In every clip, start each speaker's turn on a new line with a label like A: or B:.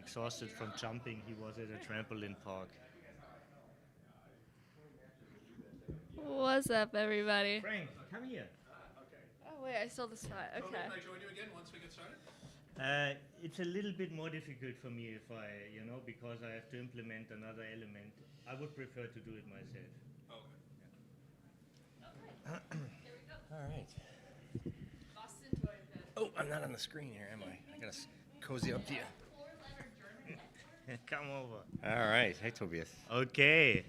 A: exhausted from jumping. He was at a trampoline park.
B: What's up, everybody?
A: Frank, come here.
B: Oh, wait, I still the spot. Okay.
C: Can I join you again once we get started?
A: It's a little bit more difficult for me if I, because I have to implement another element. I would prefer to do it myself.
C: Okay.
D: All right. Oh, I'm not on the screen here, am I? I gotta cozy up to you.
A: Come over.
D: All right. Hey, Tobias.
A: Okay.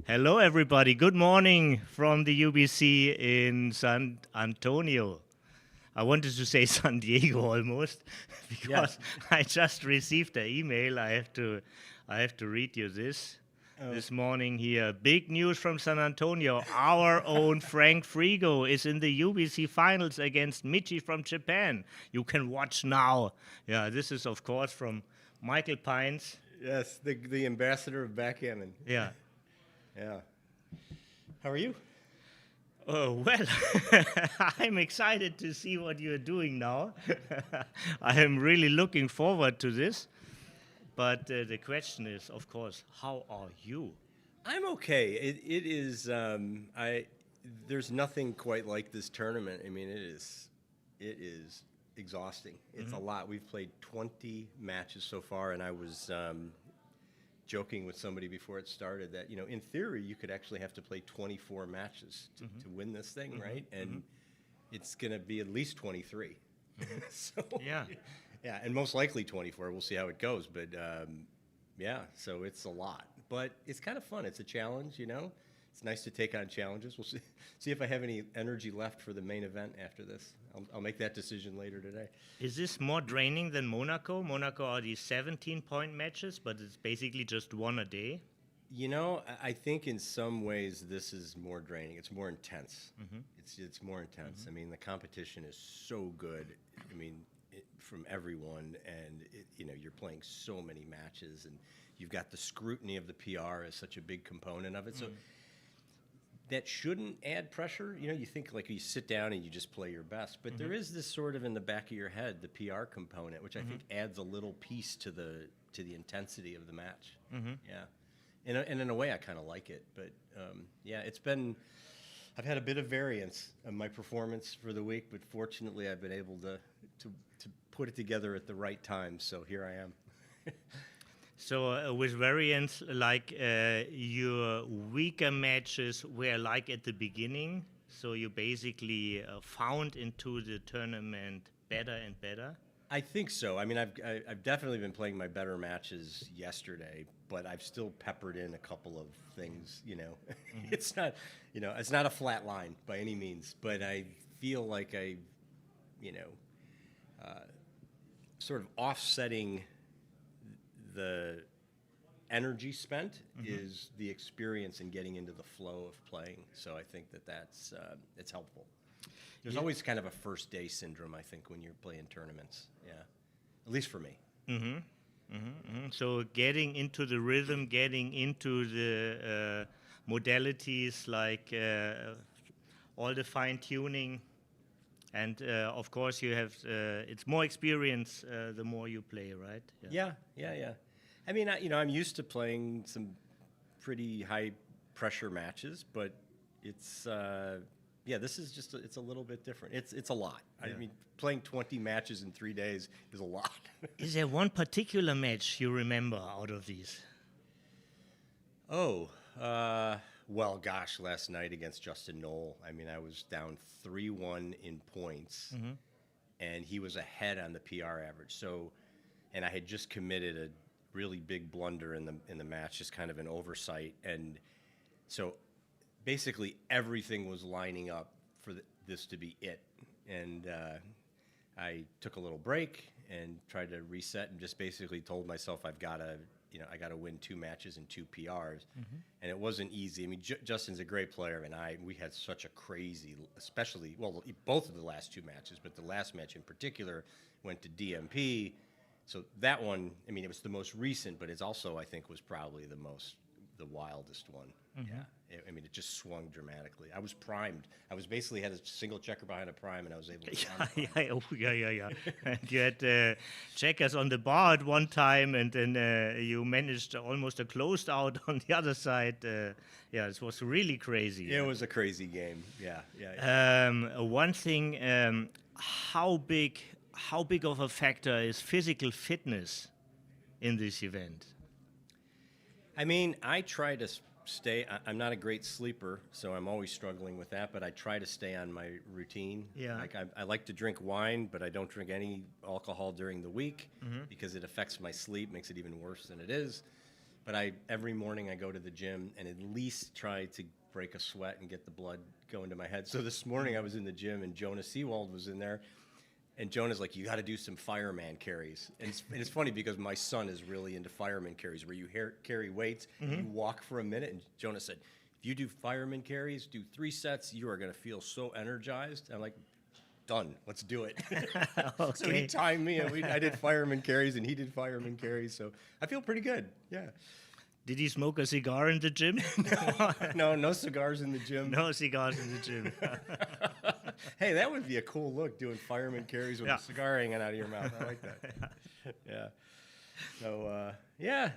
A: Hello, everybody. Good morning from the UBC in San Antonio. I wanted to say San Diego almost because I just received an email. I have to read you this. This morning here. Big news from San Antonio. Our own Frank Frigo is in the UBC finals against Michi from Japan. You can watch now. Yeah, this is, of course, from Michael Pines.
D: Yes, the ambassador of backgammon.
A: Yeah.
D: Yeah. How are you?
A: Oh, well, I'm excited to see what you're doing now. I am really looking forward to this. But the question is, of course, how are you?
D: I'm okay. It is. There's nothing quite like this tournament. I mean, it is exhausting. It's a lot. We've played 20 matches so far, and I was joking with somebody before it started that in theory you could actually have to play 24 matches to win this thing, right? And it's going to be at least 23. So
A: Yeah.
D: Yeah, and most likely 24. We'll see how it goes, but yeah, so it's a lot. But it's kind of fun. It's a challenge, It's nice to take on challenges. We'll see if I have any energy left for the main event after this. I'll make that decision later today.
A: Is this more draining than Monaco? Monaco are these 17-point matches, but it's basically just one a day.
D: I think in some ways this is more draining. It's more intense. It's more intense. I mean, the competition is so good. I mean, from everyone, and you're playing so many matches, and you've got the scrutiny of the PR as such a big component of it. So that shouldn't add pressure. You think like you sit down and you just play your best, but there is this sort of in the back of your head, the PR component, which I think adds a little piece to the intensity of the match. Yeah, and in a way I kind of like it, but yeah, I've had a bit of variance in my performance for the week, but fortunately I've been able to put it together at the right time, so here I am.
A: So with variants, like your weaker matches were like at the beginning, so you basically found into the tournament better and better?
D: I think so. I mean, I've definitely been playing my better matches yesterday, but I've still peppered in a couple of things, It's not, it's not a flat line by any means, but I feel like sort of offsetting the energy spent is the experience in getting into the flow of playing. So I think that's it's helpful. There's always kind of a first day syndrome, I think, when you're playing tournaments. Yeah, at least for me.
A: So getting into the rhythm, getting into the modalities, like all the fine tuning, and of course you have it's more experience the more you play, right?
D: Yeah. I mean, I'm used to playing some pretty high pressure matches, but it's this is just it's a little bit different. It's a lot. I mean, playing 20 matches in 3 days is a lot.
A: Is there one particular match you remember out of these?
D: Well, gosh, last night against Justin Nowell, I mean, I was down 3-1 in points, and he was ahead on the PR average. So, and I had just committed a really big blunder in the match, just kind of an oversight, and so basically everything was lining up for this to be it. And I took a little break and tried to reset, and just basically told myself I got to win 2 matches and 2 PRs, and it wasn't easy. I mean, Justin's a great player, and we had such a crazy, especially both of the last 2 matches, but the last match in particular went to DMP. So that one, I mean, it was the most recent, but it's also, I think, was probably the wildest one. Yeah. I mean, it just swung dramatically. I was primed. I was basically had a single checker behind a prime, and I was able to.
A: Yeah. And you had checkers on the bar at one time, and then you managed almost a closed out on the other side. Yeah, it was really crazy.
D: It was a crazy game. Yeah.
A: One thing, how big of a factor is physical fitness in this event?
D: I mean, I try to stay. I'm not a great sleeper, so I'm always struggling with that. But I try to stay on my routine.
A: Yeah.
D: Like I like to drink wine, but I don't drink any alcohol during the week because it affects my sleep, makes it even worse than it is. But every morning I go to the gym and at least try to break a sweat and get the blood going to my head. So this morning I was in the gym and Jonah Seawald was in there. And Jonah's like, you got to do some fireman carries. And it's funny because my son is really into fireman carries where you carry weights, you walk for a minute. And Jonah said, if you do fireman carries, do 3 sets, you are going to feel so energized. I'm like, done. Let's do it.
A: Okay.
D: So he timed me, and I did fireman carries, and he did fireman carries. So I feel pretty good. Yeah.
A: Did he smoke a cigar in the gym?
D: No cigars in the gym.
A: No cigars in the gym.
D: Hey, that would be a cool look, doing fireman carries with a cigar hanging out of your mouth. I like that. Yeah. So,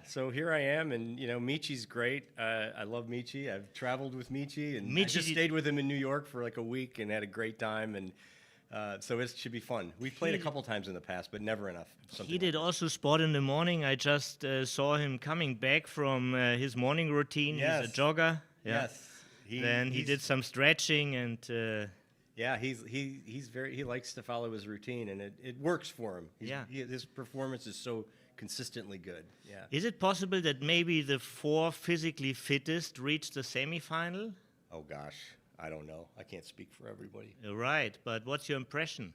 D: so here I am, and, Michi's great. I love Michi. I've traveled with Michi, and I just stayed with him in New York for like a week and had a great time, and so it should be fun. We've played a couple times in the past, but never enough.
A: He did also sport in the morning. I just saw him coming back from his morning routine.
D: Yes.
A: He's a jogger. Yeah.
D: Yes.
A: Then he did some stretching and...
D: yeah, he likes to follow his routine, and it works for him. His performance is so consistently good. Yeah.
A: Is it possible that maybe the 4 physically fittest reach the semifinal?
D: Oh gosh, I don't know. I can't speak for everybody.
A: Right, but what's your impression?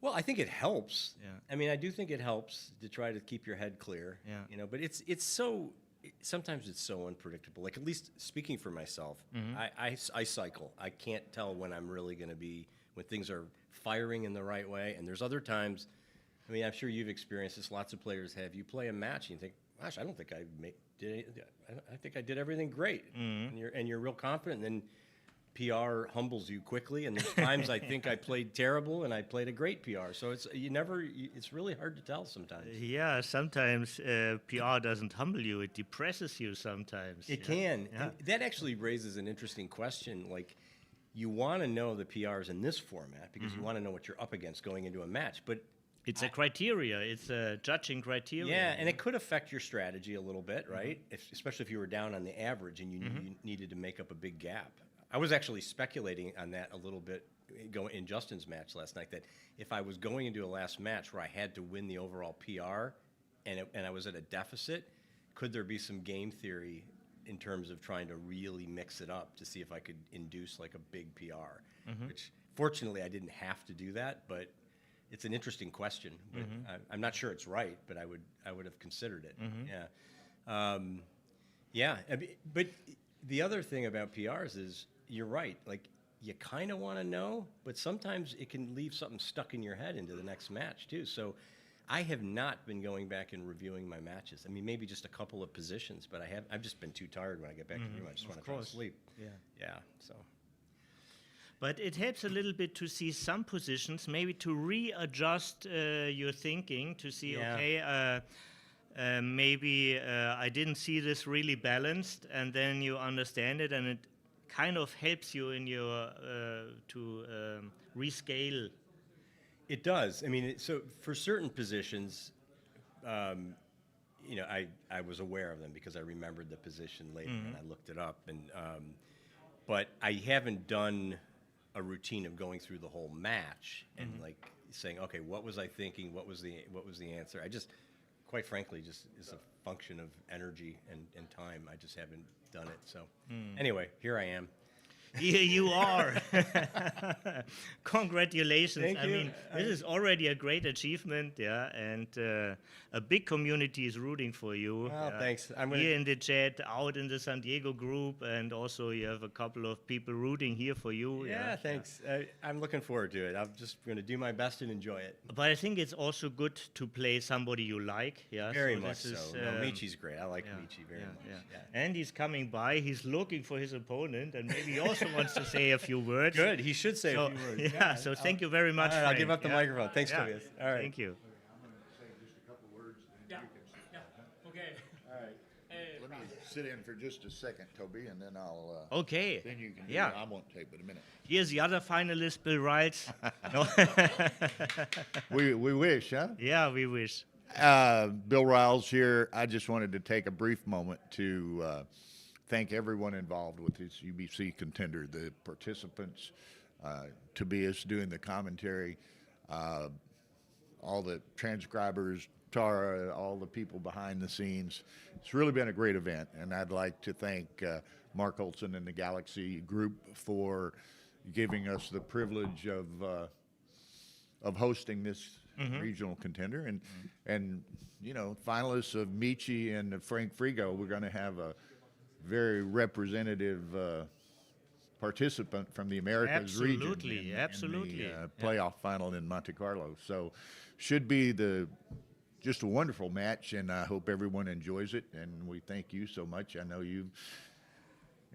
D: Well, I think it helps.
A: Yeah.
D: I mean, I do think it helps to try to keep your head clear.
A: Yeah.
D: But it's so. Sometimes it's so unpredictable. Like, at least speaking for myself, I cycle. I can't tell when I'm really going to be, when things are firing in the right way. And there's other times, I mean, I'm sure you've experienced this, lots of players have. You play a match and you think, gosh, I don't think I think I did everything great. And you're real confident, and then PR humbles you quickly, and there's times I think I played terrible and I played a great PR. So it's really hard to tell sometimes.
A: Yeah, sometimes PR doesn't humble you; it depresses you sometimes.
D: It can. Yeah. And that actually raises an interesting question. Like, you want to know the PRs in this format because you want to know what you're up against going into a match, but
A: it's a criteria. It's a judging criteria.
D: Yeah, and it could affect your strategy a little bit, right? Especially if you were down on the average and you needed to make up a big gap. I was actually speculating on that a little bit in Justin's match last night, that if I was going into a last match where I had to win the overall PR and I was at a deficit, could there be some game theory in terms of trying to really mix it up to see if I could induce like a big PR? Which, fortunately, I didn't have to do that, but it's an interesting question. But I'm not sure it's right, but I would have considered it. Yeah. But the other thing about PRs is, you're right. Like, you kind of want to know, but sometimes it can leave something stuck in your head into the next match too. So I have not been going back and reviewing my matches. I mean, maybe just a couple of positions, but I've just been too tired when I get back to the room. I just want to go to sleep. Yeah. So.
A: But it helps a little bit to see some positions, maybe to readjust your thinking, to see, maybe I didn't see this really balanced, and then you understand it, and it kind of helps you in your to rescale.
D: It does. I mean, so for certain positions, I was aware of them because I remembered the position later and I looked it up. And but I haven't done a routine of going through the whole match and like saying, okay, what was I thinking? What was the answer? I just, quite frankly, just is a function of energy and time. I just haven't done it. So anyway, here I am.
A: You are. Congratulations.
D: Thank
A: I
D: you.
A: mean, this is already a great achievement, yeah, and a big community is rooting for you.
D: Well,
A: yeah.
D: thanks. I'm gonna-
A: Here in the chat, out in the San Diego group, and also you have a couple of people rooting here for you.
D: Yeah, thanks. I'm looking forward to it. I'm just going to do my best and enjoy it.
A: But I think it's also good to play somebody you like. Yeah,
D: Very
A: so
D: much
A: this
D: so.
A: is,
D: No, Michi's great. I like
A: yeah,
D: Michi very much.
A: yeah. And he's coming by. He's looking for his opponent, and maybe he also wants to say a few words.
D: Good. He should say
A: So,
D: a few words.
A: yeah, so thank you very much.
D: All right, I'll
A: Frank.
D: give up the
A: Yeah.
D: microphone. Thanks,
A: Yeah.
D: Tobias. All right.
A: Thank you.
C: Okay.
E: Let me sit in for just a second, Toby, and then I'll.
A: Okay.
E: Then you can.
A: Yeah.
E: I won't take but a minute.
A: Here's the other finalist, Bill Riles. No.
E: We wish, huh?
A: Yeah, we wish.
E: Bill Riles here. I just wanted to take a brief moment to thank everyone involved with this UBC contender, the participants, Tobias doing the commentary, all the transcribers, Tara, all the people behind the scenes. It's really been a great event, and I'd like to thank Mark Olson and the Galaxy group for giving us the privilege of hosting this regional contender, and you know, finalists of Michi and Frank Frigo. We're going to have a very representative participant from the Americas region.
A: Absolutely, absolutely.
E: In the playoff final in Monte Carlo. So, should be just a wonderful match, and I hope everyone enjoys it. And we thank you so much. I know you've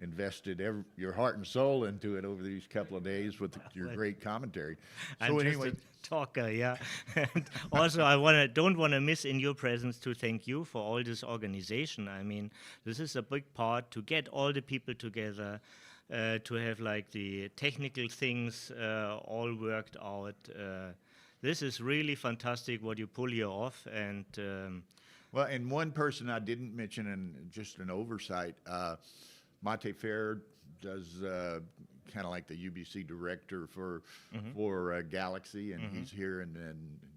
E: invested your heart and soul into it over these couple of days with your great commentary.
A: I'm
E: So
A: just
E: anyway,
A: a talker, yeah. And also, don't want to miss in your presence to thank you for all this organization. I mean, this is a big part to get all the people together, to have like the technical things all worked out. This is really fantastic what you pull here off, and
E: well, and one person I didn't mention, and just an oversight, Mate Fair does kind of like the UBC director for Galaxy, and he's here and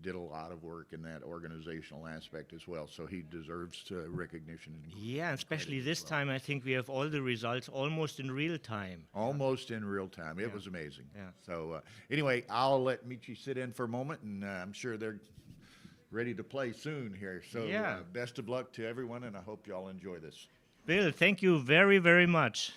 E: did a lot of work in that organizational aspect as well. So he deserves recognition. And
A: yeah, especially this time, I think we have all the results almost in real time.
E: almost in real time. It was amazing.
A: Yeah.
E: So anyway, I'll let Michi sit in for a moment, and I'm sure they're ready to play soon here. So
A: Yeah.
E: best of luck to everyone, and I hope you all enjoy this.
A: Bill, thank you very, very much.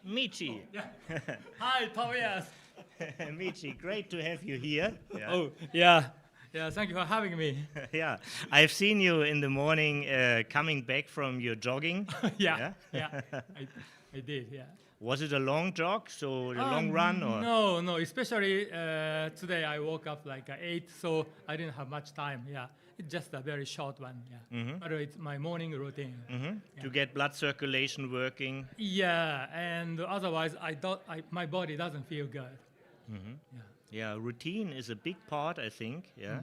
A: Michi.
C: Hi, Tobias.
A: Michi, great to have you here. Yeah.
C: Oh, yeah. Yeah, thank you for having me.
A: Yeah, I've seen you in the morning coming back from your jogging.
C: Yeah, yeah. I did, yeah.
A: Was it a long jog, so a long run, or?
C: No, especially today I woke up like 8, so I didn't have much time, yeah. It's just a very short one, yeah. But it's my morning routine.
A: To get blood circulation working.
C: Yeah, and otherwise my body doesn't feel good.
A: Yeah, routine is a big part, I think. Yeah,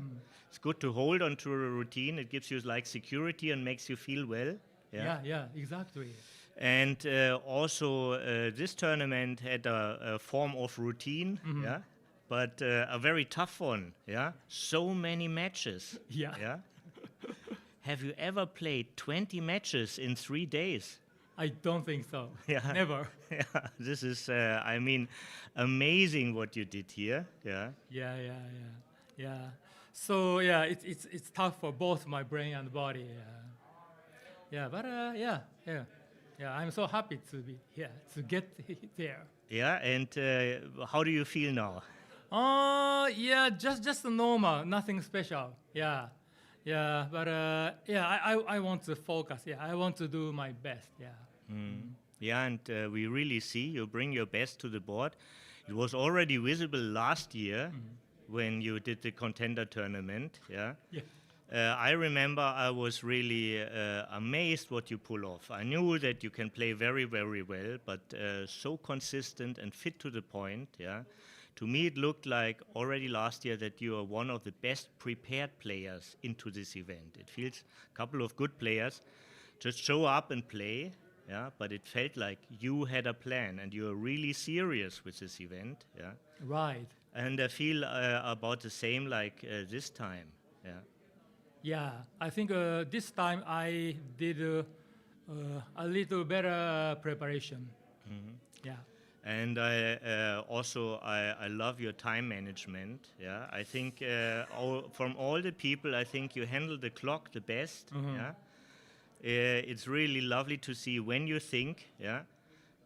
A: it's good to hold on to a routine. It gives you like security and makes you feel well.
C: Yeah, exactly.
A: And also, this tournament had a form of routine. Yeah, but a very tough one. Yeah, so many matches.
C: Yeah.
A: Yeah. Have you ever played 20 matches in 3 days?
C: I don't think so.
A: Yeah.
C: Never.
A: Yeah, this is, I mean, amazing what you did here. Yeah.
C: Yeah. So yeah, it's tough for both my brain and body. Yeah, but yeah. I'm so happy to be here to get there.
A: Yeah, and how do you feel now?
C: Yeah, just normal, nothing special. Yeah, but I want to focus. Yeah, I want to do my best. Yeah.
A: Yeah, and we really see you bring your best to the board. It was already visible last year when you did the Contender tournament. Yeah.
C: Yeah.
A: I remember I was really amazed what you pull off. I knew that you can play very, very well, but so consistent and fit to the point. Yeah. To me, it looked like already last year that you are one of the best prepared players into this event. It feels a couple of good players just show up and play. Yeah, but it felt like you had a plan and you are really serious with this event. Yeah.
C: Right.
A: And I feel about the same like this time. Yeah.
C: Yeah, I think this time I did a little better preparation. Yeah.
A: And I love your time management. Yeah, I think from all the people, I think you handle the clock the best. Yeah, it's really lovely to see when you think. Yeah,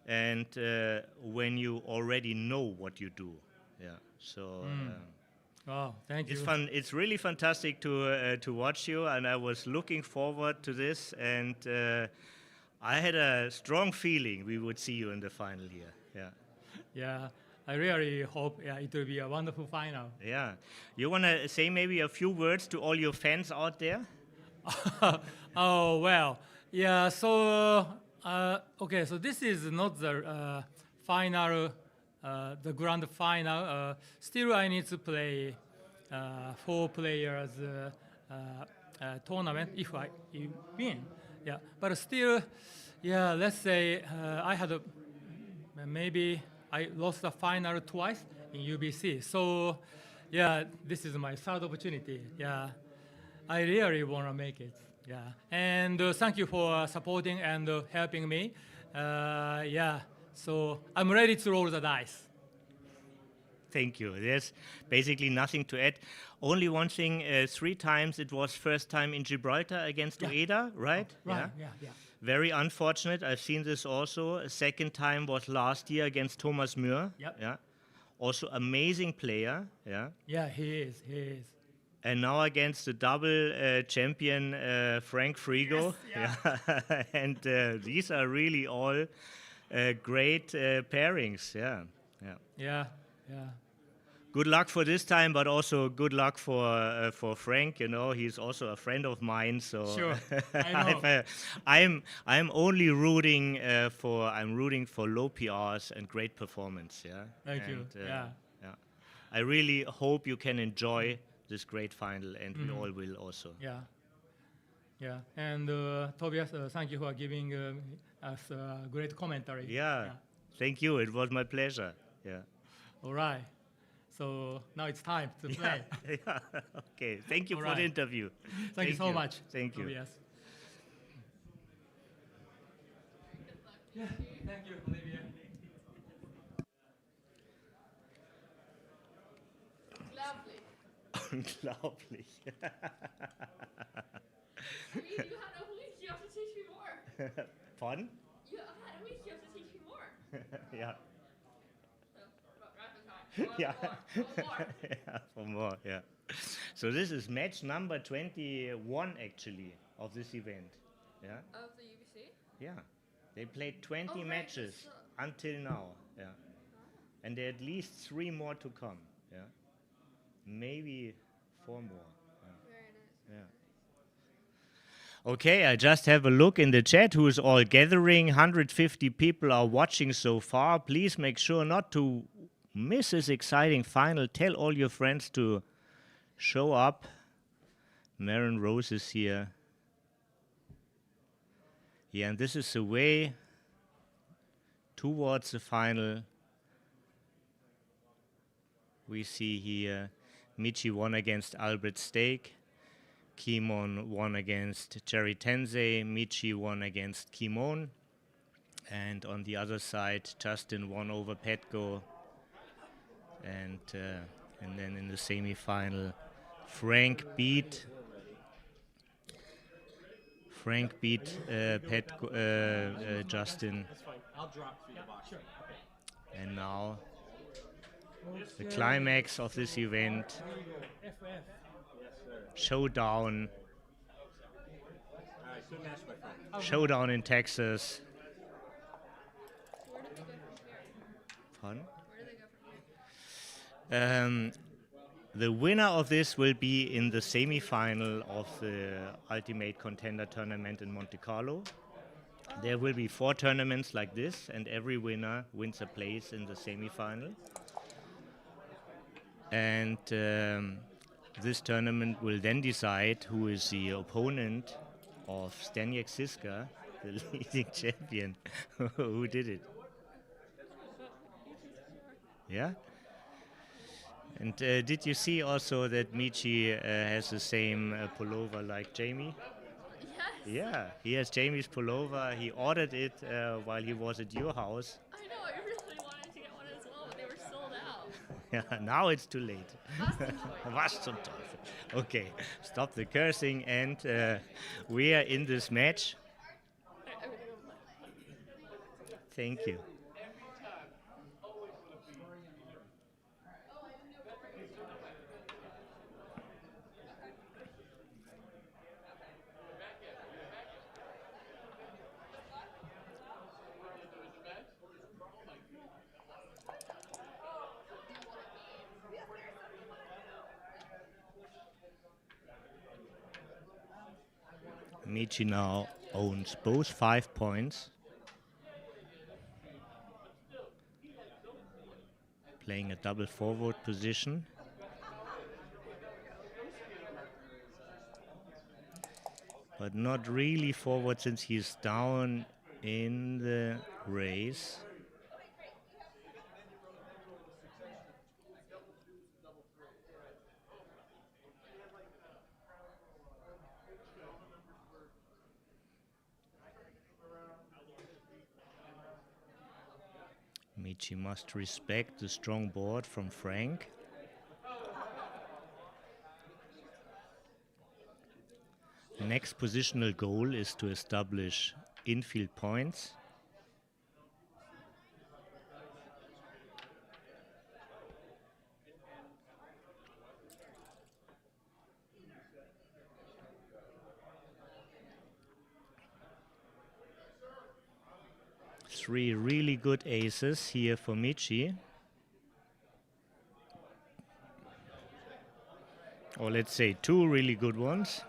A: and when you already know what you do. Yeah, so.
C: Oh, thank you.
A: It's fun. It's really fantastic to watch you, and I was looking forward to this. And I had a strong feeling we would see you in the final here. Yeah.
C: Yeah, I really hope it will be a wonderful final.
A: Yeah. You wanna say maybe a few words to all your fans out there?
C: Oh well, yeah. So okay, so this is not the final, the grand final. Still, I need to play 4 players tournament if I win. Yeah, but still, yeah. Let's say I had maybe I lost the final twice in UBC. So, yeah, this is my 3rd opportunity. Yeah, I really want to make it. Yeah, and thank you for supporting and helping me. Yeah, so I'm ready to roll the dice.
A: Thank you. There's basically nothing to add. Only one thing, 3 times it was first time in Gibraltar against Ueda, right?
C: Right, yeah.
A: Very unfortunate. I've seen this also. A second time was last year against Thomas Muir.
C: Yep.
A: Yeah. Also amazing player. Yeah.
C: Yeah, he is.
A: And now against the double champion Frank Frigo.
C: Yes,
A: yeah. And these are really all great pairings. Yeah.
C: Yeah.
A: Good luck for this time, but also good luck for Frank. You know, he's also a friend of mine. So
C: Sure, I know.
A: I'm only rooting for low PRs and great performance. Yeah.
C: Thank you. Yeah.
A: I really hope you can enjoy this great final, and we all will also.
C: Yeah. And Tobias, thank you for giving us a great commentary.
A: Yeah. Thank you. It was my pleasure. Yeah.
C: All right. So now it's time to play.
A: Yeah. Okay. Thank you
C: All
A: for
C: right.
A: the interview.
C: Thank you so much.
A: Thank you.
C: Tobias. Yeah. Thank you, Olivia.
A: Unglaublich.
B: You had a week. You have to teach me more.
A: Pardon?
B: You had a week. You have to teach me more.
A: Yeah.
B: Rapid time.
A: Yeah.
B: One more.
A: Yeah, for more, yeah. So this is match number 21 actually of this event. Yeah.
B: Of the UBC?
A: Yeah. They played 20
B: Oh, right,
A: matches
B: so-
A: until now. Yeah. And there are at least 3 more to come. Yeah. Maybe 4 more.
B: Very nice.
A: Yeah. Okay, I just have a look in the chat who's all gathering. 150 people are watching so far. Please make sure not to miss this exciting final. Tell all your friends to show up. Marin Rose is here. Yeah, and this is the way towards the final. We see here Michi won against Albert Stake. Kimon won against Jerry Tensei. Michi won against Kimon. And on the other side, Justin won over Petko. And then in the semi-final, Frank beat Justin. And now the climax of this event, showdown in Texas.
B: Where did they go from here?
A: Pardon?
B: Where do they go from here?
A: The winner of this will be in the semi-final of the Ultimate Contender tournament in Monte Carlo. There will be 4 tournaments like this, and every winner wins a place in the semi-final. And this tournament will then decide who is the opponent of Staniak Siska, the leading champion. Who did it? Yeah? And did you see also that Michi has the same pullover like Jamie?
B: Yes.
A: Yeah, he has Jamie's pullover. He ordered it while he was at your house.
B: I know. I really wanted to get one as well, but they were sold out.
A: Yeah, now it's too late.
B: Was zum Teufel.
A: Was zum Teufel. Okay, stop the cursing, and we are in this match.
B: Everything on plan.
A: Thank you. Michi now owns both 5 points. Playing a double forward position. But not really forward since he's down in the race. Michi must respect the strong board from Frank. The next positional goal is to establish infield points. Three really good aces here for Michi. Or let's say two really good ones.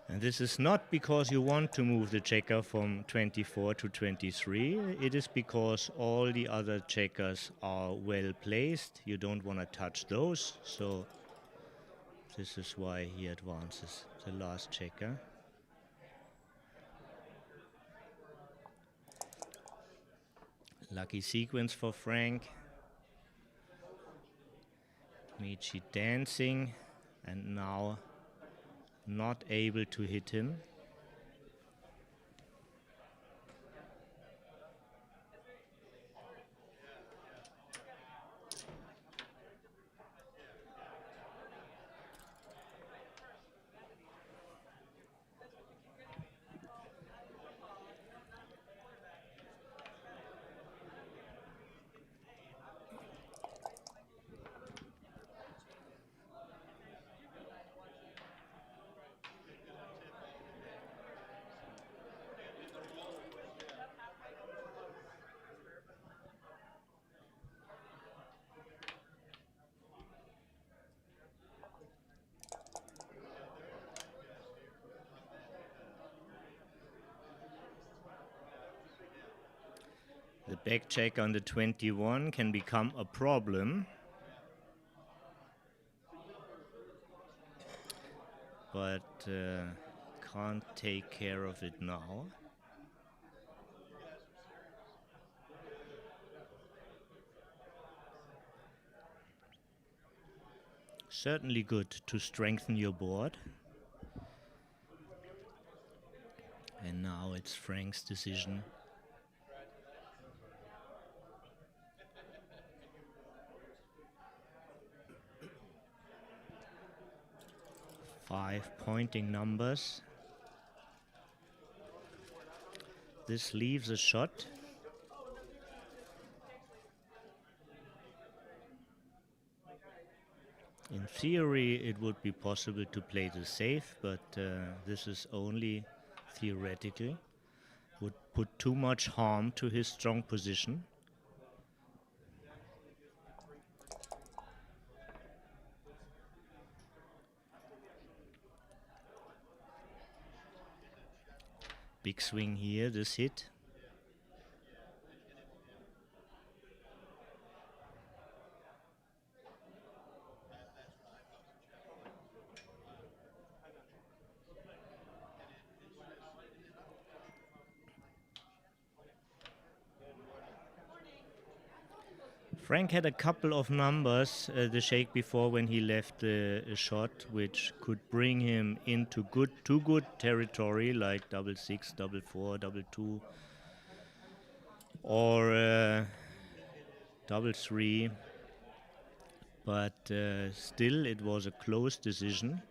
A: And this is not because you want to move the checker from 24 to 23. It is because all the other checkers are well placed. You don't want to touch those. So this is why he advances the last checker. Lucky sequence for Frank. Michi dancing, and now not able to hit him. The back check on the 21 can become a problem. But can't take care of it now. Certainly good to strengthen your board. And now it's Frank's decision. Five pointing numbers. This leaves a shot. In theory, it would be possible to play the safe, but this is only theoretical. Would put too much harm to his strong position. Big swing here, this hit. Frank had a couple of numbers the shake before when he left a shot which could bring him into too good territory, like double six, double four, double two, or double three. But still, it was a close decision.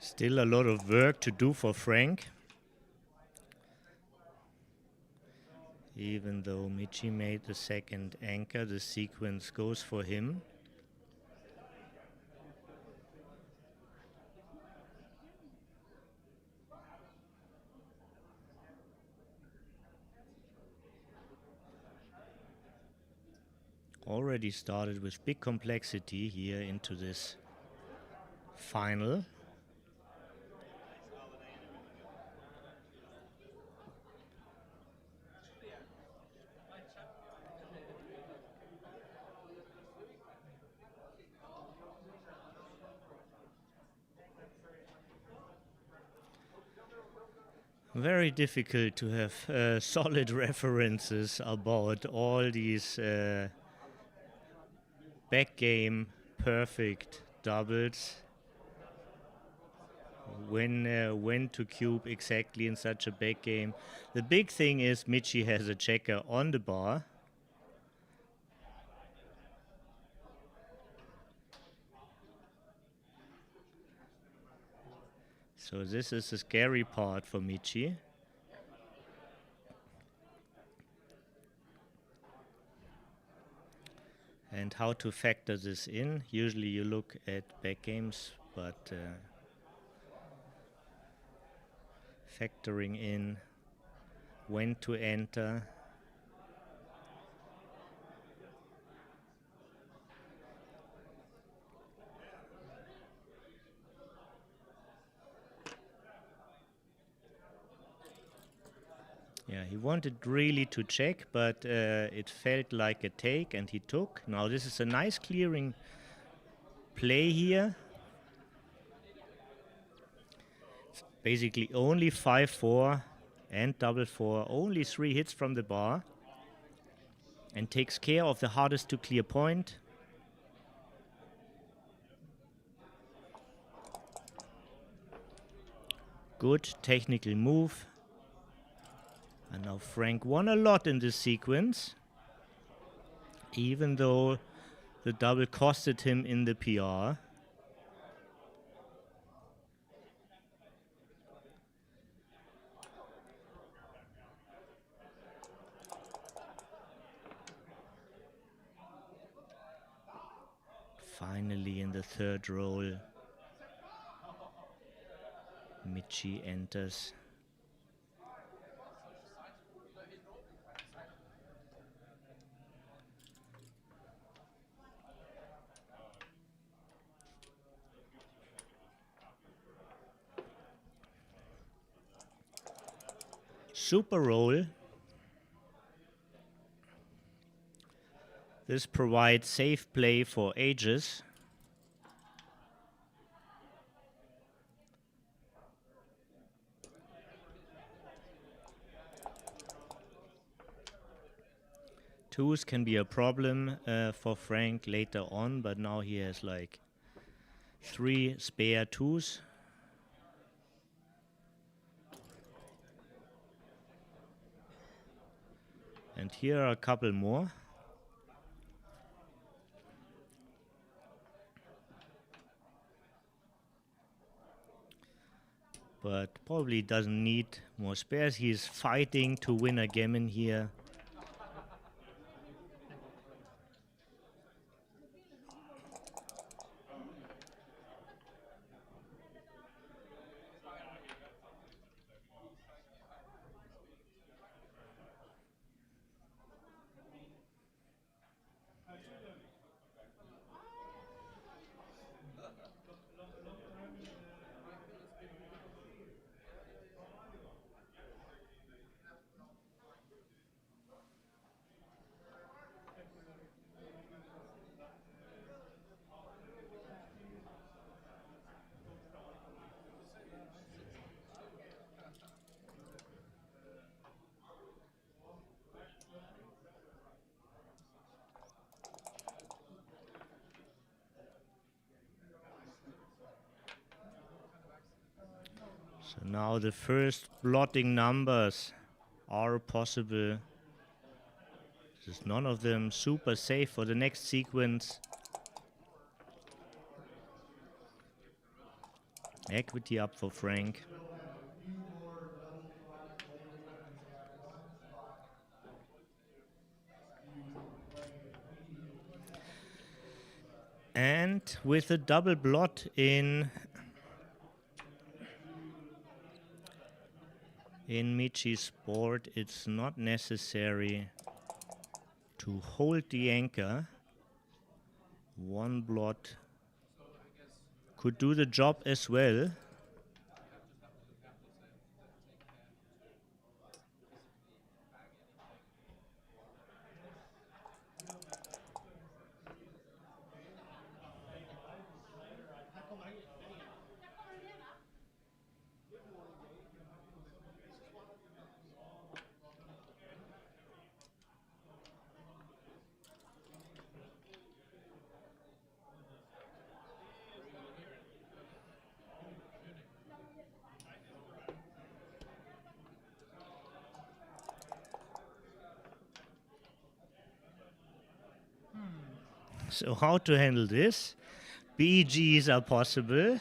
A: Still a lot of work to do for Frank. Even though Michi made the second anchor, the sequence goes for him. Already started with big complexity here into this final. Very difficult to have solid references about all these backgame perfect doubles. When to cube exactly in such a backgame. The big thing is Michi has a checker on the bar. So this is the scary part for Michi. And how to factor this in. Usually you look at backgames, but factoring in when to enter. Yeah, he wanted really to check, but it felt like a take, and he took. Now this is a nice clearing play here. It's basically only 5-4 and double four, only 3 hits from the bar, and takes care of the hardest to clear point. Good technical move. And now Frank won a lot in this sequence, even though the double costed him in the PR. Finally, in the third roll, Michi enters. Super roll. This provides safe play for ages. Twos can be a problem for Frank later on, but now he has like 3 spare twos. And here are a couple more. But probably doesn't need more spares. He's fighting to win a gammon here. So now the first blotting numbers are possible. This is none of them super safe for the next sequence. Equity up for Frank. And with a double blot in Michi's board, it's not necessary to hold the anchor. One blot could do the job as well. So how to handle this? BGs are possible.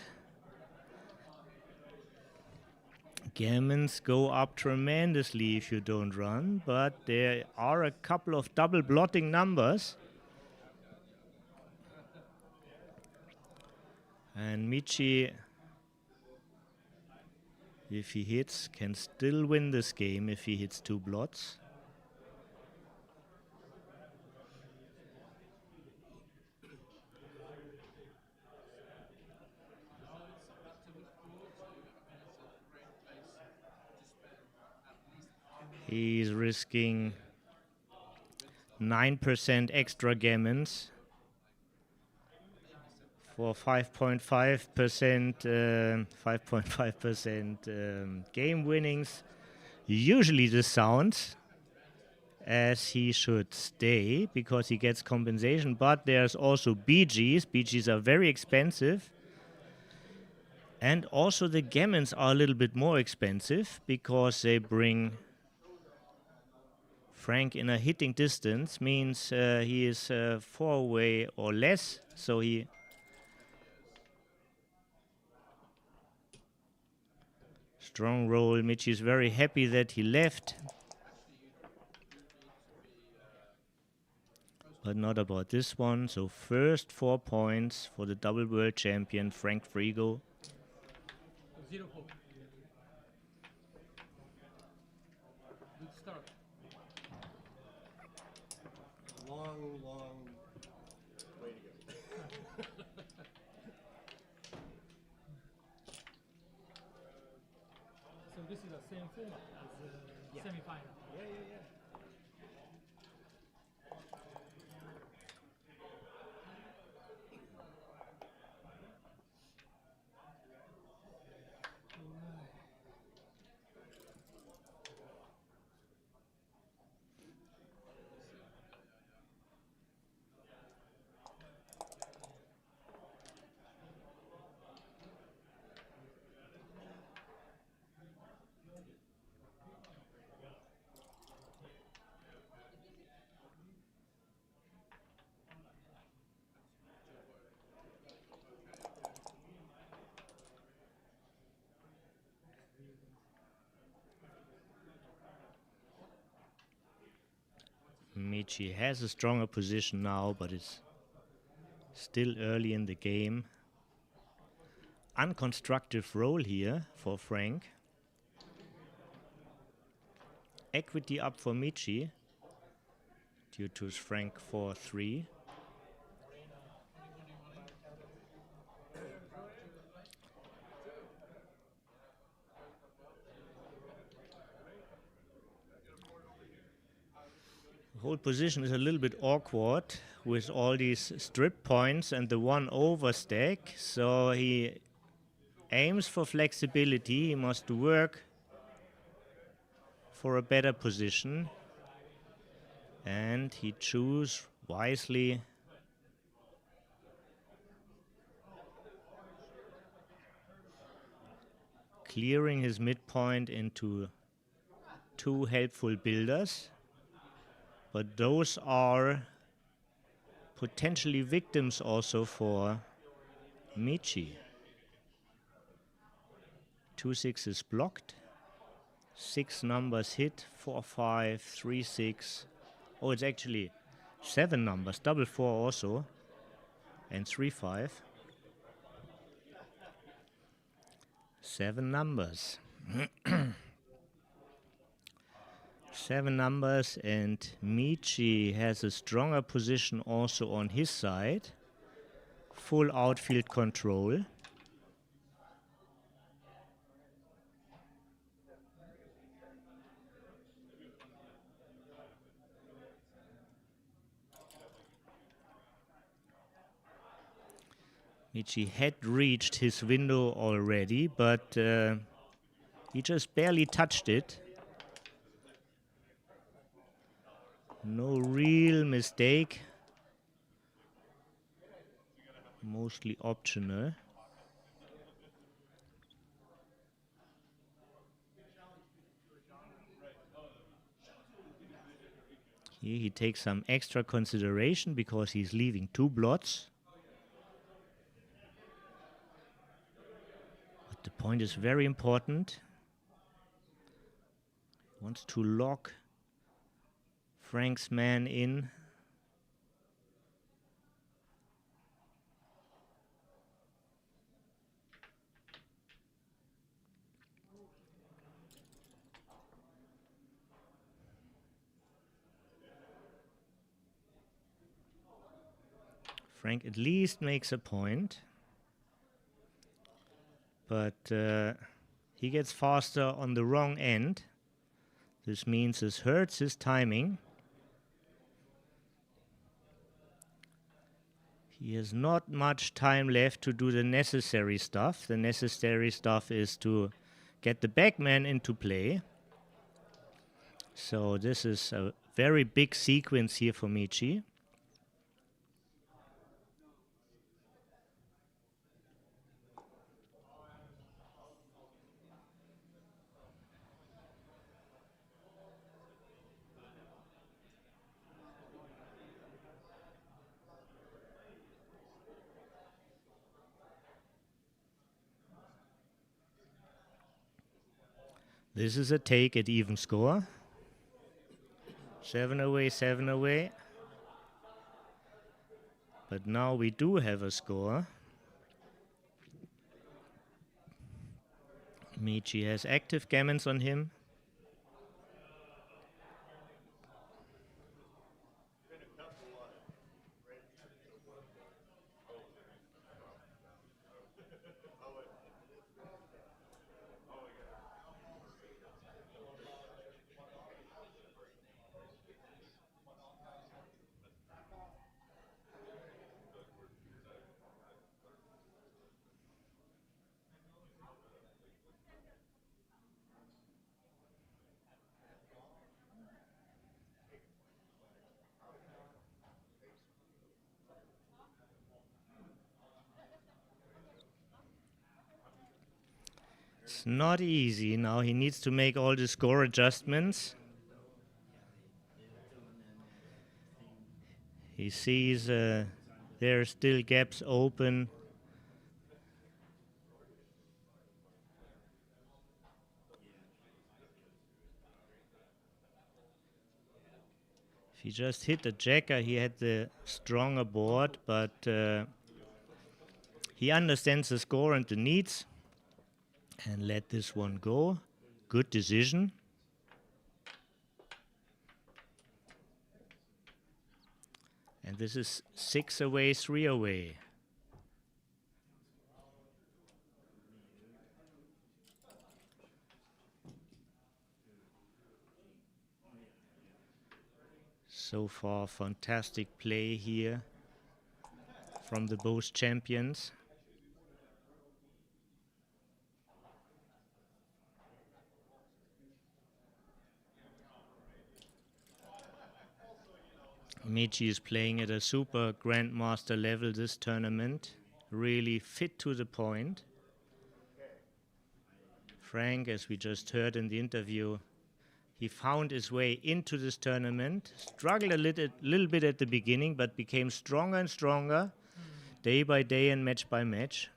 A: Gammons go up tremendously if you don't run, but there are a couple of double blotting numbers. And Michi, if he hits, can still win this game if he hits 2 blots. He's risking 9% extra gammons for 5.5% game winnings. Usually this sounds as he should stay because he gets compensation, but there's also BGs. BGs are very expensive. And also the gammons are a little bit more expensive because they bring Frank in a hitting distance, means he is 4 away or less, so he strong roll. Michi is very happy that he left, but not about this one. So first 4 points for the double world champion Frank Frigo.
C: 0-4. Good start.
D: Long way to go.
C: So this is a same format as the semi-final.
A: Michi has a stronger position now, but it's still early in the game. Unconstructive roll here for Frank. Equity up for Michi due to his Frank 4-3. The whole position is a little bit awkward with all these strip points and the one overstack, so he aims for flexibility. He must work for a better position, and he chooses wisely. Clearing his midpoint into two helpful builders. But those are potentially victims also for Michi. 2-6 is blocked. 6 numbers hit. 4-5, 3-6. Oh, it's actually 7 numbers. Double 4 also. And 3-5. 7 numbers. 7 numbers, and Michi has a stronger position also on his side. Full outfield control. Michi had reached his window already, but he just barely touched it. No real mistake. Mostly optional. Here he takes some extra consideration because he's leaving 2 blots. But the point is very important. He wants to lock Frank's man in. Frank at least makes a point. But he gets faster on the wrong end. This means this hurts his timing. He has not much time left to do the necessary stuff. The necessary stuff is to get the backman into play. So this is a very big sequence here for Michi. This is a take at even score. 7 away, 7 away. But now we do have a score. Michi has active gammons on him. It's not easy. Now he needs to make all the score adjustments. He sees there are still gaps open. If he just hit the jacker, he had the stronger board, but he understands the score and the needs and let this one go. Good decision. And this is 6 away, 3 away. So far, fantastic play here from the both champions. Michi is playing at a super grandmaster level this tournament, really fit to the point. Frank, as we just heard in the interview, he found his way into this tournament, struggled a little bit at the beginning, but became stronger and stronger, day by day and match by match.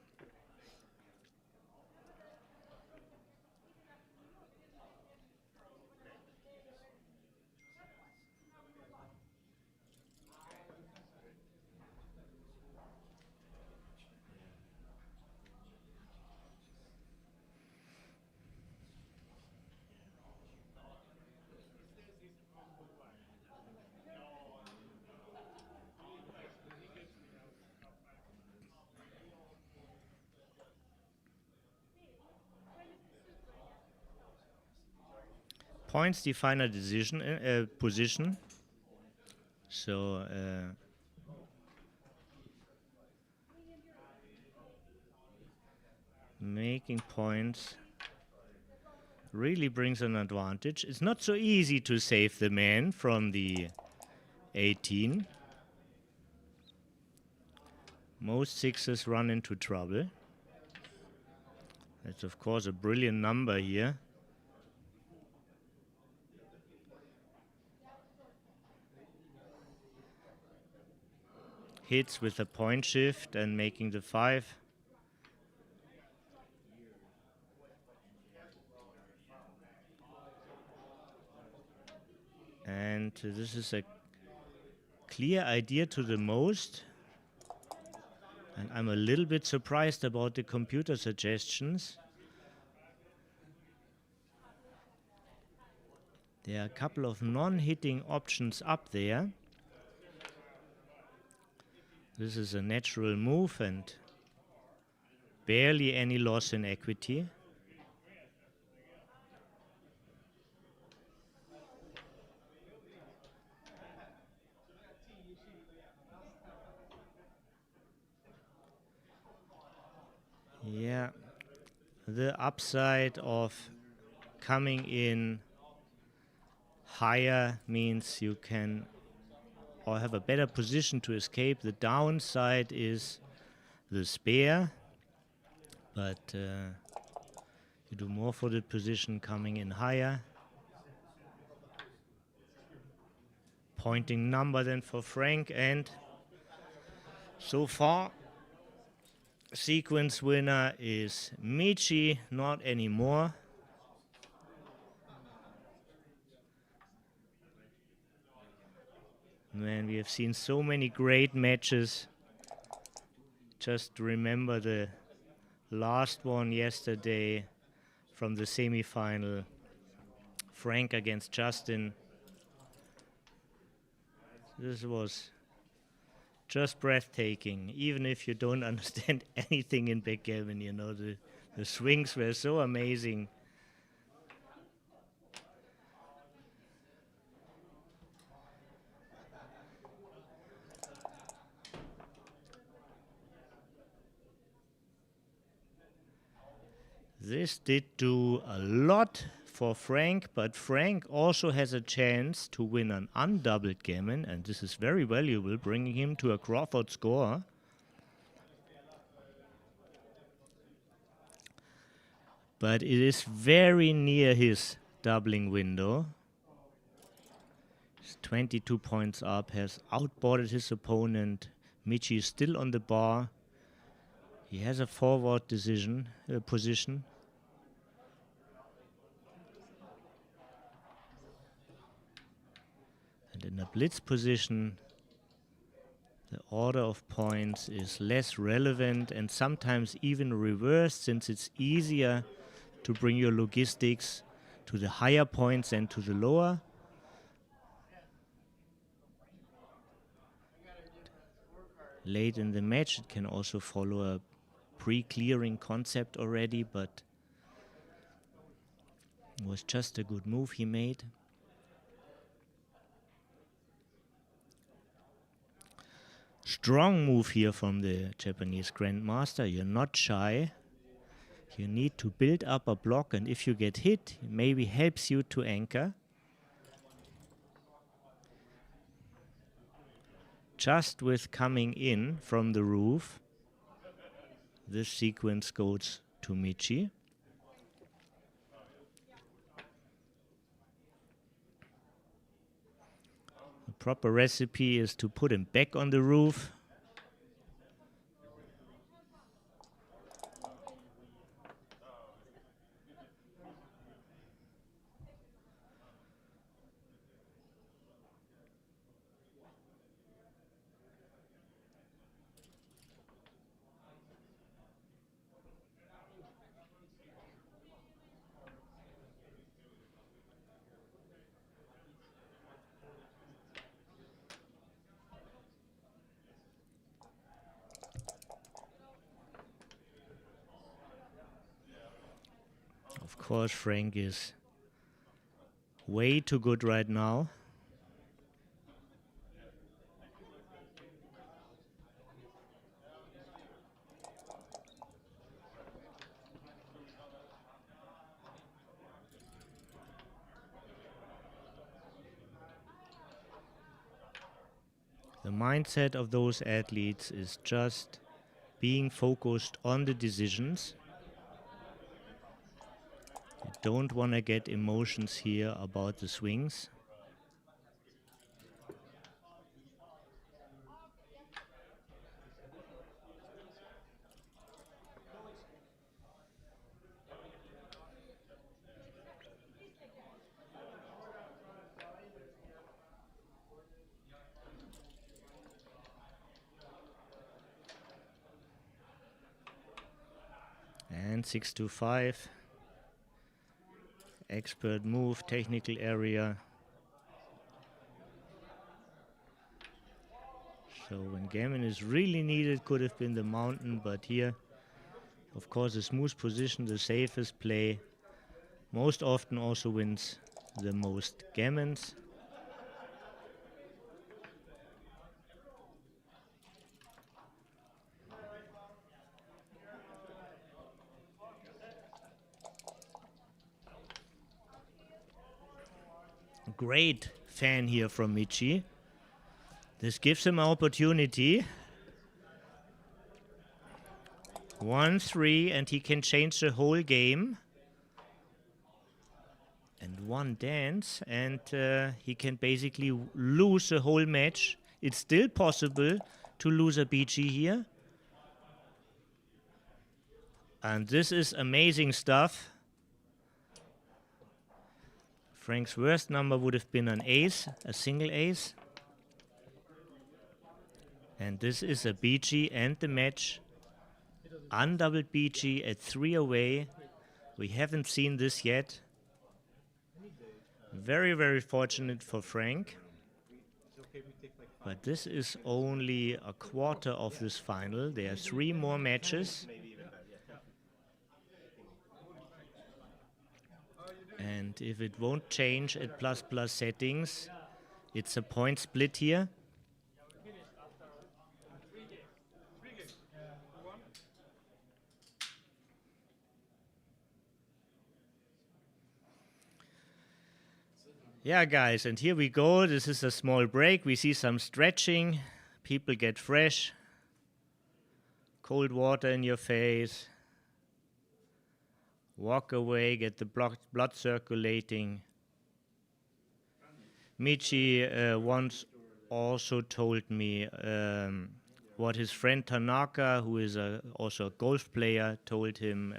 A: Points define a decision, position. So making points really brings an advantage. It's not so easy to save the man from the 18. Most sixes run into trouble. That's of course a brilliant number here. Hits with a point shift and making the 5. And this is a clear idea to the most. And I'm a little bit surprised about the computer suggestions. There are a couple of non-hitting options up there. This is a natural move and barely any loss in equity. Yeah, the upside of coming in higher means you can or have a better position to escape. The downside is the spare, but you do more for the position coming in higher. Pointing number then for Frank, and so far sequence winner is Michi, not anymore. Man, we have seen so many great matches. Just remember the last one yesterday from the semi-final. Frank against Justin. This was just breathtaking. Even if you don't understand anything in backgammon, you know, the swings were so amazing. This did do a lot for Frank, but Frank also has a chance to win an undoubled gammon, and this is very valuable, bringing him to a Crawford score. But it is very near his doubling window. He's 22 points up, has outboarded his opponent. Michi is still on the bar. He has a forward position. And in a blitz position, the order of points is less relevant and sometimes even reversed, since it's easier to bring your logistics to the higher points than to the lower. Late in the match, it can also follow a pre-clearing concept already, but it was just a good move he made. Strong move here from the Japanese Grandmaster. You're not shy. You need to build up a block, and if you get hit, it maybe helps you to anchor. Just with coming in from the roof, this sequence goes to Michi. The proper recipe is to put him back on the roof. Of course, Frank is way too good right now. The mindset of those athletes is just being focused on the decisions. You don't want to get emotions here about the swings. And 6-5. Expert move, technical area. So when gammon is really needed, could have been the mountain, but here, of course, a smooth position, the safest play, most often also wins the most gammons. Great fan here from Michi. This gives him an opportunity. 1-3, and he can change the whole game. And one dance, and he can basically lose the whole match. It's still possible to lose a BG here. And this is amazing stuff. Frank's worst number would have been an ace, a single ace. And this is a BG and the match. Undoubled BG at 3 away. We haven't seen this yet. Very, very fortunate for Frank. But this is only a quarter of this final. There are 3 more matches. And if it won't change at ++ settings, it's a point split here. Yeah, guys, and here we go. This is a small break. We see some stretching. People get fresh. Cold water in your face. walk away, get the blood circulating. Michi once also told me what his friend Tanaka, who is also a golf player, told him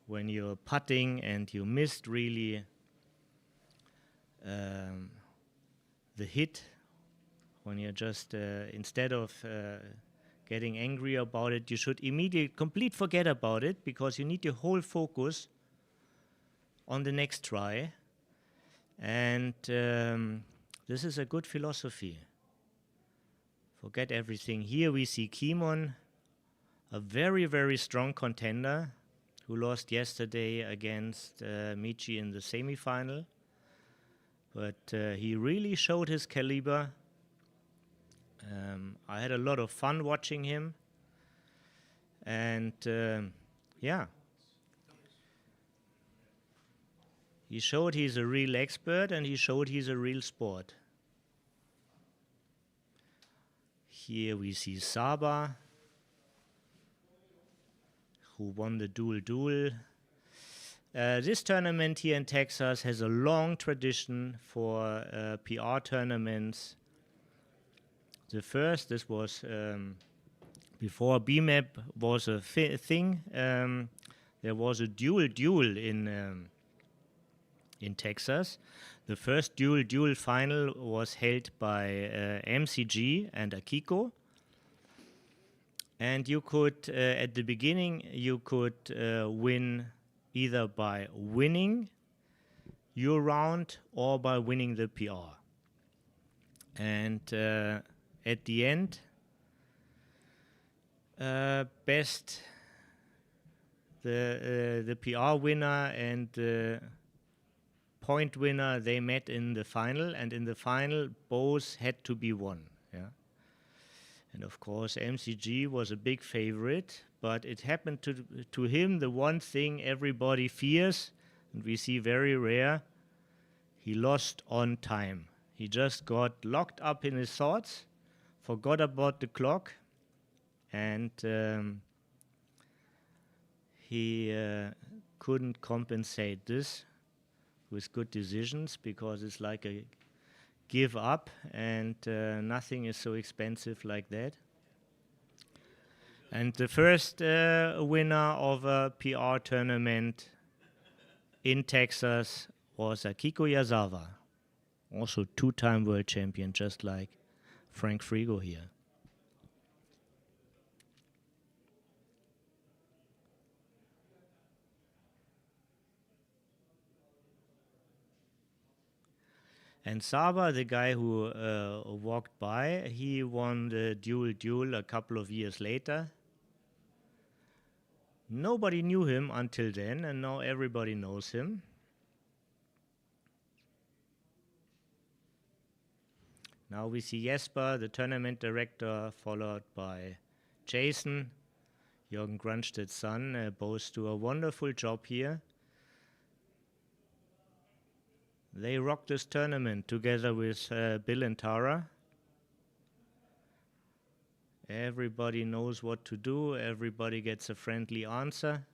A: when you're putting and you missed really the hit, when you're just, instead of getting angry about it, you should immediately forget about it, because you need your whole focus on the next try. And this is a good philosophy. Forget everything. Here we see Kimon, a very, very strong contender who lost yesterday against Michi in the semifinal. But he really showed his caliber. I had a lot of fun watching him. And yeah. He showed he's a real expert, and he showed he's a real sport. Here we see Saba, who won the duel. This tournament here in Texas has a long tradition for PR tournaments. The first, this was before BMAP was a thing. There was a duel in Texas. The first duel final was held by MCG and Akiko. And you could, at the beginning, you could win either by winning your round or by winning the PR. And at the end, best the PR winner and the point winner, they met in the final, and in the final both had to be won. Yeah. And of course MCG was a big favorite, but it happened to him the one thing everybody fears, and we see very rare: he lost on time. He just got locked up in his thoughts, forgot about the clock, and he couldn't compensate this with good decisions, because it's like a give up, and nothing is so expensive like that. And the first winner of a PR tournament in Texas was Akiko Yazawa, also two-time world champion, just like Frank Frigo here. And Saba, the guy who walked by, he won the duel a couple of years later. Nobody knew him until then, and now everybody knows him. Now we see Jesper, the tournament director, followed by Jason, Jürgen Grunstedt's son. Both do a wonderful job here. They rock this tournament together with Bill and Tara. Everybody knows what to do. Everybody gets a friendly answer.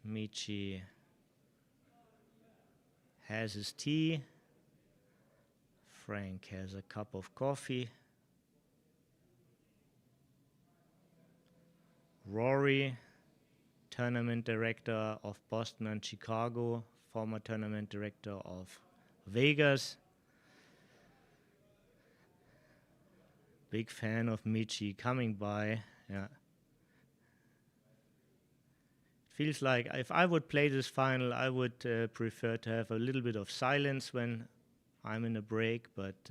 A: Michi has his tea. Frank has a cup of coffee. Rory, tournament director of Boston and Chicago, former tournament director of Vegas. Big fan of Michi coming by. Yeah. Feels like if I would play this final, I would prefer to have a little bit of silence when I'm in a break, but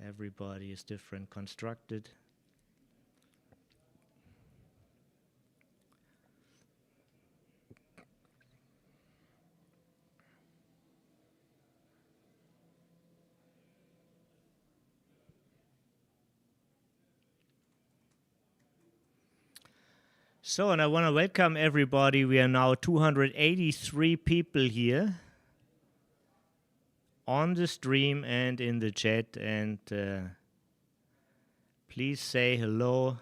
A: everybody is different constructed. So, and I want to welcome everybody. We are now 283 people here. on the stream and in the chat, and please say hello.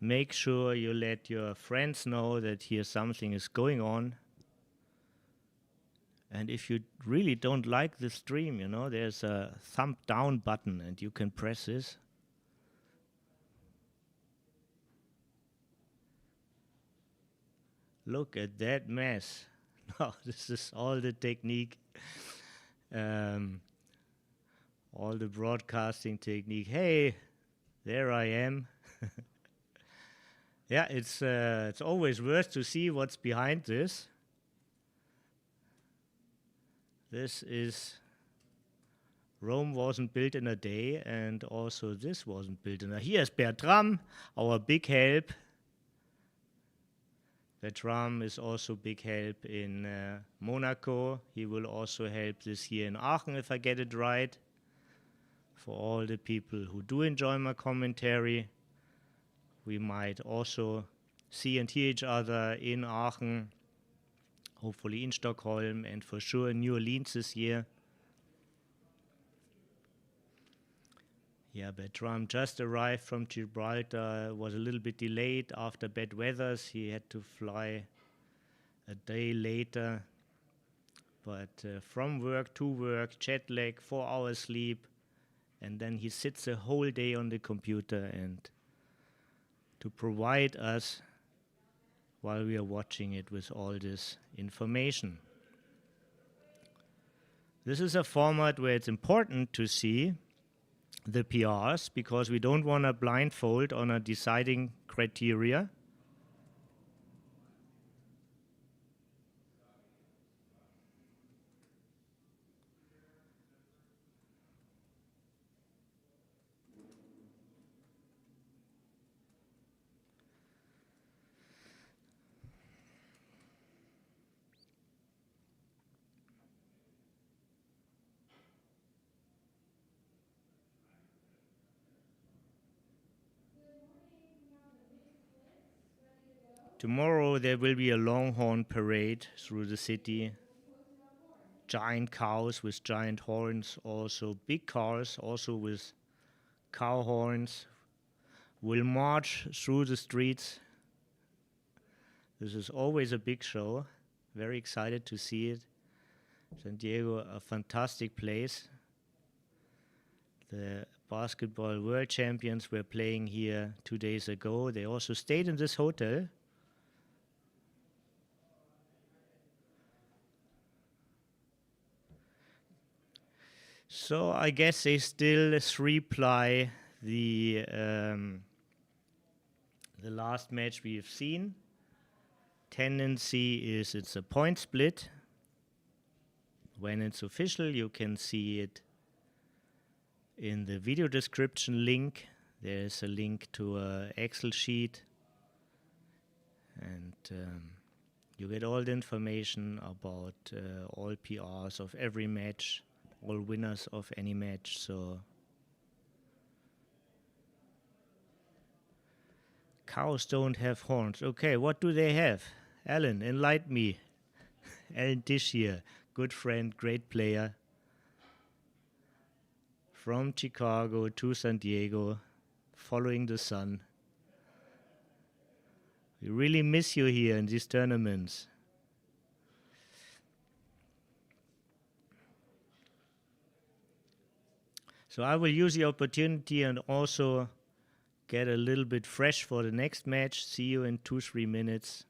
A: Make sure you let your friends know that here something is going on. And if you really don't like the stream, you know, there's a thumb down button and you can press this. Look at that mess. No, this is all the technique, all the broadcasting technique. Hey, there I am. Yeah, it's always worth to see what's behind this. This is Rome wasn't built in a day, and also this wasn't built in a. Here's Bertram, our big help. Bertram is also big help in Monaco. He will also help this year in Aachen, if I get it right. For all the people who do enjoy my commentary, we might also see and hear each other in Aachen, hopefully in Stockholm, and for sure in New Orleans this year. Yeah, Bertram just arrived from Gibraltar, was a little bit delayed after bad weathers. He had to fly a day later. But from work to work, jet lag, 4 hours sleep, and then he sits a whole day on the computer and to provide us while we are watching it with all this information. This is a format where it's important to see the PRs because we don't want to blindfold on a deciding criteria. Tomorrow there will be a longhorn parade through the city. Giant cows with giant horns, also big cars, also with cow horns, will march through the streets. This is always a big show. Very excited to see it. San Diego, a fantastic place. The basketball world champions were playing here 2 days ago. They also stayed in this hotel. So I guess they still reply the last match we've seen. Tendency is it's a point split. When it's official, you can see it in the video description link. There's a link to an Excel sheet, and you get all the information about all PRs of every match, all winners of any match. So cows don't have horns. Okay, what do they have? Alan, enlighten me. Alan Dish here, good friend, great player. From Chicago to San Diego, following the sun. We really miss you here in these tournaments. So I will use the opportunity and also get a little bit fresh for the next match. See you in 2-3 minutes.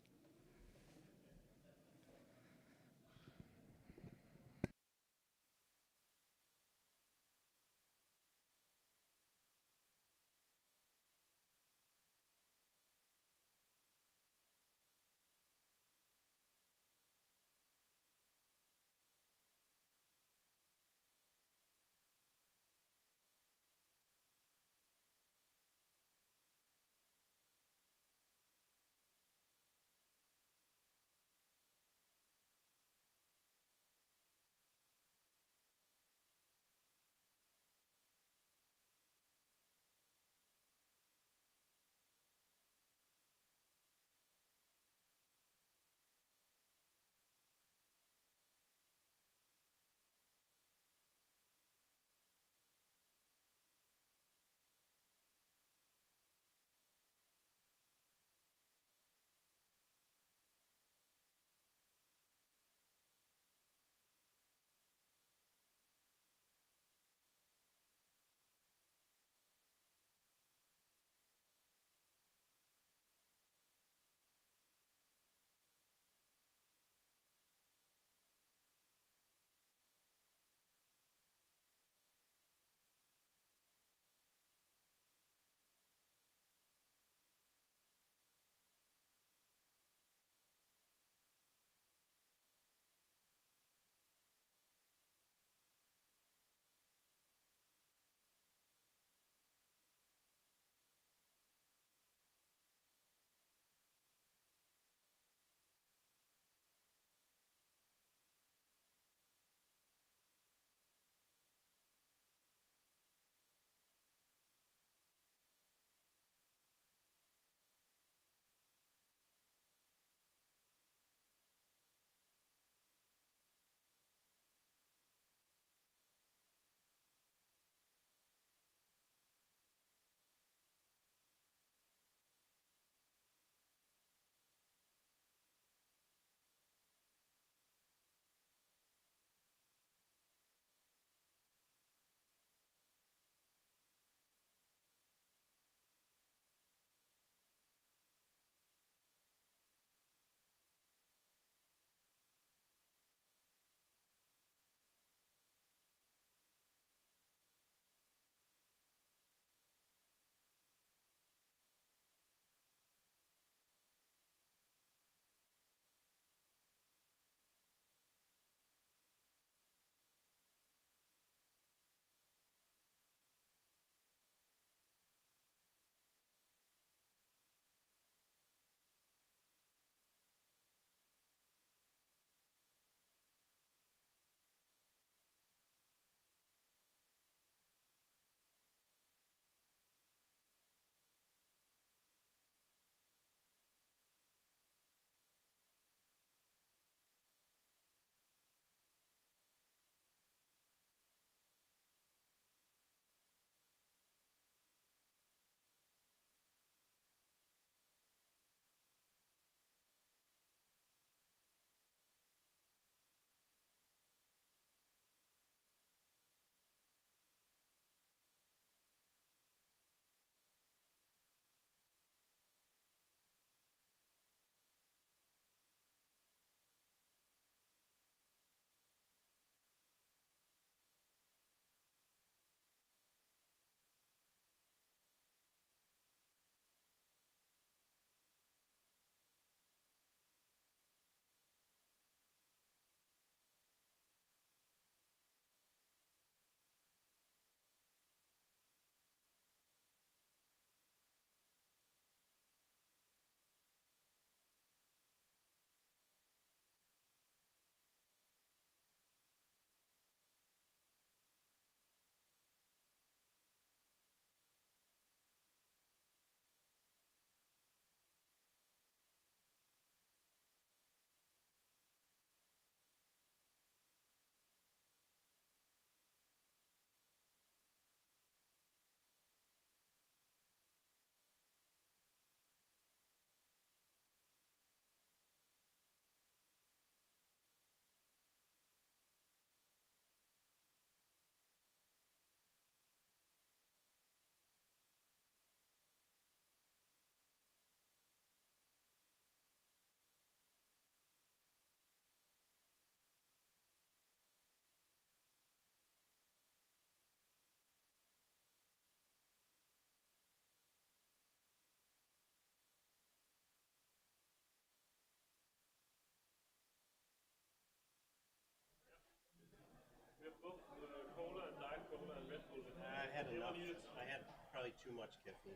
D: I had enough. I had probably too much caffeine.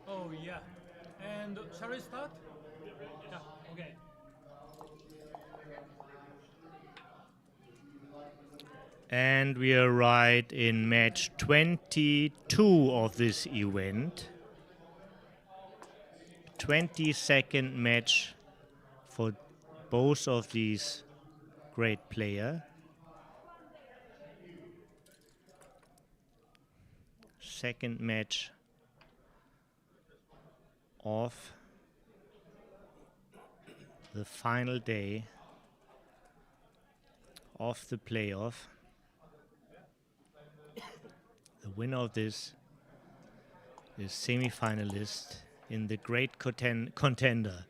C: Oh yeah. And shall we start? Yeah. Okay.
A: And we are right in match 22 of this event. 22nd match for both of these great players. Second match of the final day of the playoff. The winner of this is semi-finalist in the great contender.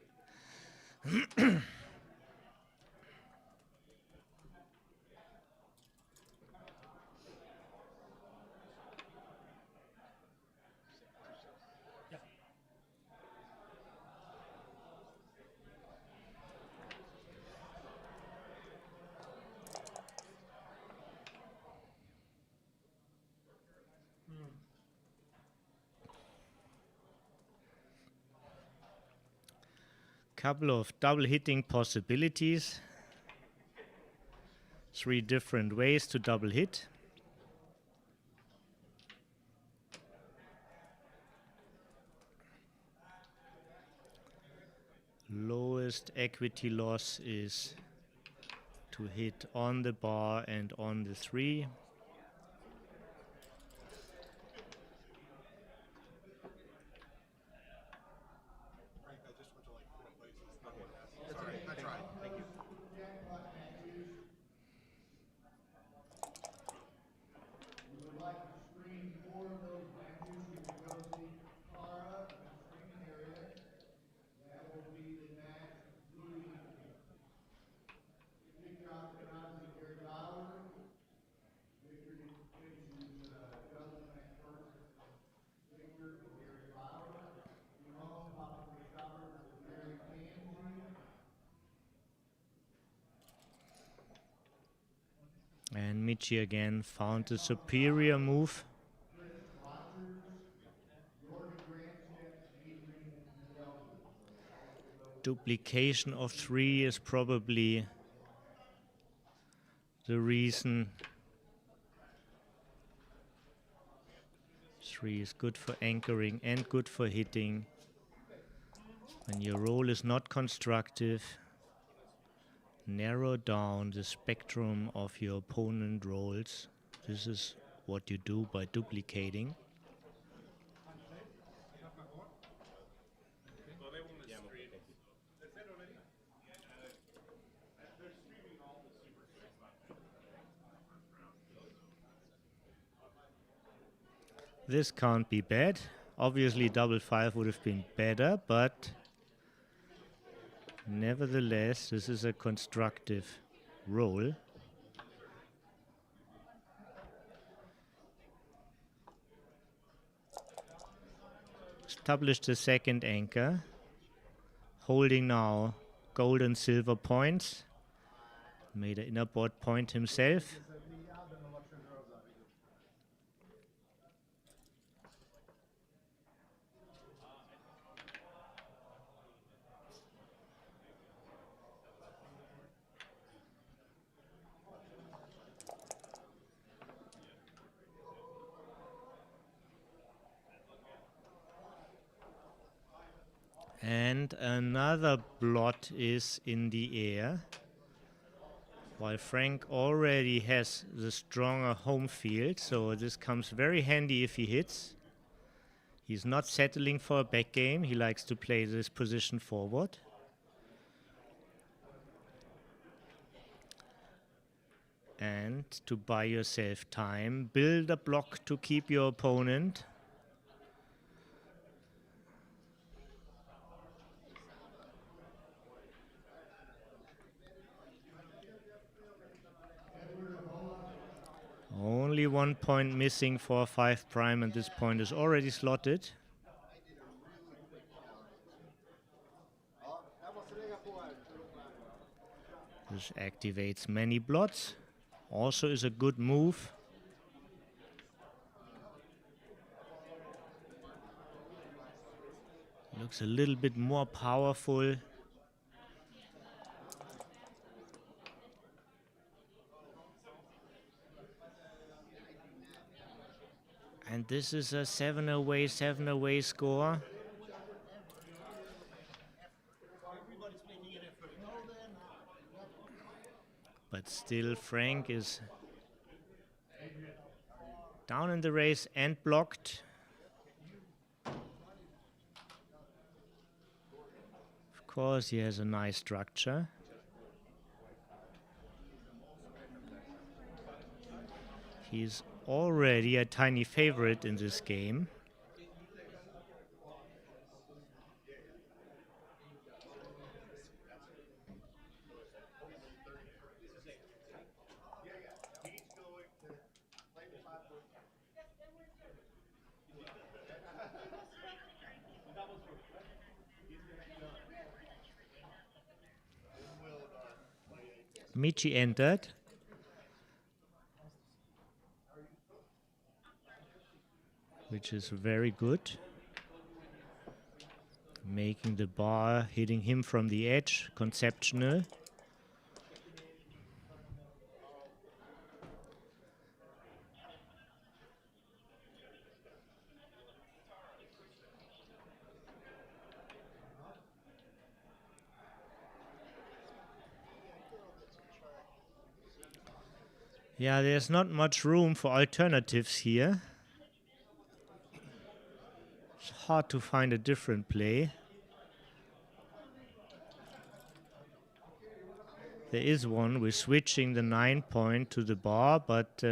A: Couple of double hitting possibilities. 3 different ways to double hit. Lowest equity loss is to hit on the bar and on the 3. And Michi again found a superior move. Duplication of 3 is probably the reason. 3 is good for anchoring and good for hitting. When your roll is not constructive, narrow down the spectrum of your opponent rolls. This is what you do by duplicating. This can't be bad. Obviously double 5 would have been better, but nevertheless this is a constructive roll. Established the second anchor. Holding now gold and silver points. Made an inner board point himself. And another blot is in the air. While Frank already has the stronger home field, so this comes very handy if he hits. He's not settling for a back game. He likes to play this position forward. And to buy yourself time, build a block to keep your opponent. Only 1 point missing for 5 prime, and this point is already slotted. This activates many blots. Also is a good move. Looks a little bit more powerful. And this is a 7 away score. But still Frank is down in the race and blocked. Of course, he has a nice structure. He's already a tiny favorite in this game. Michi entered. Which is very good. Making the bar, hitting him from the edge, conceptual. Yeah, there's not much room for alternatives here. It's hard to find a different play. There is one with switching the 9 point to the bar, but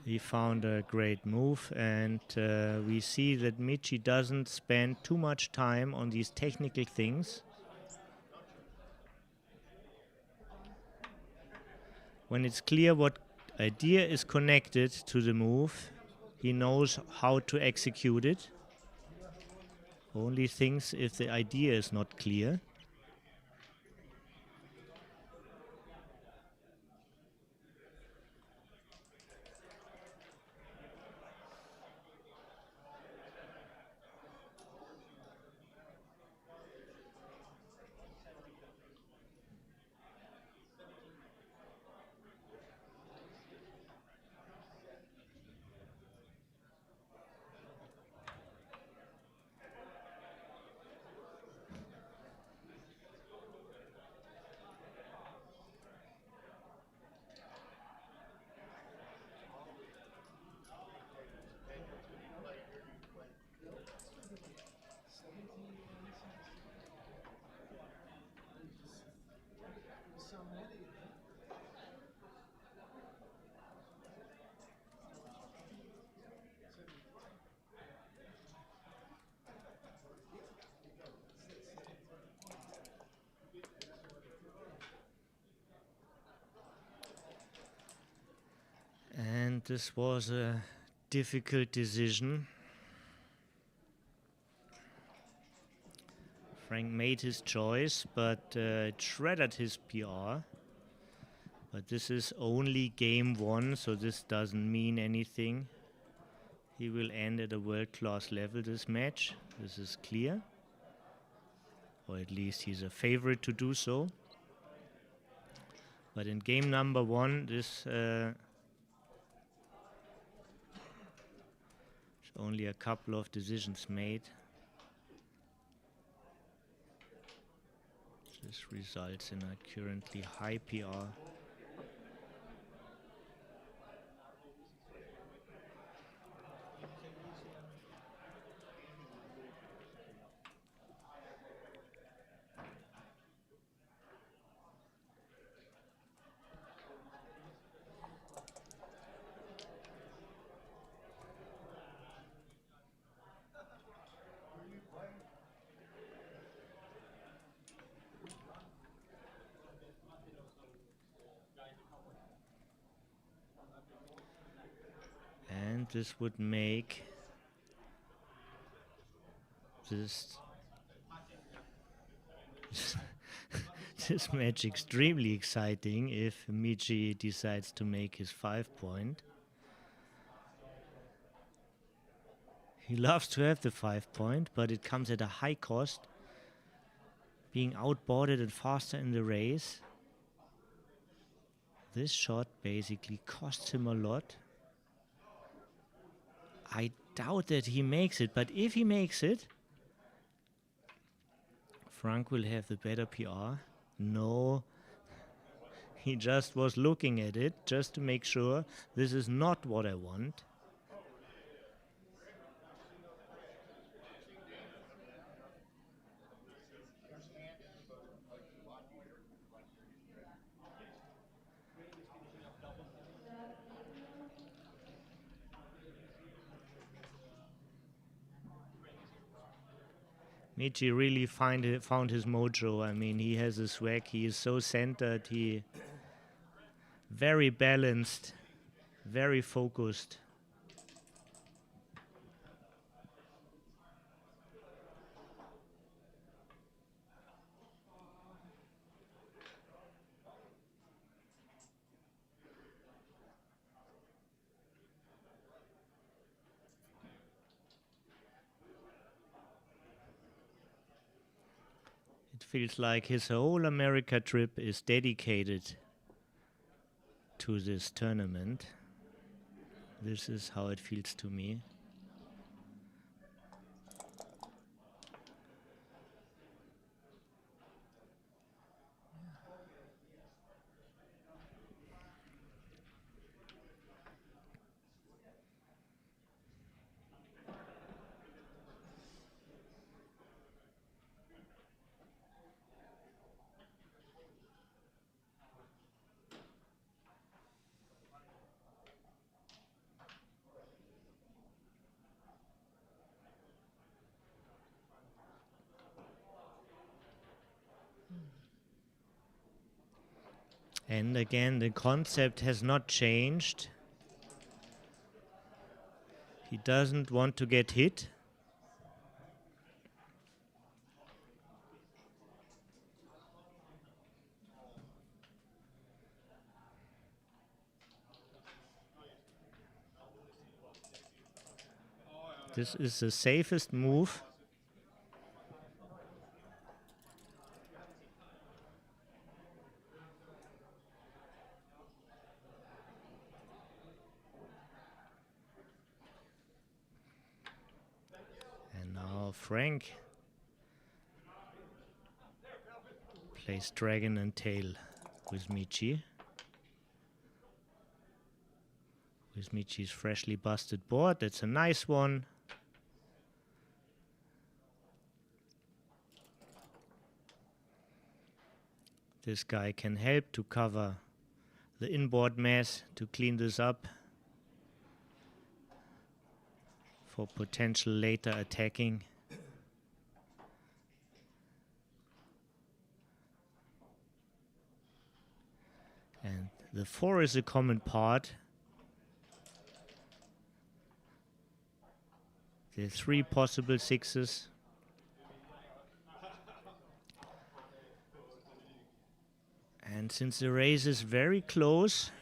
A: he found a great move, and we see that Michi doesn't spend too much time on these technical things. When it's clear what idea is connected to the move, he knows how to execute it. Only thinks if the idea is not clear. And this was a difficult decision. Frank made his choice, but it shredded his PR. But this is only game 1, so this doesn't mean anything. He will end at a world-class level this match. This is clear. Or at least he's a favorite to do so. But in game number 1, this only a couple of decisions made. This results in a currently high PR. And this would make this this match extremely exciting if Michi decides to make his 5-point. He loves to have the 5-point, but it comes at a high cost, being outboarded and faster in the race. This shot basically costs him a lot. I doubt that he makes it, but if he makes it, Frank will have the better PR. No, he just was looking at it just to make sure this is not what I want. Michi really found his mojo. I mean, he has a swag. He is so centered. He very balanced, very focused. It feels like his whole America trip is dedicated to this tournament. This is how it feels to me. And again, the concept has not changed. He doesn't want to get hit. This is the safest move. And now Frank plays Dragon and Tail with Michi. With Michi's freshly busted board. That's a nice one. This guy can help to cover the inboard mess, to clean this up for potential later attacking. And the 4 is a common part. There are 3 possible 6s. And since the race is very close,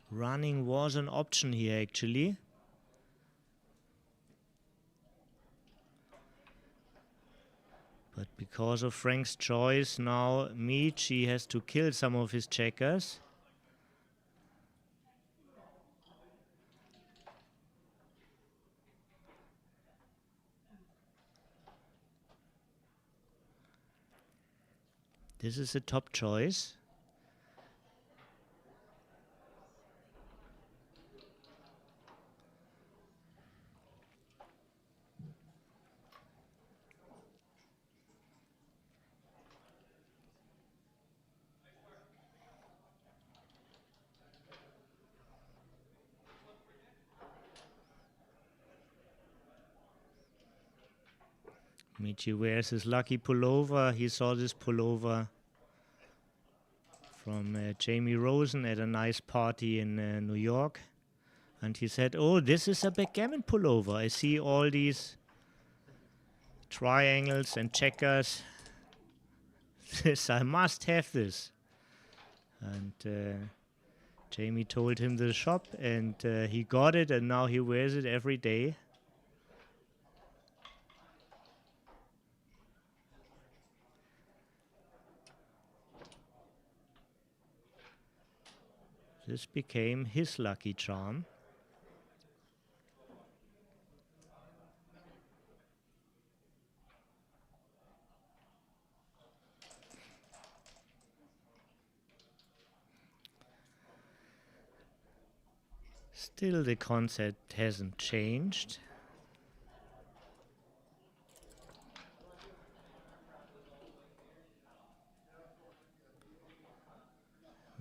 A: running was an option here actually. But because of Frank's choice, now Michi has to kill some of his checkers. This is a top choice. Michi wears his lucky pullover. He saw this pullover from Jamie Rosen at a nice party in New York. And he said, oh, this is a backgammon pullover. I see all these triangles and checkers. This, I must have this. And Jamie told him the shop, and he got it, and now he wears it every day. This became his lucky charm. Still, the concept hasn't changed.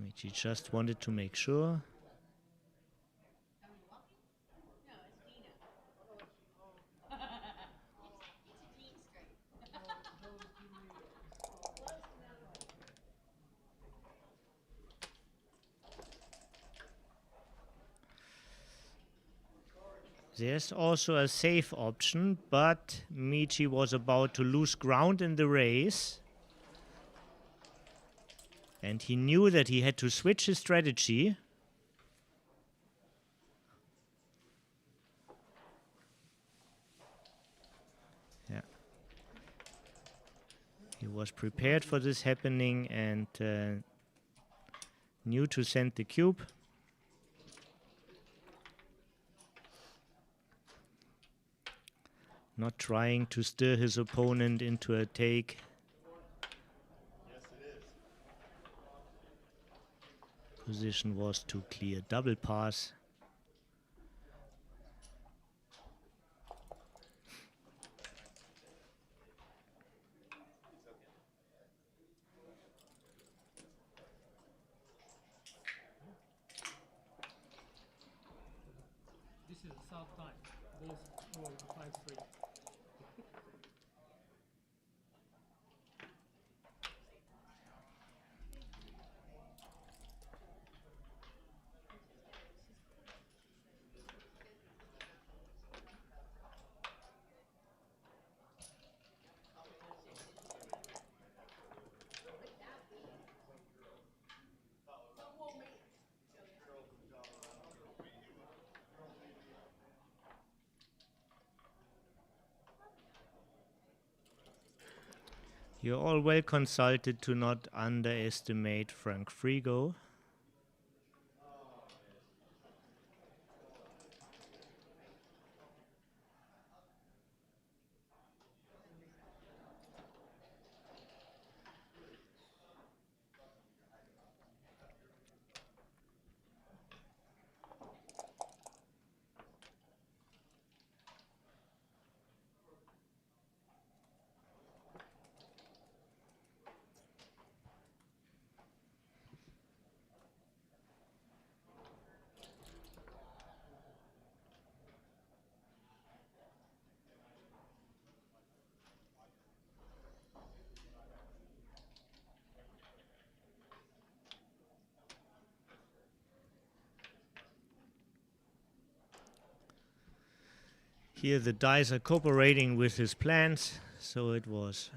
A: Michi just wanted to make sure. There's also a safe option, but Michi was about to lose ground in the race. And he knew that he had to switch his strategy. Yeah. He was prepared for this happening and knew to send the cube. Not trying to stir his opponent into a take. Position was to clear double pass.
C: This is the third time. Both score 5-3.
A: You're all well consulted to not underestimate Frank Frigo. Here the dice are cooperating with his plans, so it was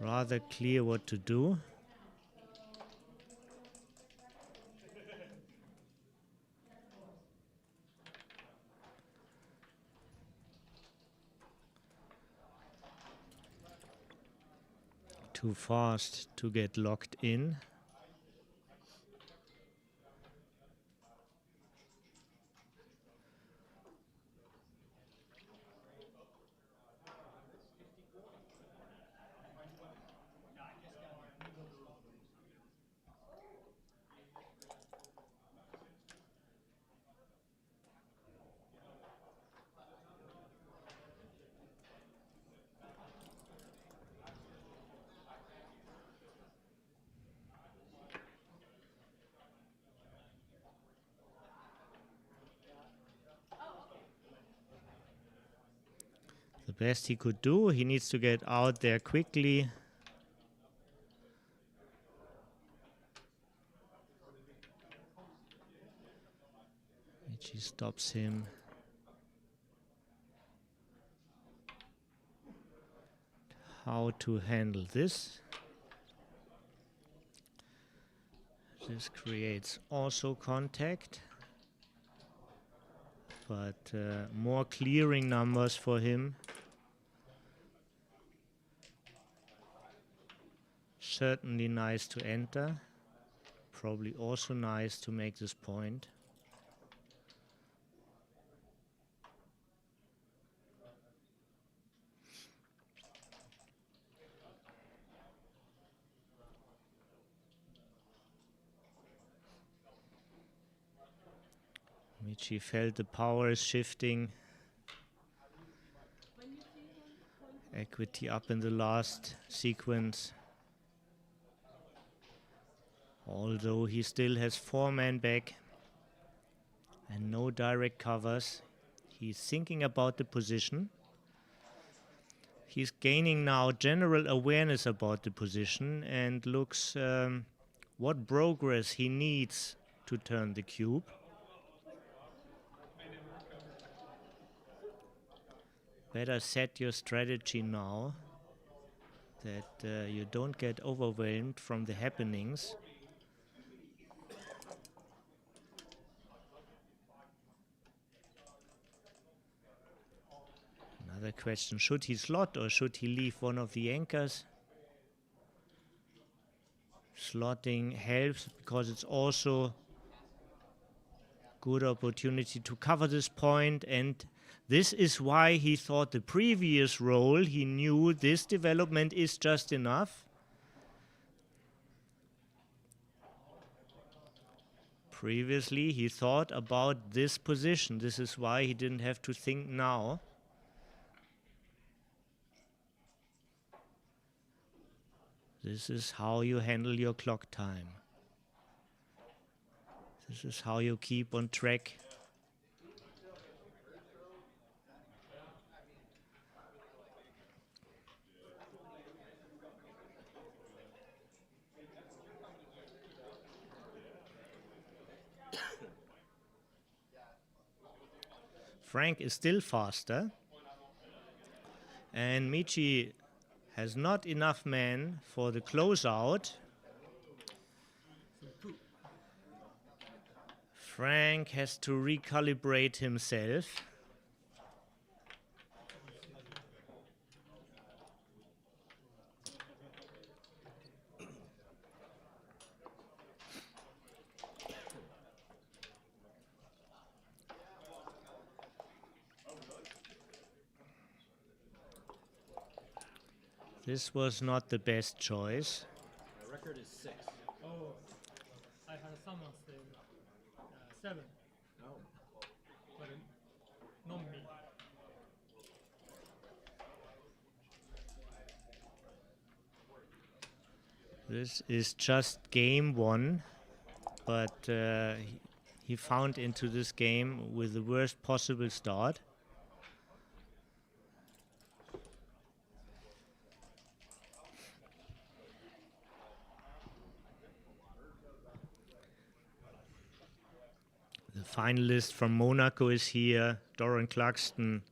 A: rather clear what to do. Too fast to get locked in. the best he could do. He needs to get out there quickly. Michi stops him. How to handle this? This creates also contact, but more clearing numbers for him. Certainly nice to enter. Probably also nice to make this point. Michi felt the power is shifting. Equity up in the last sequence. Although he still has 4-man back and no direct covers. He's thinking about the position. He's gaining now general awareness about the position and looks what progress he needs to turn the cube. Better set your strategy now that you don't get overwhelmed from the happenings. Another question, should he slot or should he leave one of the anchors? Slotting helps because it's also good opportunity to cover this point, and this is why he thought the previous roll, he knew this development is just enough. Previously he thought about this position. This is why he didn't have to think now. This is how you handle your clock time. This is how you keep on track. Frank is still faster. And Michi has not enough men for the closeout. Frank has to recalibrate himself. This was not the best choice.
F: The record is 6.
C: Oh, I had someone say 7,
F: No.
C: but not me.
A: This is just game 1, but he found into this game with the worst possible start. The finalist from Monaco is here, Doran Cluxton.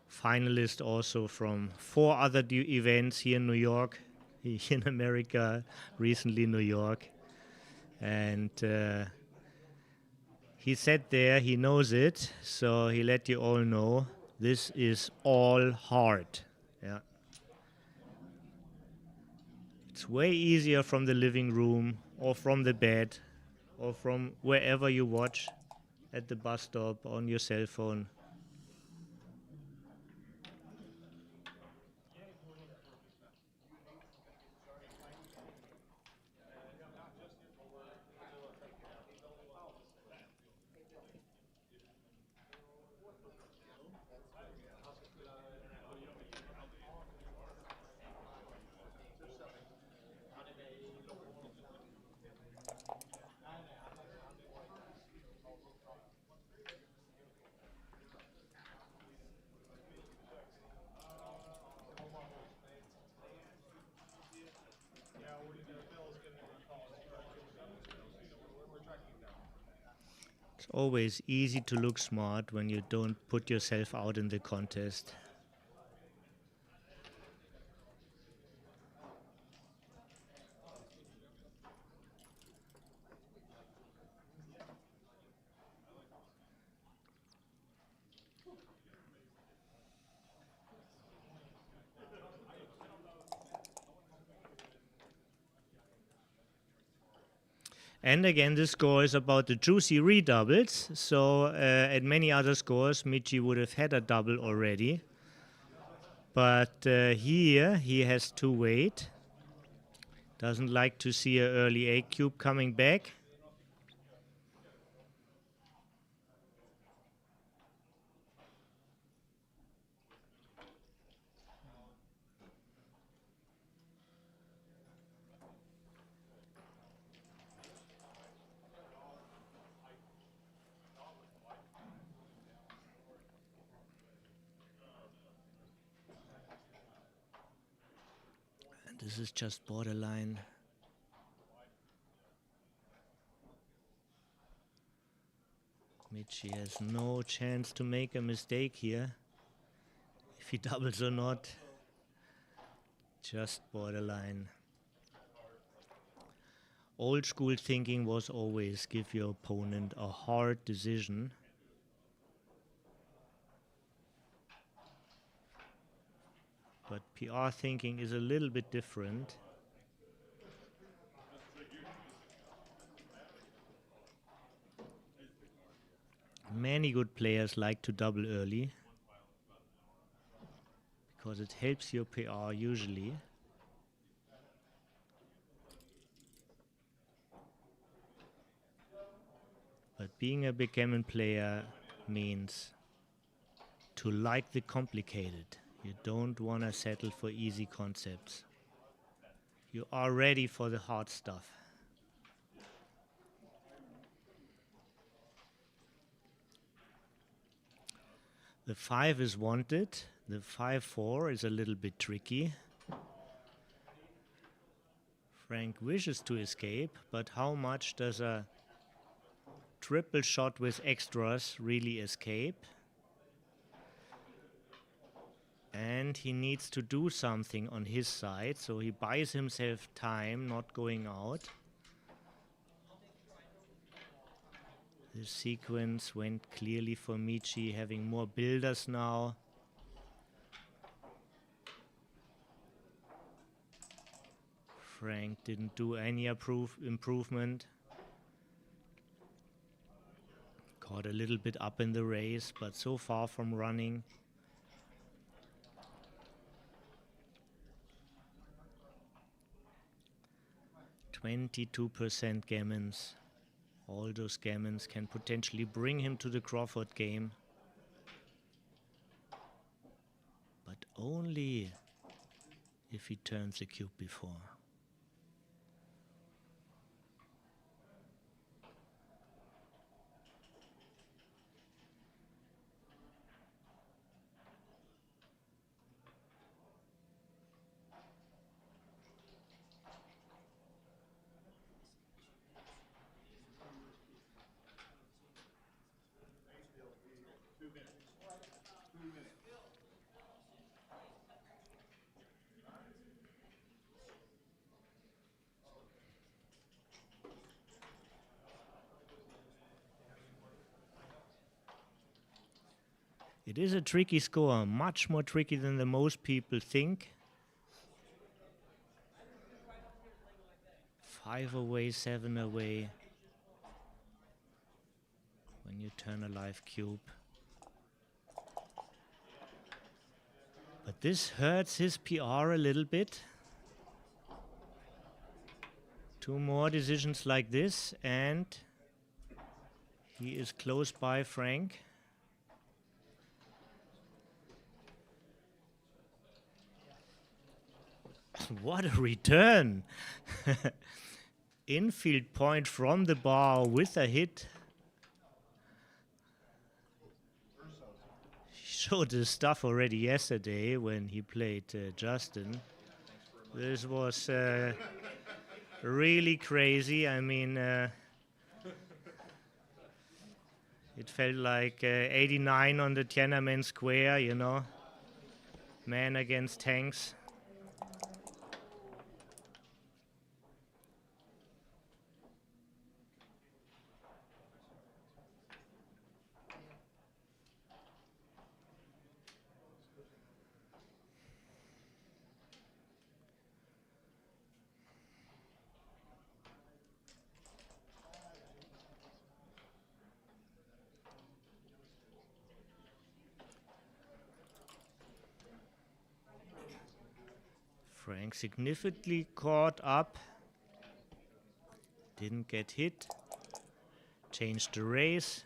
A: Finalist also from 4 other events here in New York, in America, recently New York. And he said there, he knows it, so he let you all know this is all hard. Yeah. It's way easier from the living room or from the bed or from wherever you watch, at the bus stop, on your cell phone. Always easy to look smart when you don't put yourself out in the contest. And again, the score is about the juicy redoubles. So at many other scores, Michi would have had a double already. But here, he has to wait. Doesn't like to see an early A cube coming back. This is just borderline. Michi has no chance to make a mistake here. If he doubles or not. Just borderline. Old school thinking was always give your opponent a hard decision. But PR thinking is a little bit different. Many good players like to double early because it helps your PR usually. But being a backgammon player means to like the complicated. You don't want to settle for easy concepts. You are ready for the hard stuff. The 5 is wanted. The 5-4 is a little bit tricky. Frank wishes to escape, but how much does a triple shot with extras really escape? And he needs to do something on his side, so he buys himself time not going out. The sequence went clearly for Michi, having more builders now. Frank didn't do any improvement. Caught a little bit up in the race, but so far from running. %22 gammons. All those gammons can potentially bring him to the Crawford game. But only if he turns the cube before. It is a tricky score, much more tricky than the most people think. 5 away, 7 away. When you turn a live cube. But this hurts his PR a little bit. 2 more decisions like this and he is close by Frank. What a return! Infield point from the bar with a hit. He showed his stuff already yesterday when he played Justin. This was really crazy. I mean, It felt like 89 on the Tiananmen Square, you know. Man against tanks. Frank significantly caught up. Didn't get hit. Changed the race.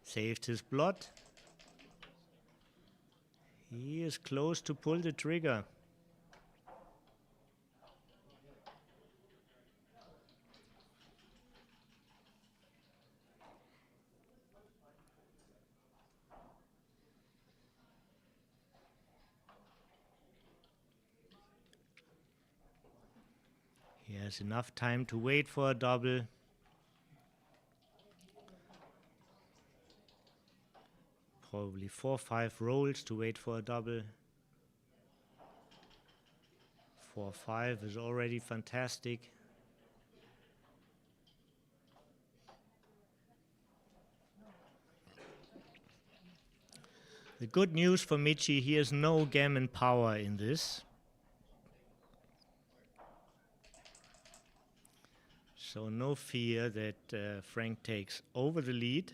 A: Saved his blood. He is close to pull the trigger. He has enough time to wait for a double. Probably 4 or 5 rolls to wait for a double. 4 or 5 is already fantastic. The good news for Michi, he has no gammon power in this. So no fear that Frank takes over the lead.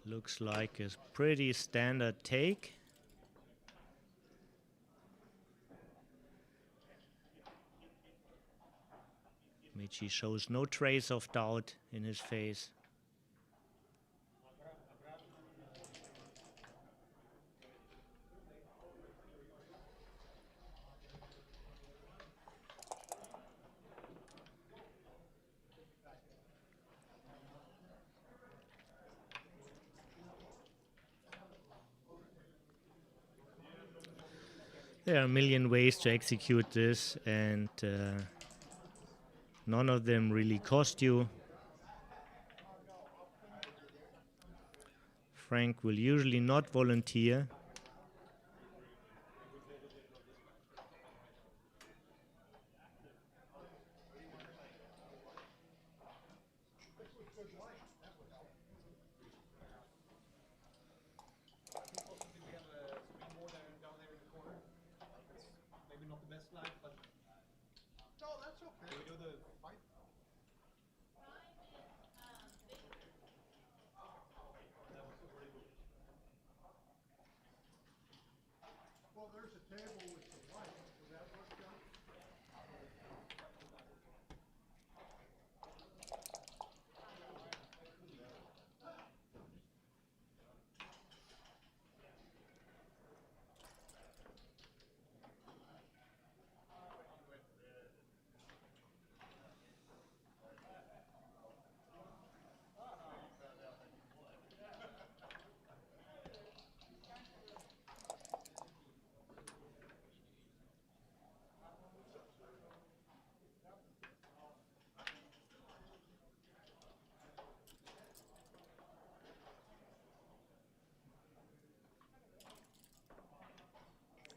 A: Looks like a pretty standard take. Michi shows no trace of doubt in his face. There are a million ways to execute this, and none of them really cost you. Frank will usually not volunteer.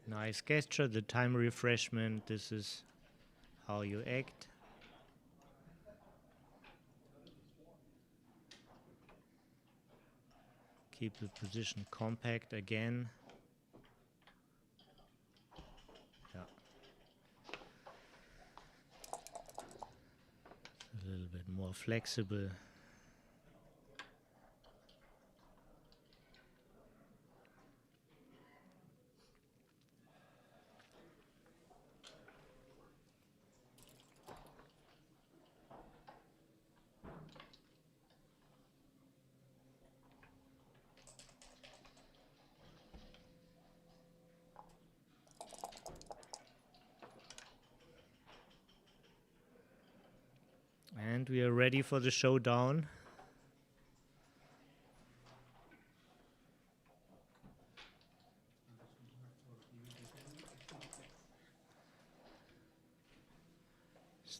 A: Nice gesture, the time refreshment. This is how you act. Keep the position compact again. Yeah. A little bit more flexible. And we are ready for the showdown.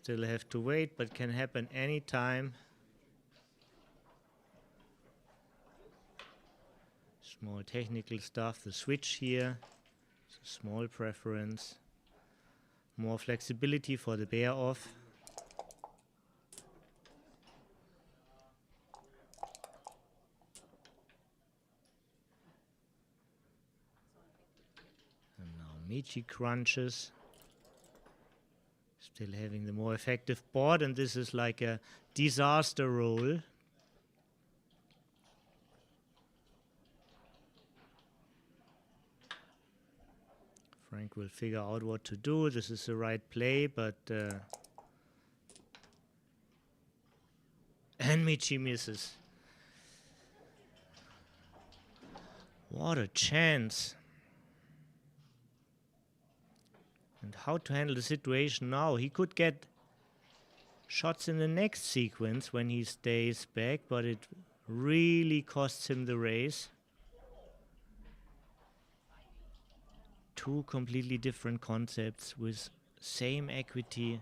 A: Still have to wait, but can happen anytime. Small technical stuff. The switch here, it's a small preference. More flexibility for the bear off. And now Michi crunches. Still having the more effective board, and this is like a disaster roll. Frank will figure out what to do. This is the right play, but and Michi misses. What a chance. And how to handle the situation now. He could get shots in the next sequence when he stays back, but it really costs him the race. Two completely different concepts with same equity.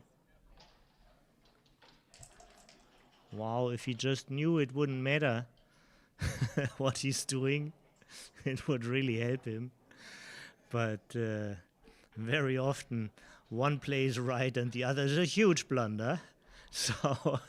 A: Wow, if he just knew it wouldn't matter what he's doing, it would really help him. But very often one plays right and the other is a huge blunder. So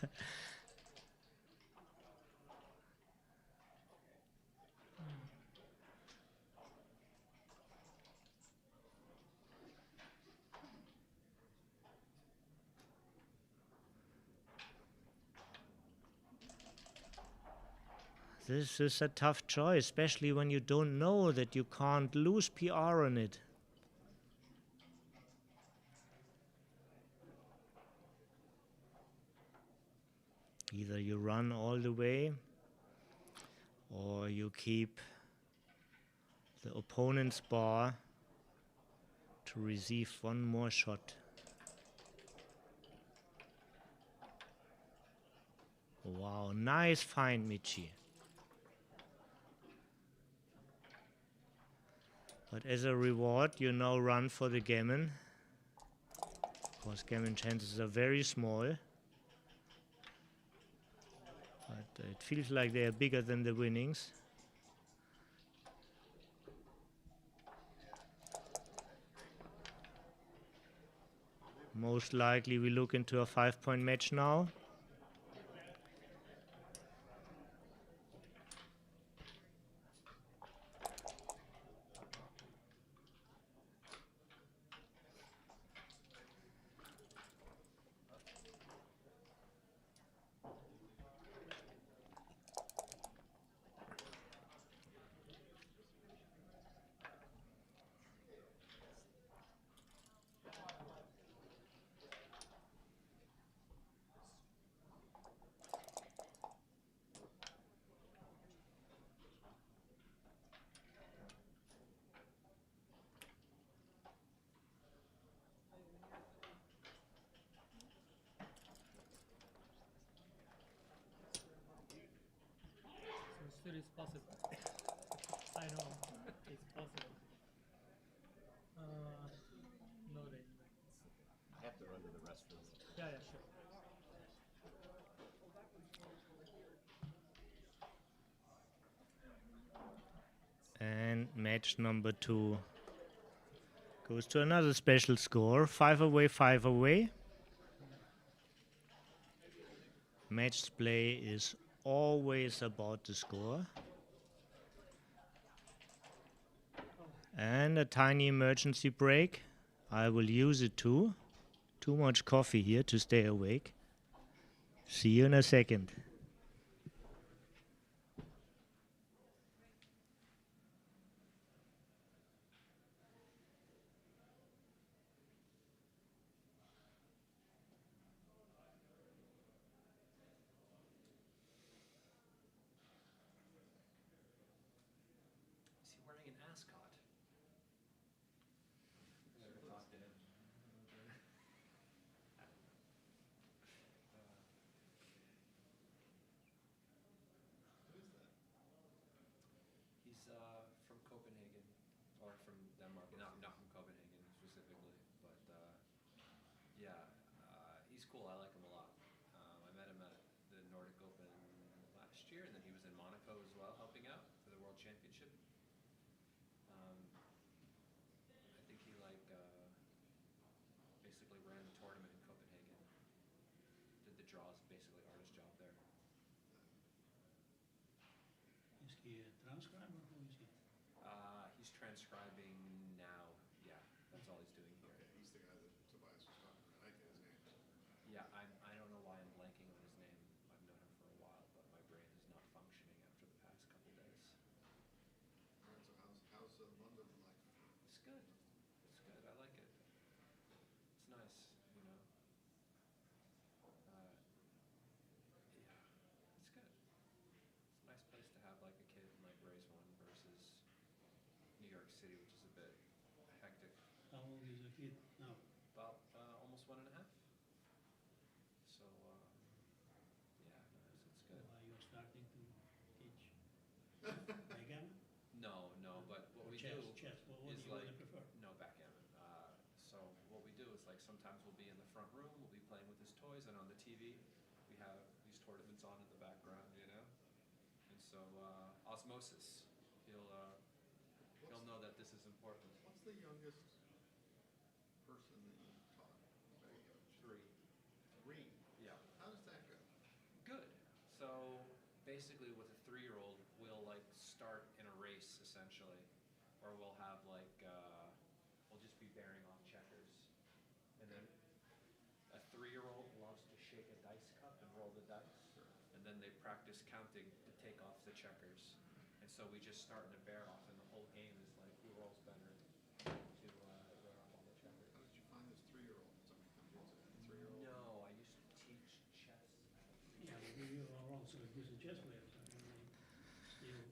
A: this is a tough choice, especially when you don't know that you can't lose PR on it. Either you run all the way, or you keep the opponent's bar to receive one more shot. Wow, nice find, Michi. But as a reward, you now run for the gammon. Of course, gammon chances are very small. But it feels like they are bigger than the winnings. Most likely we look into a 5-point match now.
C: Still it's possible. I know it's possible. No day.
D: I have to run to the restroom.
C: Yeah, sure.
A: And match number 2 goes to another special score. 5 away, 5 away. Match play is always about the score. And a tiny emergency break. I will use it too. Too much coffee here to stay awake. See you in a second.
F: Is he wearing an ascot? Never talked to him. He's from Copenhagen, or from Denmark. Not from Copenhagen specifically, but yeah, East cool. I like him a lot. I met him at the Nordic Open last year, and then he was in Monaco as well, helping out for the World Championship. I think he basically ran the tournament in Copenhagen. Did the draws, basically artist job there.
G: Is he a transcriber? Who is he?
F: He's transcribing now. Yeah, that's all he's doing here.
H: Okay, he's the guy that Tobias was talking about. I get his name.
F: Yeah, I don't know why I'm blanking on his name. I've known him for a while, but my brain is not functioning after the past couple days.
H: All right, so how's London like?
F: It's good. It's good. I like it. It's nice, you know. Yeah, it's good. It's a nice place to have like a kid and like raise one versus New York City, which is a bit hectic.
G: How old is the kid now?
F: About almost 1.5. So yeah, no, it's good.
G: Are you starting to teach backgammon?
F: No, but what
G: Or
F: we
G: chess?
F: do
G: Chess. Well, what
F: is
G: do you
F: like
G: really prefer?
F: no backgammon. So what we do is like sometimes we'll be in the front room, we'll be playing with his toys, and on the TV we have these tournaments on in the background, you know. And so osmosis, he'll know that this is important.
H: What's the youngest person that you taught backgammon?
F: 3.
H: 3.
F: Yeah.
H: How does that go?
F: Good. So basically with a 3-year-old, we'll like start in a race essentially, or we'll have like, we'll just be bearing off checkers. And then a 3-year-old loves to shake a dice cup and roll the dice. And then they practice counting to take off the checkers. And so we just start in a bear off, and the whole game is like who rolls better to bear off all the checkers.
H: How did you find this 3-year-old? Somebody come to you and 3-year-old?
F: No, I used to teach chess.
G: Yeah, but you are also a good chess player. So I mean, still.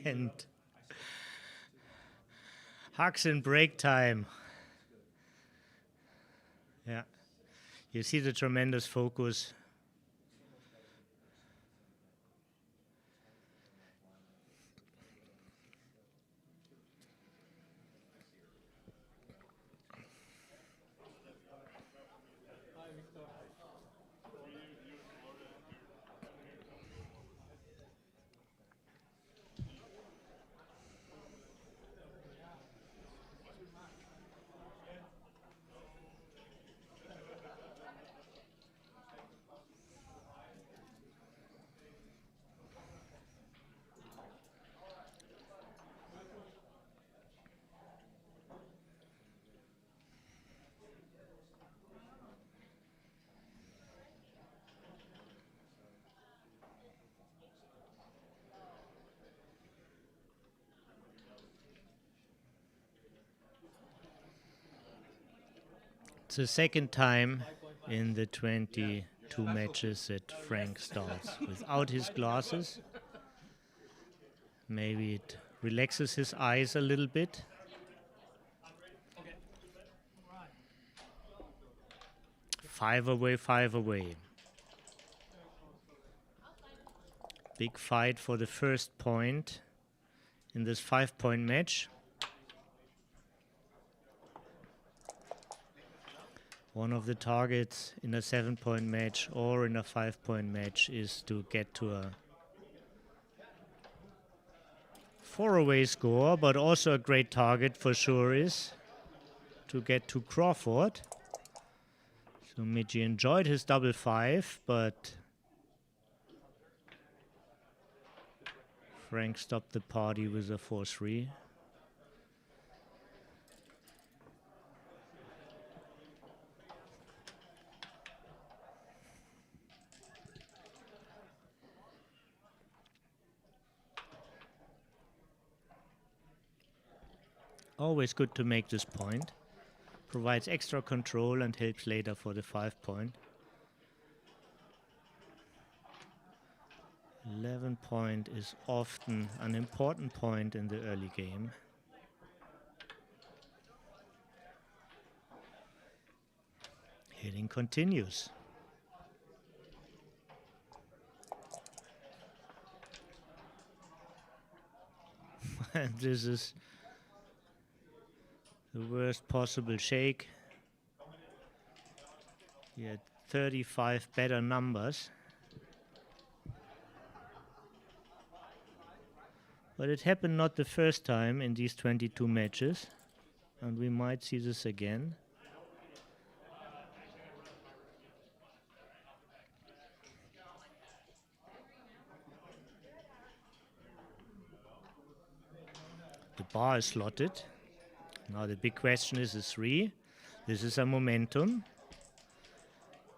A: And hugs in break time. Yeah. You see the tremendous focus. It's the second time in the 22 matches that Frank starts without his glasses. Maybe it relaxes his eyes a little bit. Five away. Big fight for the first point in this 5-point match. One of the targets in a 7-point match or in a 5-point match is to get to a 4-away score, but also a great target for sure is to get to Crawford. So Michi enjoyed his double 5, but Frank stopped the party with a 4-3. Always good to make this point. Provides extra control and helps later for the 5-point. 11-point is often an important point in the early game. Hitting continues. And this is the worst possible shake. He had 35 better numbers. But it happened not the first time in these 22 matches, and we might see this again. The bar is slotted. Now the big question is the 3. This is a momentum.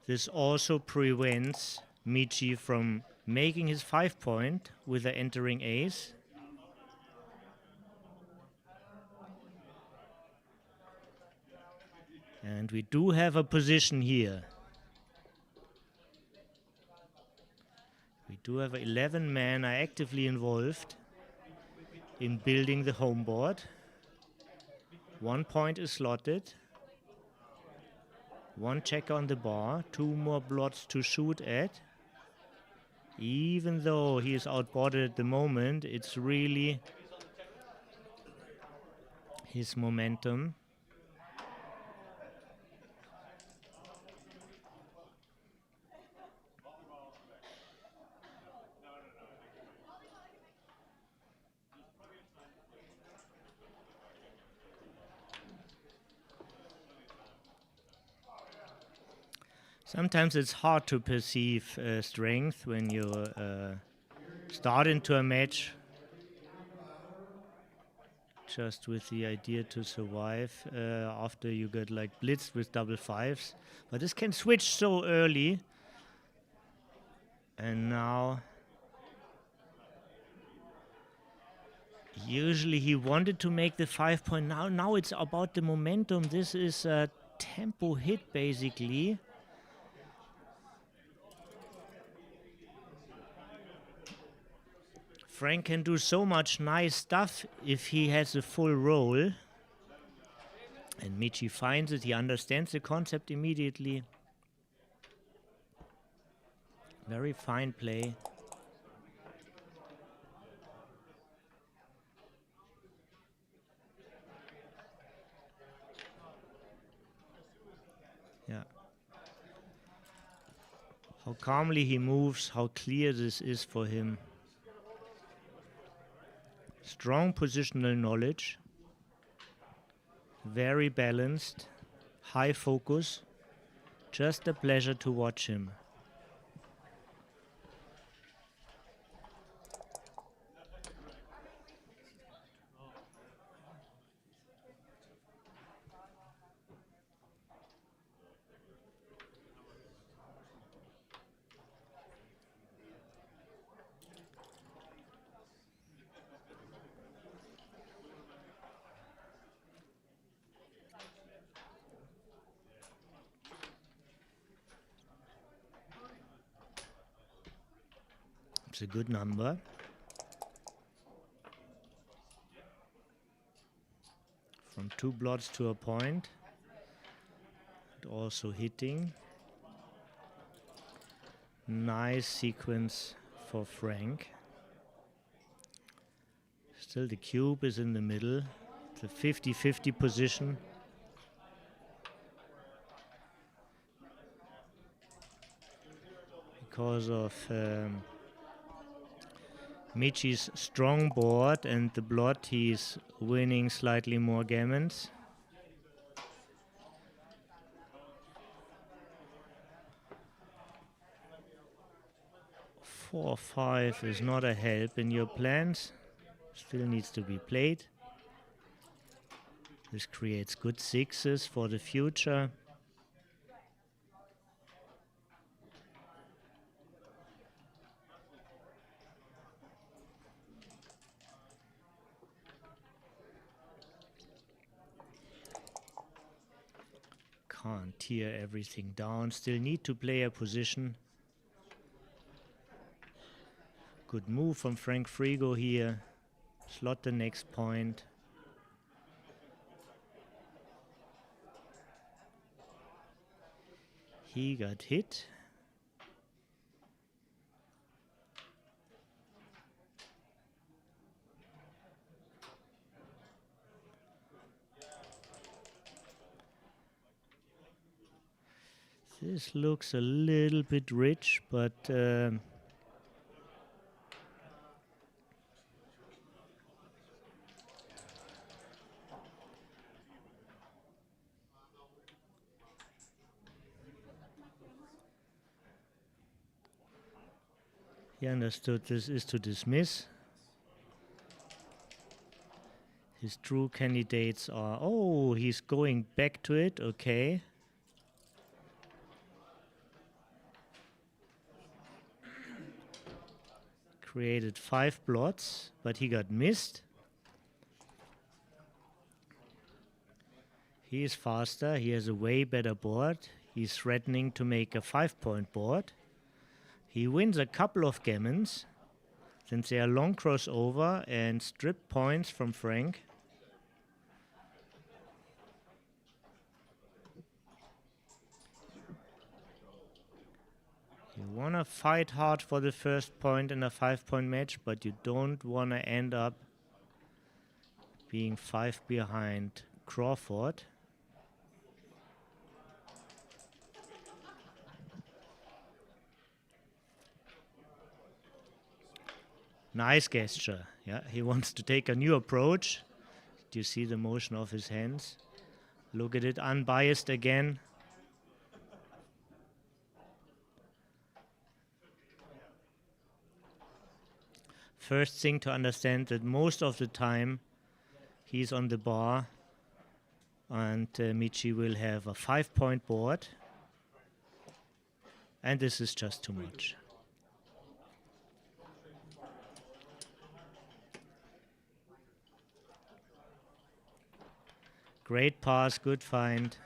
A: This also prevents Michi from making his 5-point with the entering ace. And we do have a position here. We do have 11 men are actively involved in building the home board. 1 point is slotted. 1 checker on the bar. 2 more blots to shoot at. Even though he is outboarded at the moment, it's really his momentum. Sometimes it's hard to perceive strength when you start into a match just with the idea to survive after you get like blitzed with double 5s. But this can switch so early. And now usually he wanted to make the 5-point. Now it's about the momentum. This is a tempo hit basically. Frank can do so much nice stuff if he has a full roll. And Michi finds it, he understands the concept immediately. Very fine play. Yeah. How calmly he moves, how clear this is for him. Strong positional knowledge, very balanced, high focus, just a pleasure to watch him. It's a good number. From 2 blots to a point. And also hitting. Nice sequence for Frank. Still the cube is in the middle. It's a 50-50 position. Because of Michi's strong board and the blot, he's winning slightly more gammons. Four or 5 is not a help in your plans. Still needs to be played. This creates good 6s for the future. Can't tear everything down. Still need to play a position. Good move from Frank Frigo here. Slot the next point. He got hit. This looks a little bit rich, but he understood this is to dismiss. His true candidates are, oh, he's going back to it, okay. Created 5 blots, but he got missed. He is faster, he has a way better board. He's threatening to make a 5-point board. He wins a couple of gammons, since they are long crossover and strip points from Frank. You want to fight hard for the first point in a 5-point match, but you don't want to end up being 5 behind Crawford. Nice gesture. Yeah, he wants to take a new approach. Do you see the motion of his hands? Look at it, unbiased again. First thing to understand that most of the time he's on the bar and Michi will have a 5-point board. And this is just too much. Great pass, good find.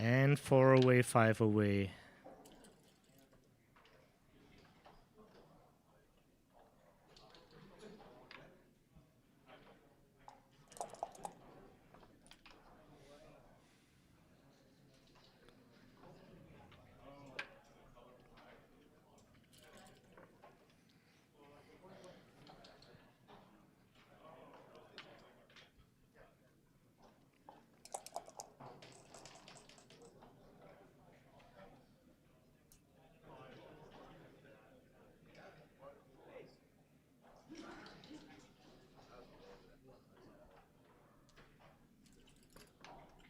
A: And 4 away, 5 away.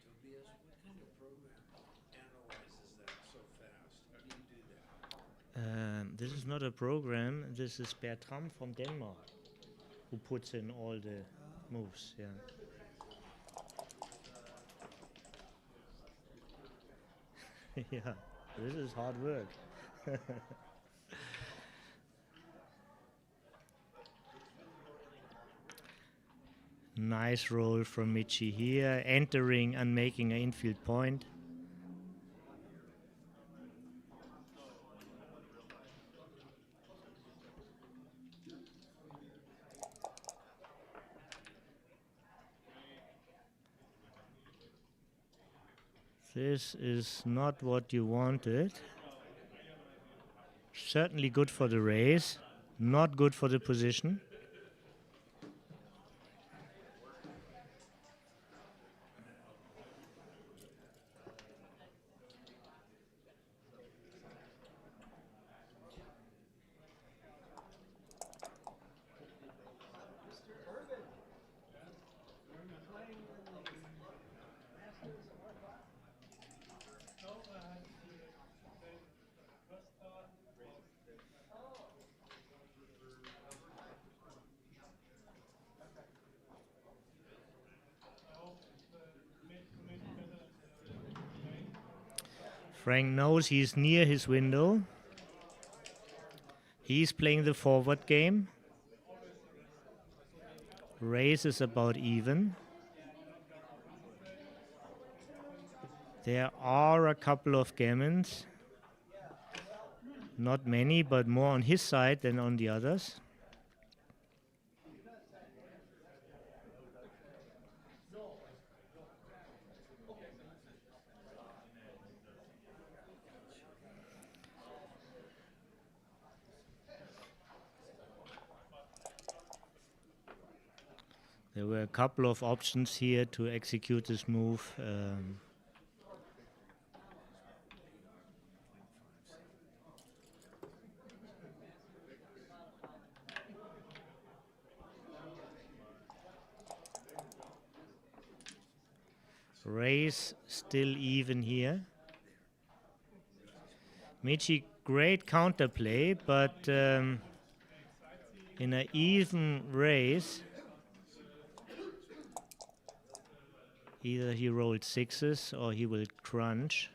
G: Tobias, what kind of program analyzes that so fast? How do you do that?
A: This is not a program. This is Bertram from Denmark who puts in all the moves. Yeah. Yeah, this is hard work. Nice roll from Michi here, entering and making an infield point. This is not what you wanted. Certainly good for the race, not good for the position. Frank knows he's near his window. He's playing the forward game. Race is about even. There are a couple of gammons. Not many, but more on his side than on the others. There were a couple of options here to execute this move. Raise still even here. Michi, great counterplay, but in an even raise, either he rolled sixes or he will crunch.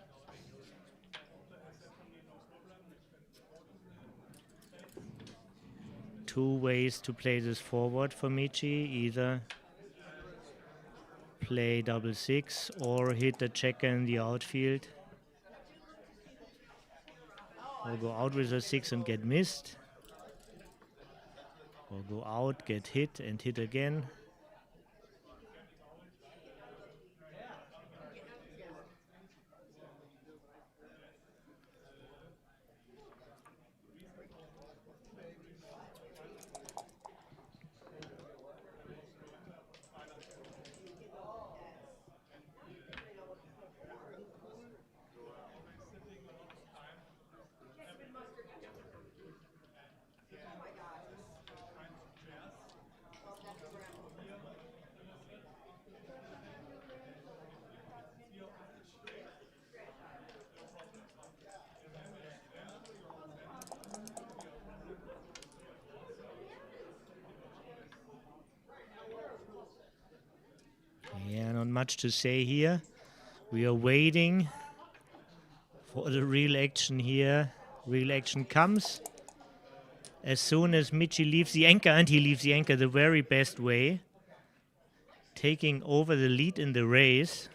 A: Two ways to play this forward for Michi, either play double six or hit the checker in the outfield, or go out with a six and get missed, or go out, get hit and hit again. Yeah, not much to say here. We are waiting for the real action here. Real action comes as soon as Michi leaves the anchor, and he leaves the anchor the very best way, taking over the lead in the race.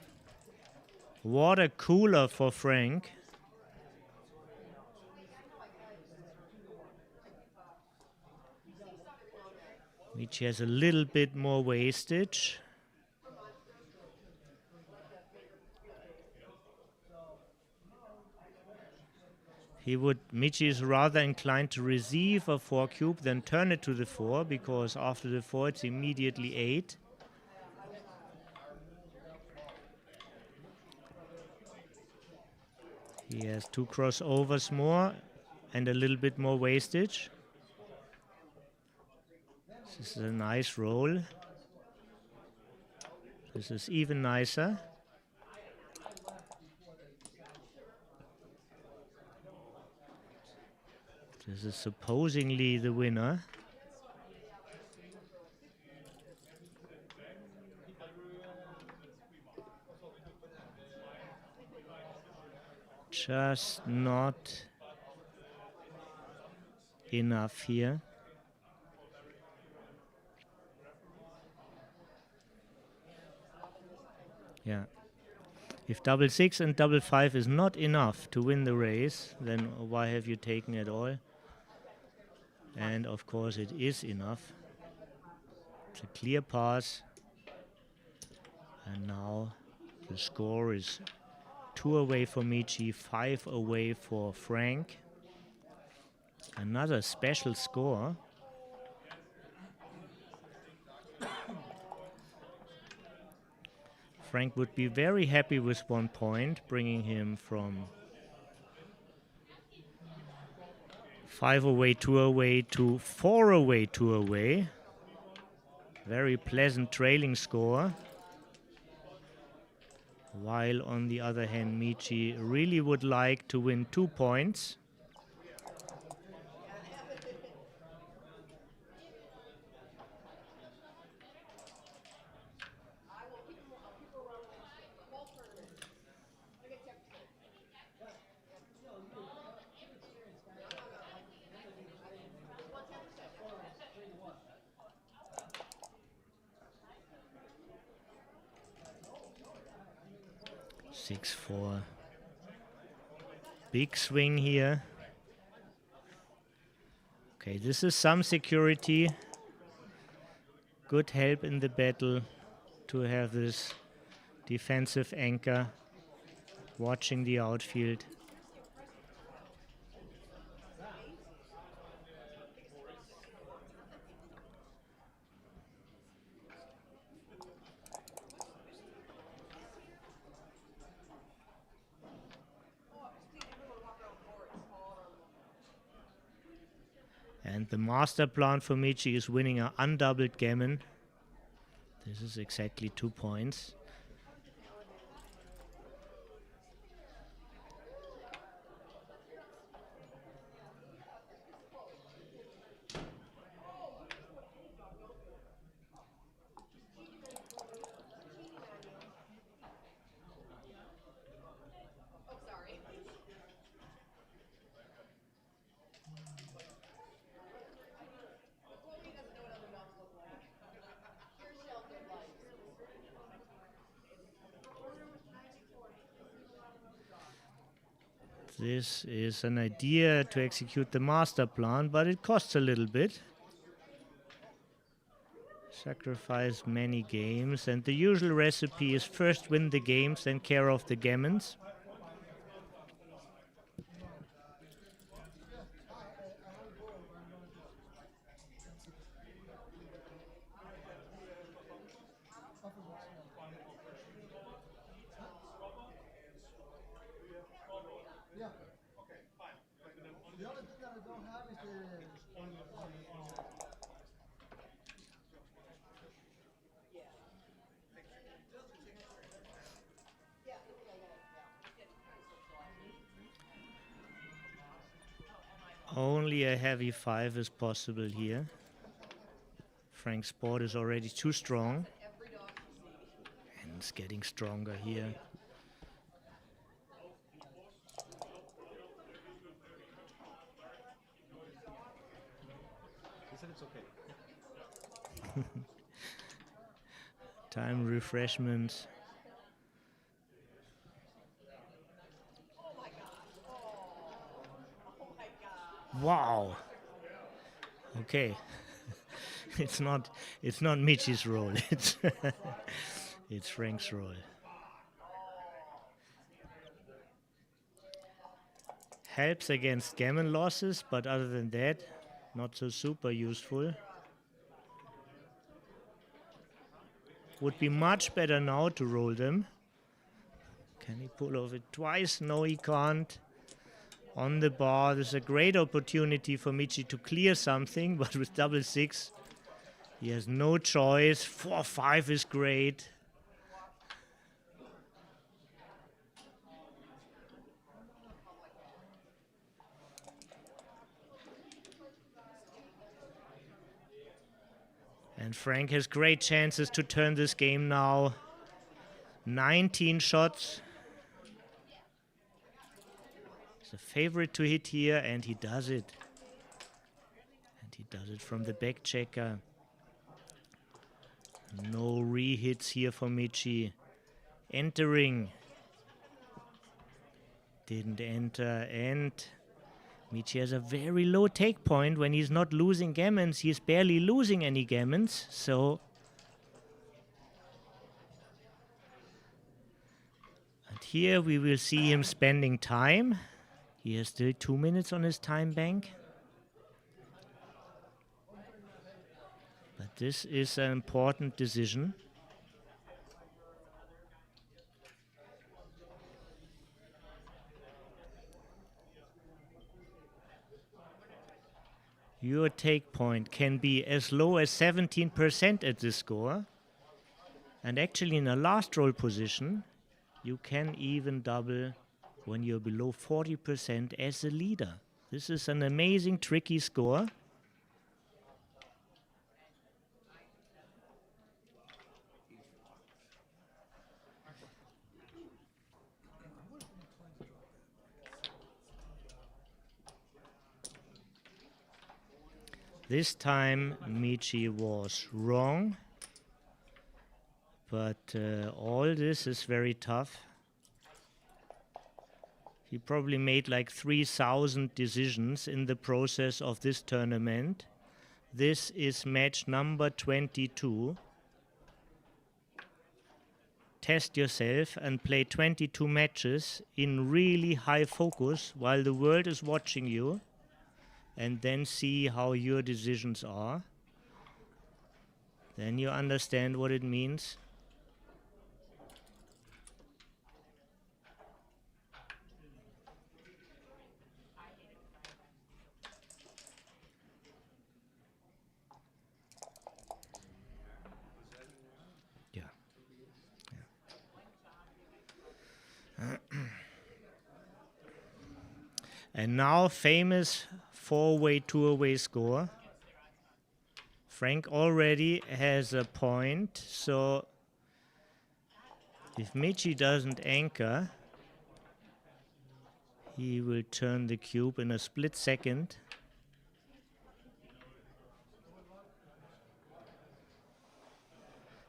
A: Water cooler for Frank. Michi has a little bit more wastage. Michi is rather inclined to receive a 4 cube than turn it to the 4, because after the 4 it's immediately 8. He has 2 crossovers more and a little bit more wastage. This is a nice roll. This is even nicer. This is supposedly the winner. Just not enough here. Yeah. If double six and double five is not enough to win the race, then why have you taken it all? And of course it is enough. It's a clear pass. And now the score is 2 away for Michi, 5 away for Frank. Another special score. Frank would be very happy with 1 point, bringing him from 5 away, 2 away to 4 away, 2 away. Very pleasant trailing score. While on the other hand, Michi really would like to win 2 points. Six, 4. Big swing here. Okay, this is some security. Good help in the battle to have this defensive anchor watching the outfield. The master plan for Michi is winning an undoubled gammon. This is exactly 2 points. This is an idea to execute the master plan, but it costs a little bit. Sacrifice many games, and the usual recipe is first win the games, then care of the gammons. Only a heavy 5 is possible here. Frank's board is already too strong. And it's getting stronger here.
D: He said it's okay.
A: Time refreshment. Wow. Okay. it's not Michi's roll. It's Frank's roll. Helps against gammon losses, but other than that, not so super useful. Would be much better now to roll them. Can he pull off it twice? No, he can't. On the bar, there's a great opportunity for Michi to clear something, but with double 6, he has no choice. 4-5 is great. And Frank has great chances to turn this game now. 19 shots. He's a favorite to hit here, and he does it. And he does it from the back checker. No re-hits here for Michi. Entering. Didn't enter, and Michi has a very low take point. When he's not losing gammons, he's barely losing any gammons, so... And here we will see him spending time. He has still 2 minutes on his time bank. But this is an important decision. Your take point can be as low as 17% at this score. And actually in a last roll position, you can even double when you're below 40% as a leader. This is an amazing, tricky score. This time Michi was wrong, but all this is very tough. He probably made like 3,000 decisions in the process of this tournament. This is match number 22. Test yourself and play 22 matches in really high focus while the world is watching you. And then see how your decisions are. Then you understand what it means. And now famous 4-way, 2-away score. Frank already has a point, so if Michi doesn't anchor, he will turn the cube in a split second.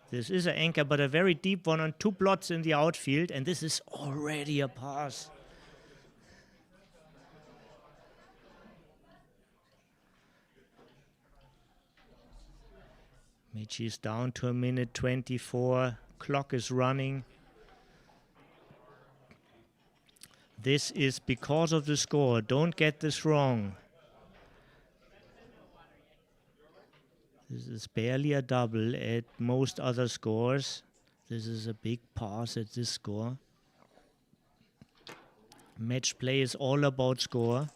A: This is an anchor, but a very deep one on 2 plots in the outfield, and this is already a pass. Michi is down to 1:24. Clock is running. This is because of the score. Don't get this wrong. This is barely a double at most other scores. This is a big pass at this score. Match play is all about score.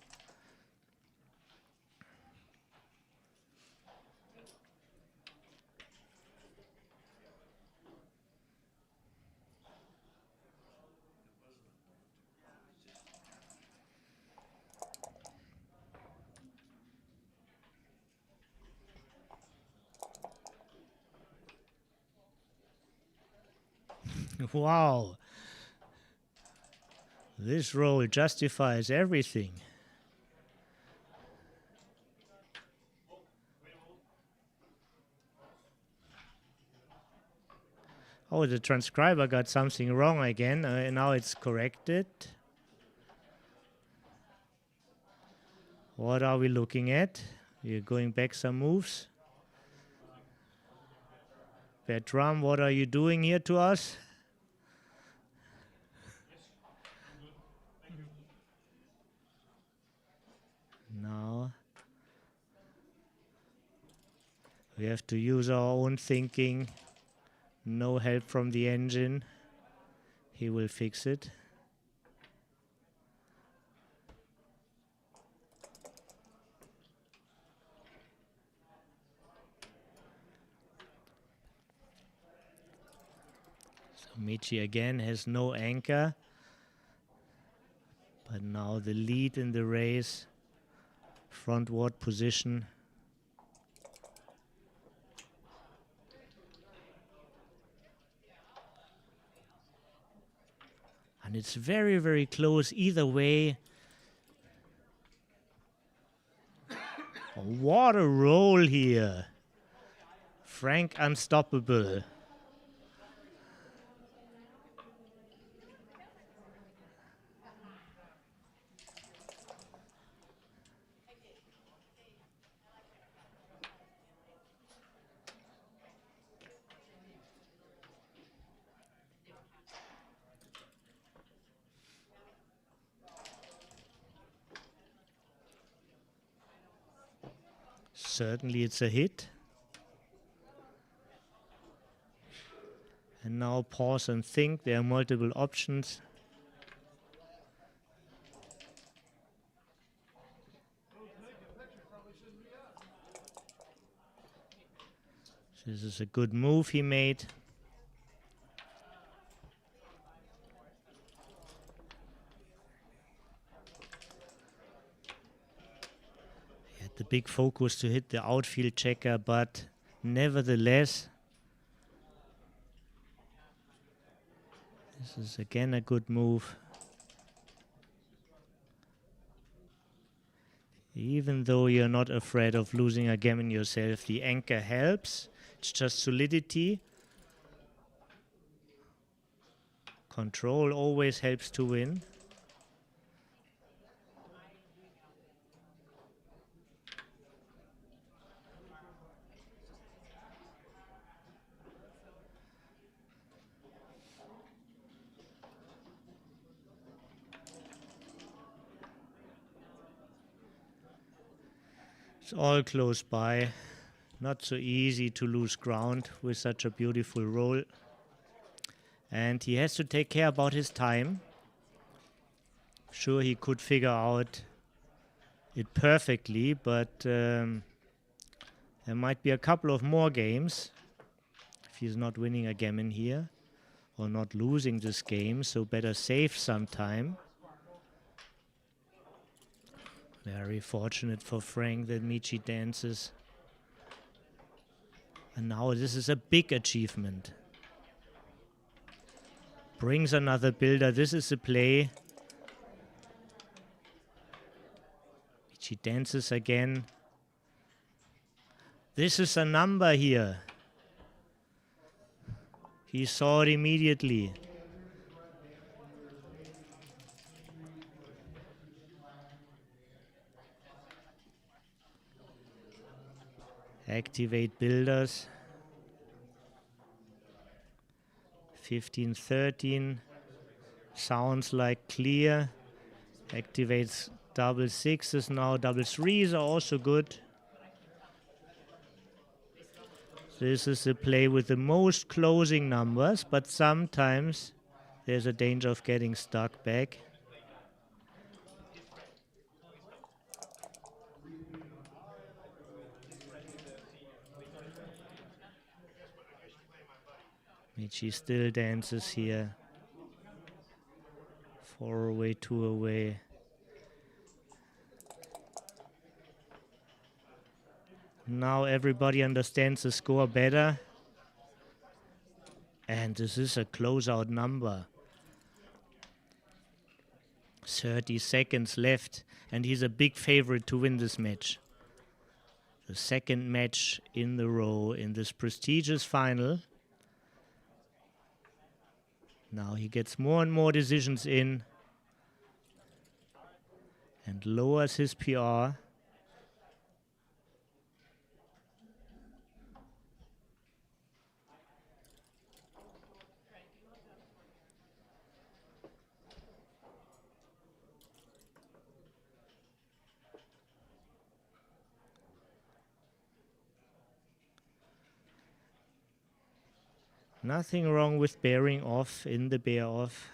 A: Wow. This roll justifies everything. Oh, the transcriber got something wrong again. Now it's corrected. What are we looking at? We're going back some moves. Bertram, what are you doing here to us? Now we have to use our own thinking. No help from the engine. He will fix it. So Michi again has no anchor. But now the lead in the race. Frontward position. And it's very, very close either way. What a roll here. Frank unstoppable. Certainly it's a hit. And now pause and think. There are multiple options. This is a good move he made. The big focus to hit the outfield checker, but nevertheless, this is again a good move. Even though you're not afraid of losing a gammon yourself, the anchor helps. It's just solidity. Control always helps to win. It's all close by. Not so easy to lose ground with such a beautiful roll. And he has to take care about his time. Sure, he could figure out it perfectly, but there might be a couple of more games if he's not winning a gammon here or not losing this game, so better save some time. Very fortunate for Frank that Michi dances. And now this is a big achievement. Brings another builder. This is a play. Michi dances again. This is a number here. He saw it immediately. Activate builders. 15-13. Sounds like clear. Activates double sixes now. Double threes are also good. This is a play with the most closing numbers, but sometimes there's a danger of getting stuck back. Michi still dances here. 4 away, 2 away. Now everybody understands the score better. And this is a closeout number. 30 seconds left. And he's a big favorite to win this match. The second match in the row in this prestigious final. Now he gets more and more decisions in. And lowers his PR. Nothing wrong with bearing off in the bear off.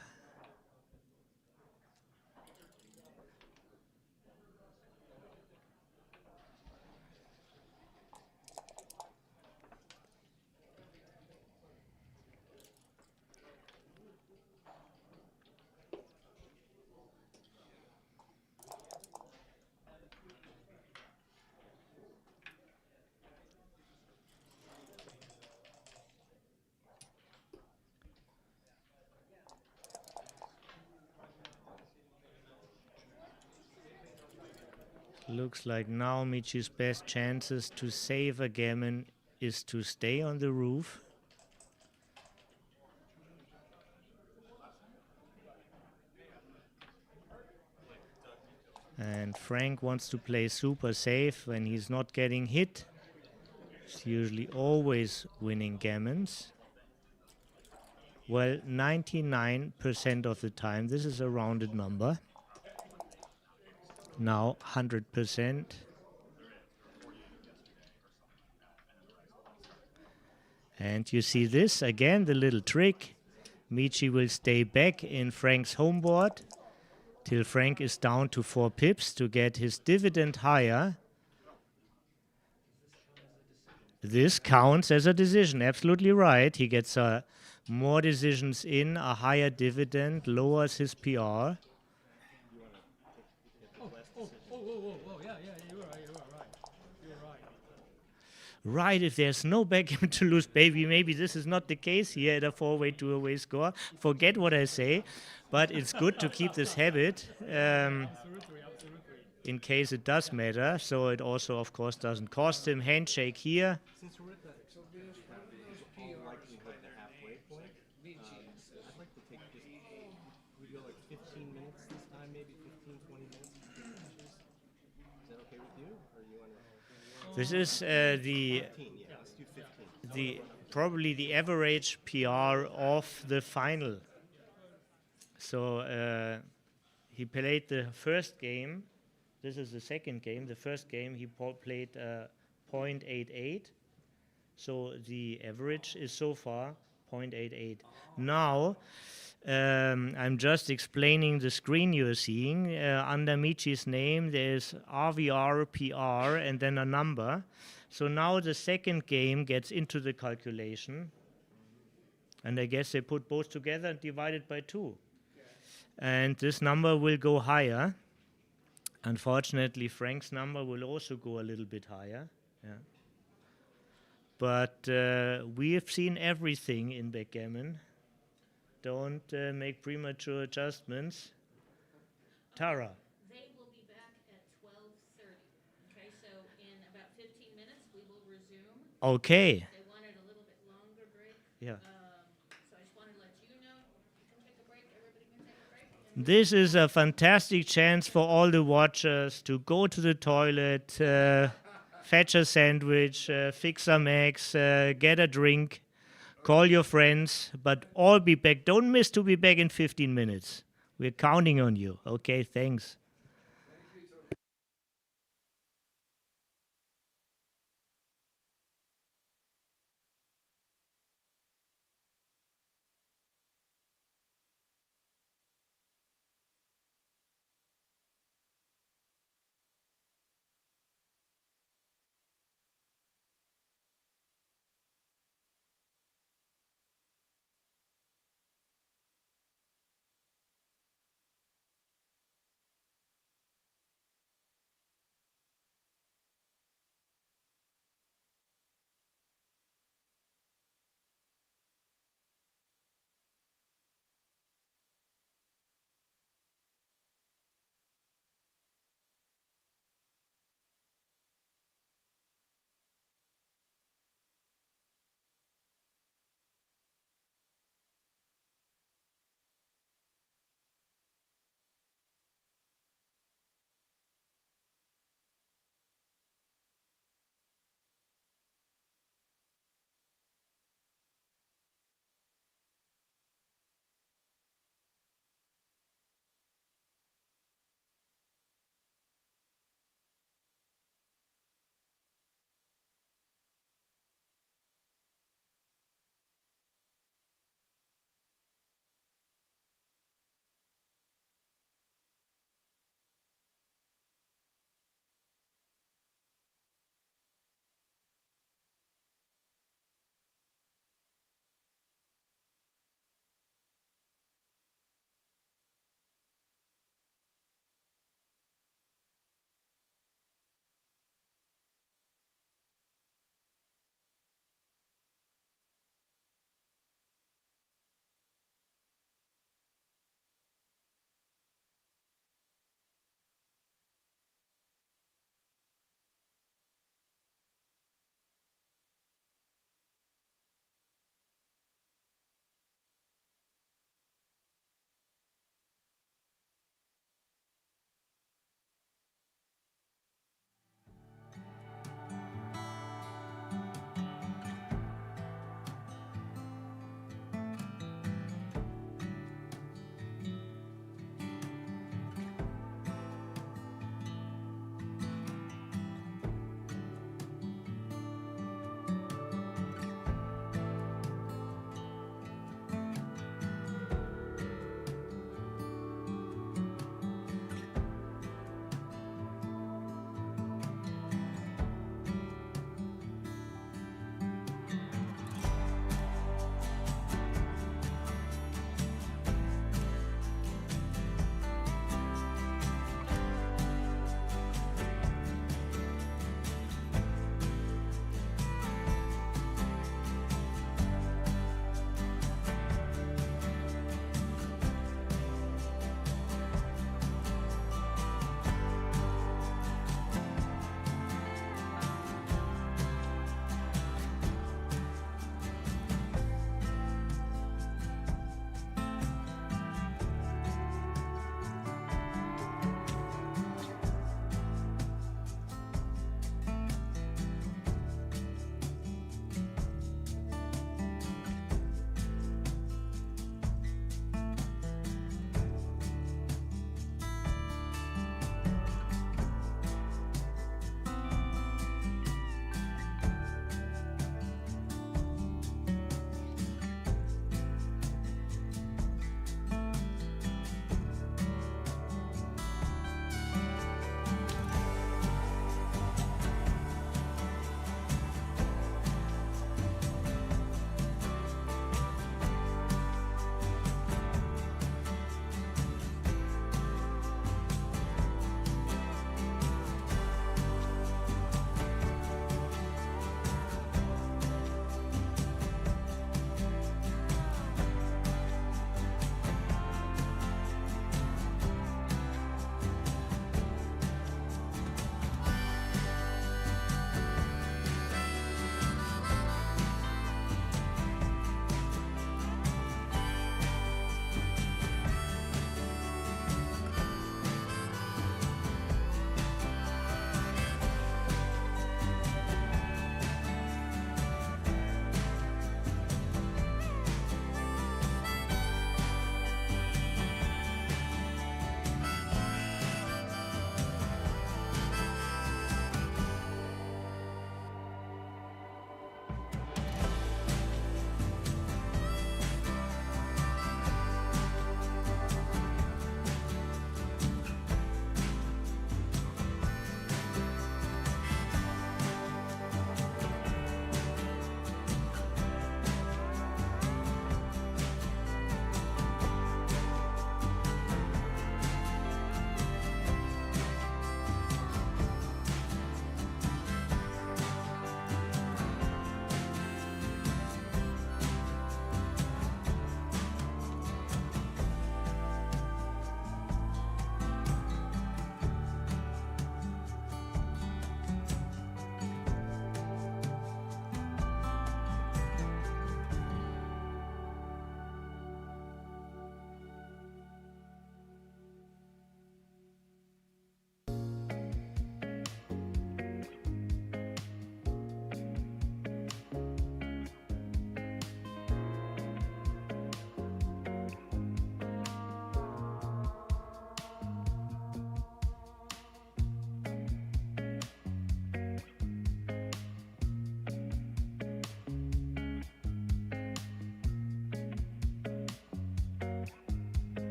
A: Looks like now Michi's best chances to save a gammon is to stay on the roof. And Frank wants to play super safe when he's not getting hit. He's usually always winning gammons. Well, 99% of the time, this is a rounded number. Now 100%. And you see this again, the little trick. Michi will stay back in Frank's home board till Frank is down to 4 pips to get his dividend higher. This counts as a decision, absolutely right. He gets more decisions in, a higher dividend, lowers his PR. Right, if there's no backgammon to lose, maybe this is not the case here at a 4-way, 2-away score. Forget what I say, but it's good to keep this habit in case it does matter. So it also, of course, doesn't cost him. Handshake here.
F: Since we're at that all likelihood the halfway point, I'd like to take just, we go like 15 minutes this time, maybe 15, 20 minutes between matches. Is that okay with you? Or you want to?
A: This is
F: 15, yeah, let's do 15.
A: Probably the average PR of the final. So he played the first game. This is the second game. The first game he played .88. So the average is so far .88. Now I'm just explaining the screen you're seeing. Under Michi's name there's RVR, PR, and then a number. So now the second game gets into the calculation. And I guess they put both together and divide it by 2. And this number will go higher. Unfortunately, Frank's number will also go a little bit higher. Yeah. But we have seen everything in backgammon. Don't make premature adjustments. Tara.
B: They will be back at 12:30. Okay, so in about 15 minutes, we will resume.
A: Okay.
B: They wanted a little bit longer break.
A: Yeah.
B: So I just wanted to let you know you can take a break. Everybody can take a break. And
A: This is a fantastic chance for all the watchers to go to the toilet, fetch a sandwich, fix some eggs, get a drink, call your friends, but all be back. Don't miss to be back in 15 minutes. We're counting on you. Okay, thanks.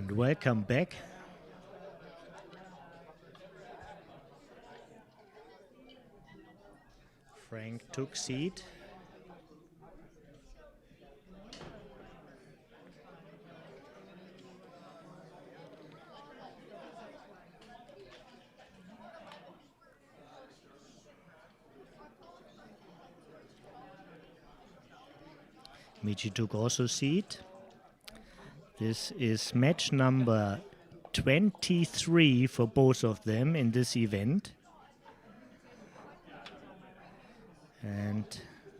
A: And welcome back. Frank took seat. Michi took also seat. This is match number 23 for both of them in this event. And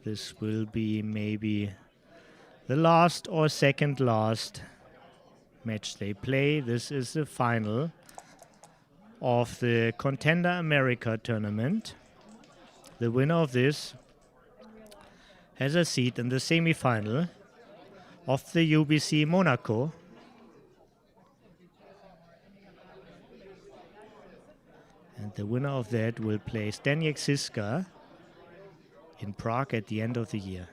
A: this will be maybe the last or second last match they play. This is the final of the Contender America tournament. The winner of this has a seat in the semi-final of the UBC Monaco. And the winner of that will play Staniek Siska in Prague at the end of the year.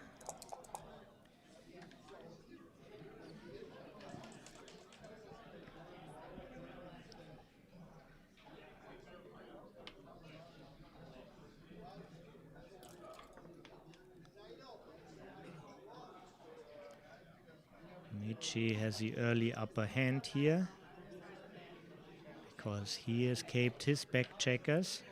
A: Michi has the early upper hand here because he escaped his back checkers.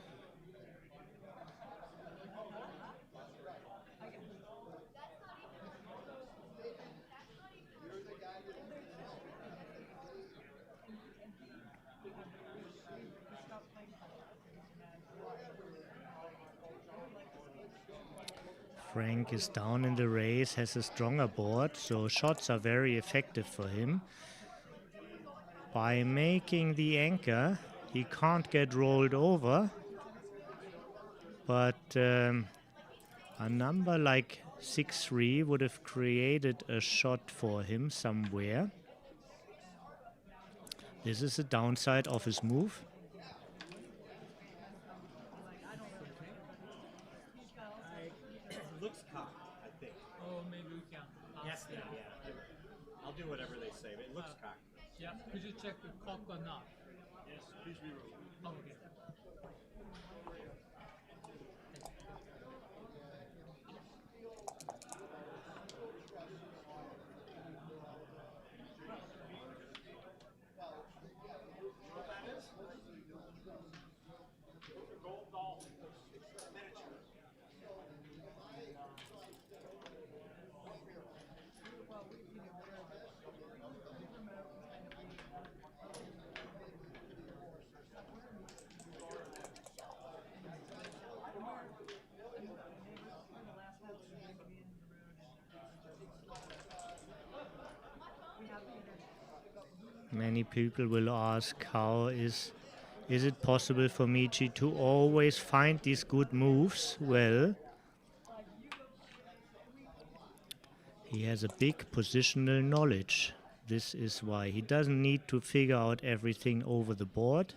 A: Frank is down in the race, has a stronger board, so shots are very effective for him. By making the anchor, he can't get rolled over, but a number like 6-3 would have created a shot for him somewhere. This is the downside of his move.
I: Looks cocked, I think.
C: Oh, maybe we can.
I: Yes, yeah. I'll do whatever they say, but it looks cocked.
C: Yeah, could you check the cock or not?
I: Yes, please reroll.
C: Oh, okay.
A: 'Many people will ask, how is it possible for Michi to always find these good moves? Well, he has a big positional knowledge. This is why he doesn't need to figure out everything over the board.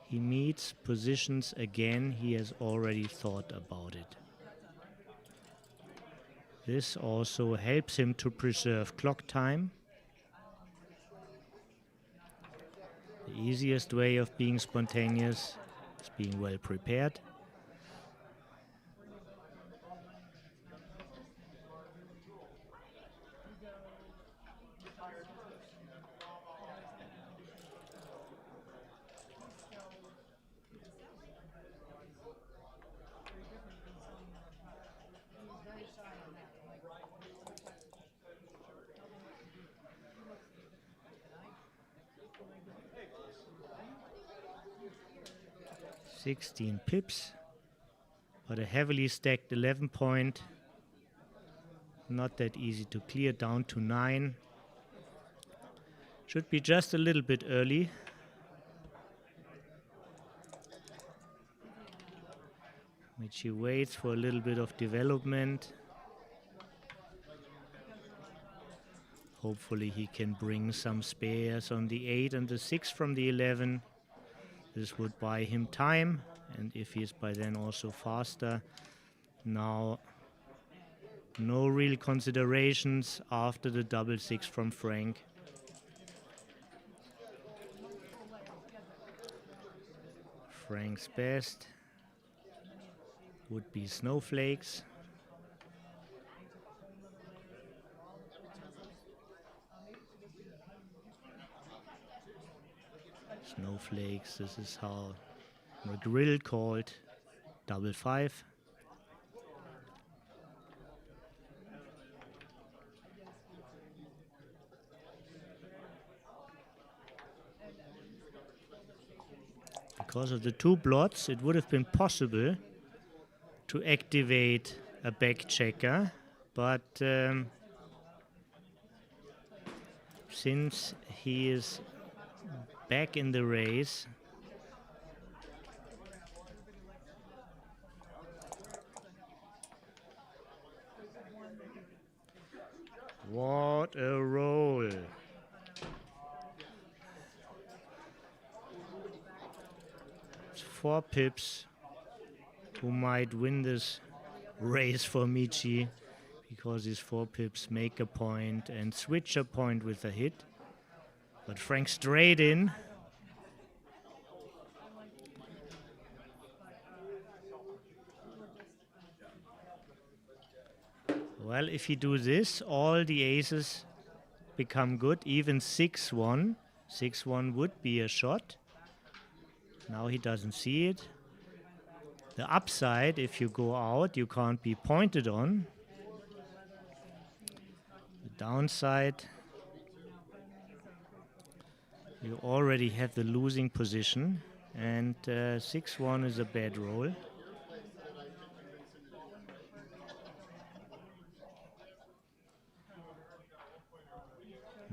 A: He meets positions again, he has already thought about it. This also helps him to preserve clock time. The easiest way of being spontaneous is being well prepared. $16 pips, but a heavily stacked 11 point. Not that easy to clear, down to 9. Should be just a little bit early. Michi waits for a little bit of development. Hopefully he can bring some spares on the 8 and the 6 from the 11. This would buy him time, and if he is by then also faster. Now No real considerations after the double six from Frank. Frank's best would be snowflakes. Snowflakes, this is how McGrill called double five. Because of the two blots, it would have been possible to activate a back checker, but since he is back in the race, what a roll. It's 4 pips who might win this race for Michi, because these 4 pips make a point and switch a point with a hit. But Frank straight in. Well, if you do this, all the aces become good, even 6-1. 6-1 would be a shot. Now he doesn't see it. The upside, if you go out, you can't be pointed on. The downside, you already have the losing position, and 6-1 is a bad roll.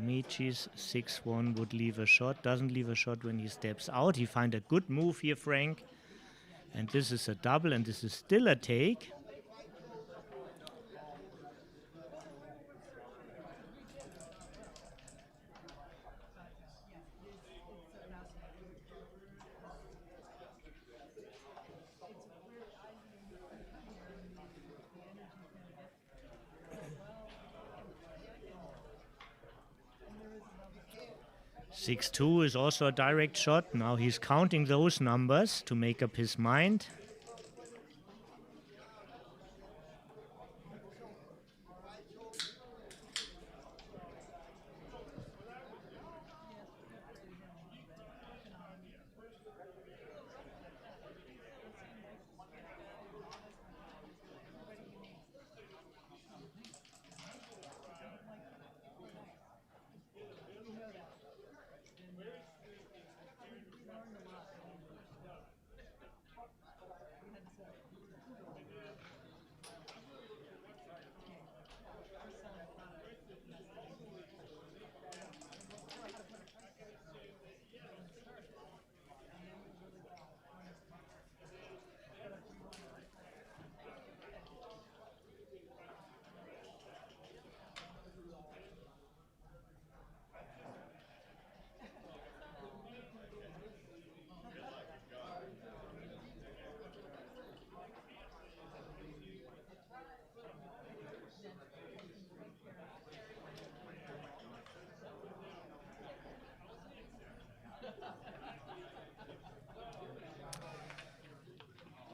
A: Michi's 6-1 would leave a shot, doesn't leave a shot when he steps out. He find a good move here, Frank. And this is a double, and this is still a take. Six-two is also a direct shot. Now he's counting those numbers to make up his mind.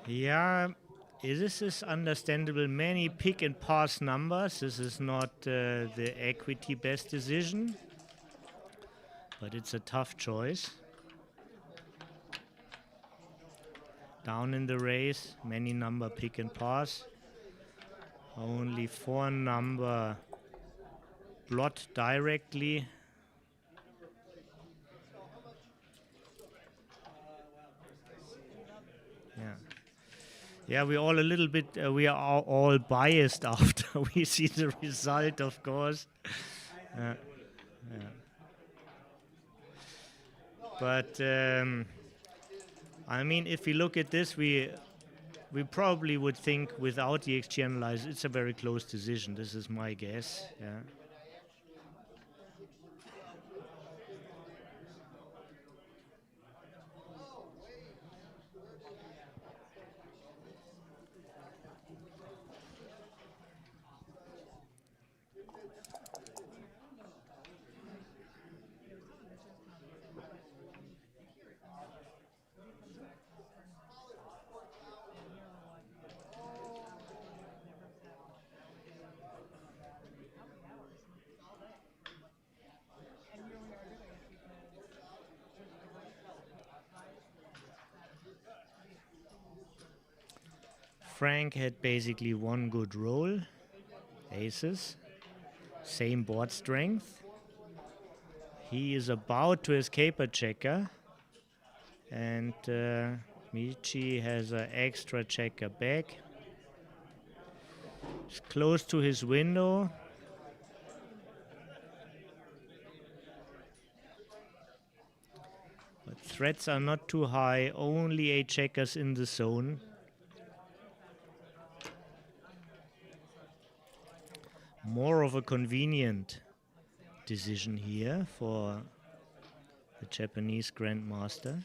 A: Yeah, this is understandable. Many pick and pass numbers. This is not the equity best decision, but it's a tough choice. Down in the race, many number pick and pass. Only 4 number blot directly. Yeah. Yeah, we're all a little bit, we are all biased after we see the result, of course. Yeah. But, I mean, if we look at this, we probably would think without the XG analyzer, it's a very close decision. This is my guess. Yeah. Frank had basically one good roll, aces, same board strength. He is about to escape a checker, and Michi has an extra checker back. He's close to his window. But threats are not too high, only 8 checkers in the zone. More of a convenient decision here for the Japanese Grandmaster.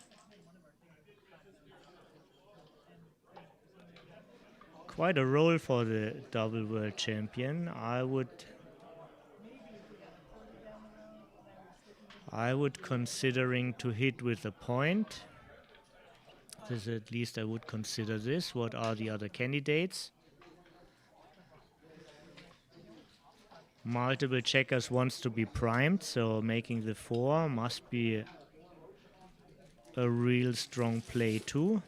A: Quite a roll for the double world champion. I would considering to hit with a point. This, at least I would consider this. What are the other candidates? Multiple checkers wants to be primed, so making the 4 must be a real strong play too.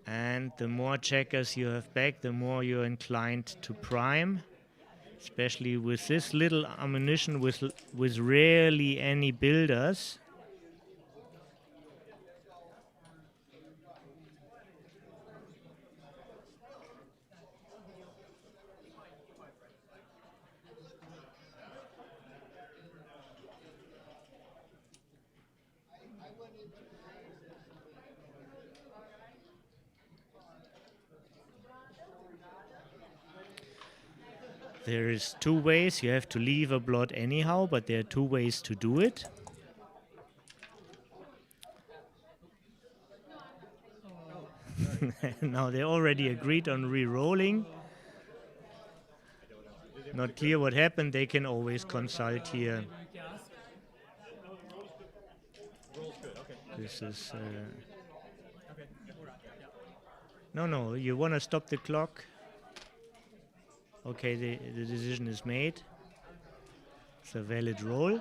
A: And the more checkers you have back, the more you're inclined to prime. Especially with this little ammunition with rarely any builders. There is 2 ways. You have to leave a blot anyhow, but there are 2 ways to do it. Now they already agreed on re-rolling. Not clear what happened. They can always consult here. This is... No, you want to stop the clock. Okay, the decision is made. It's a valid roll.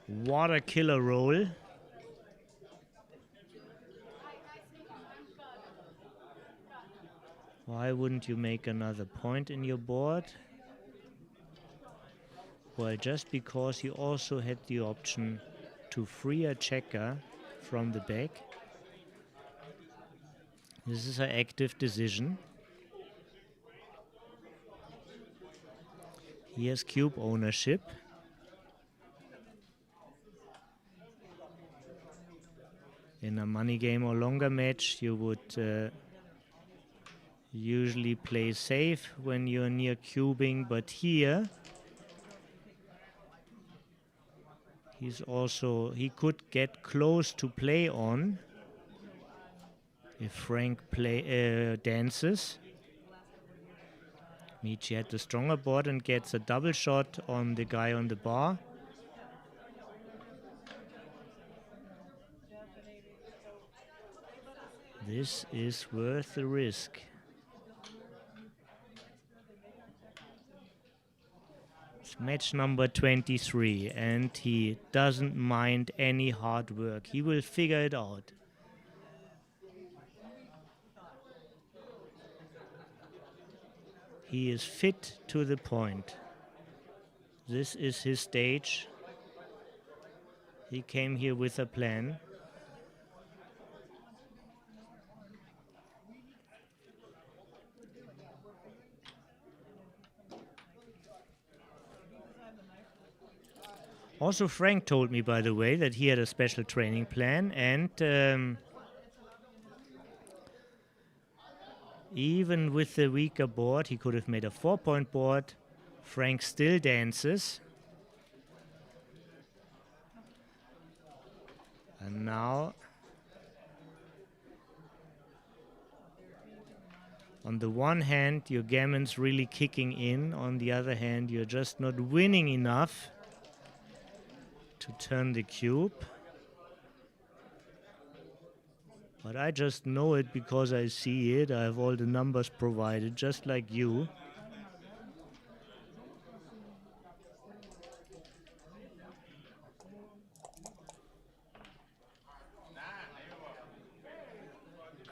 A: What a killer roll. Why wouldn't you make another point in your board? Well, just because you also had the option to free a checker from the back. This is an active decision. He has cube ownership. In a money game or longer match, you would usually play safe when you're near cubing, but here he could get close to play on if Frank dances. Michi had the stronger board and gets a double shot on the guy on the bar. This is worth the risk. It's match number 23, and he doesn't mind any hard work. He will figure it out. He is fit to the point. This is his stage. He came here with a plan. Also, Frank told me, by the way, that he had a special training plan, and even with the weaker board, he could have made a 4-point board. Frank still dances. And now On the one hand, your gammon's really kicking in. On the other hand, you're just not winning enough to turn the cube. But I just know it because I see it. I have all the numbers provided, just like you.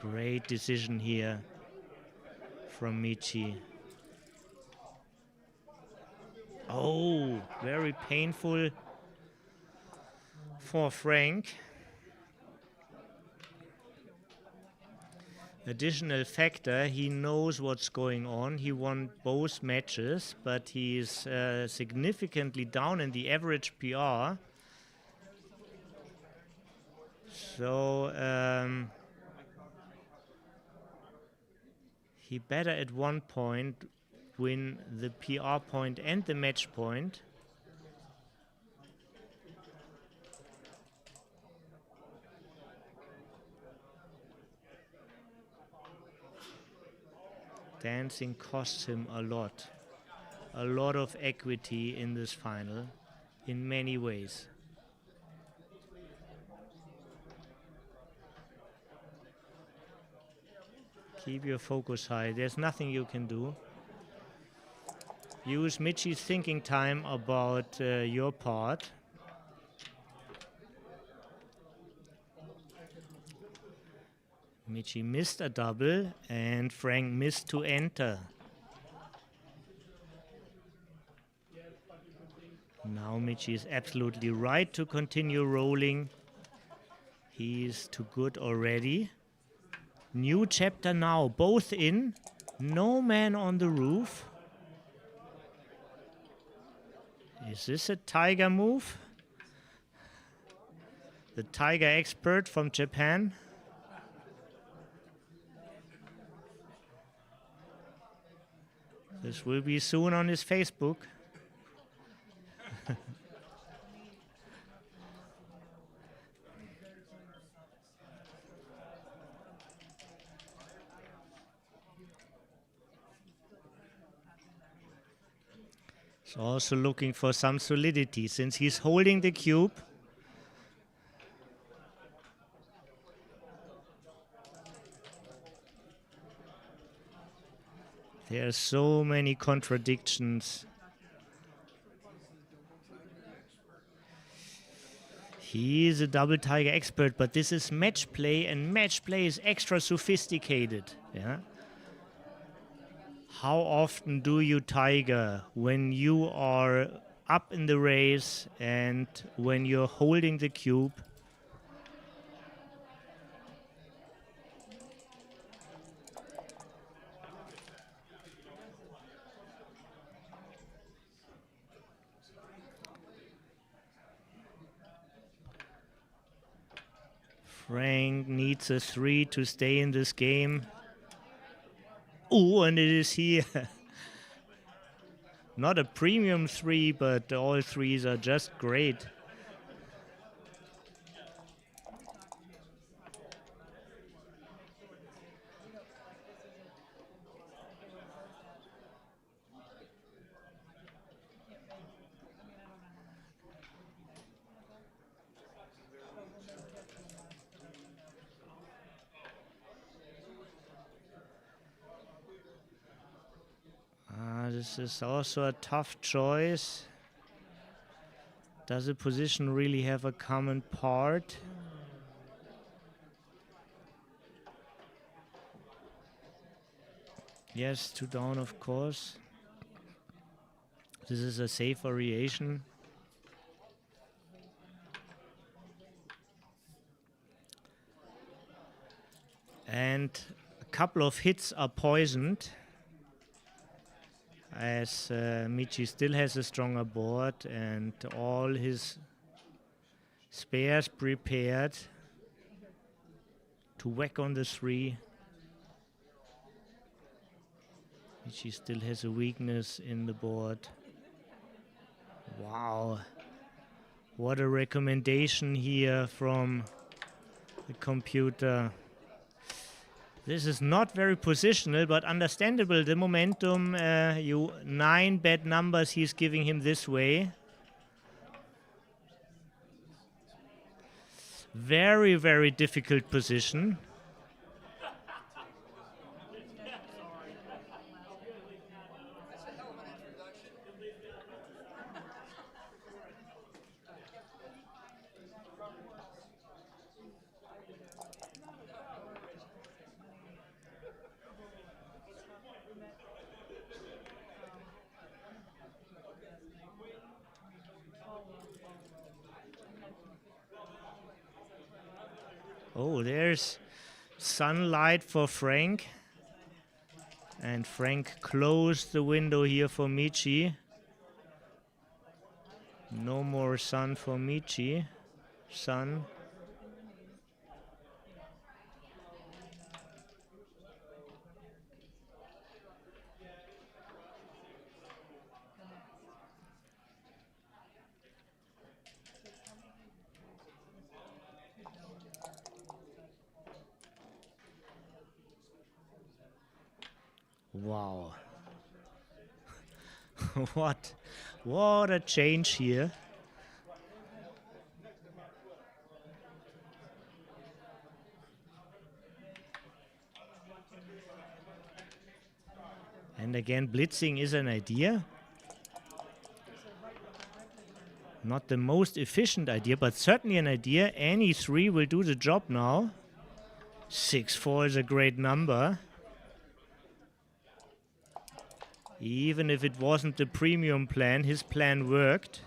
A: Great decision here from Michi. Oh, very painful for Frank. Additional factor, he knows what's going on. He won both matches, but he is significantly down in the average PR. So he better at one point win the PR point and the match point. Dancing costs him a lot of equity in this final, in many ways. Keep your focus high, there's nothing you can do. Use Michi's thinking time about your part. Michi missed a double and Frank missed to enter. Now Michi is absolutely right to continue rolling. He's too good already. New chapter now, both in. No man on the roof. Is this a tiger move? The tiger expert from Japan. This will be soon on his Facebook. He's also looking for some solidity since he's holding the cube. There are so many contradictions. He is a double tiger expert, but this is match play, and match play is extra sophisticated. Yeah. How often do you tiger when you are up in the race and when you're holding the cube? Frank needs a 3 to stay in this game. Oh, and it is here. Not a premium 3, but all 3s are just great. This is also a tough choice. Does the position really have a common part? Yes, 2 down, of course. This is a safe variation. And a couple of hits are poisoned, as Michi still has a stronger board and all his spares prepared to whack on the 3. Michi still has a weakness in the board. Wow. What a recommendation here from the computer. This is not very positional, but understandable. The momentum, 9 bad numbers he's giving him this way. Very, very difficult position. Oh, there's sunlight for Frank. And Frank closed the window here for Michi. No more sun for Michi. Sun. Wow. What a change here. And again, blitzing is an idea. Not the most efficient idea, but certainly an idea. Any 3 will do the job now. 6-4 is a great number. Even if it wasn't the premium plan, his plan worked.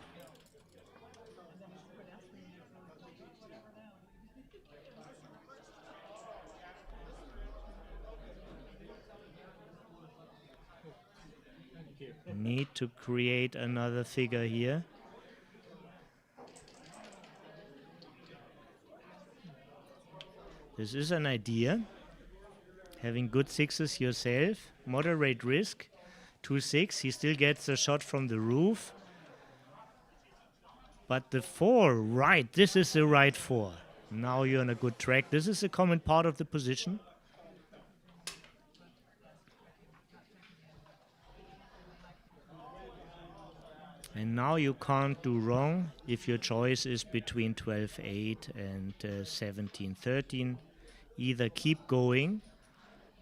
A: Need to create another figure here. This is an idea. Having good 6s yourself, moderate risk. 2-6, he still gets a shot from the roof. But the 4, right, this is the right 4. Now you're on a good track. This is a common part of the position. And now you can't do wrong if your choice is between 12-8 and 17-13. Either keep going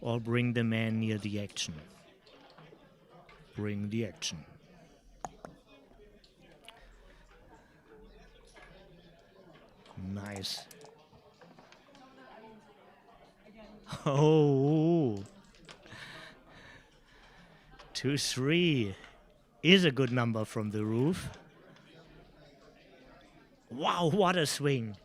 A: or bring the man near the action. Bring the action. Nice. Oh. 2-3 is a good number from the roof. Wow, what a swing.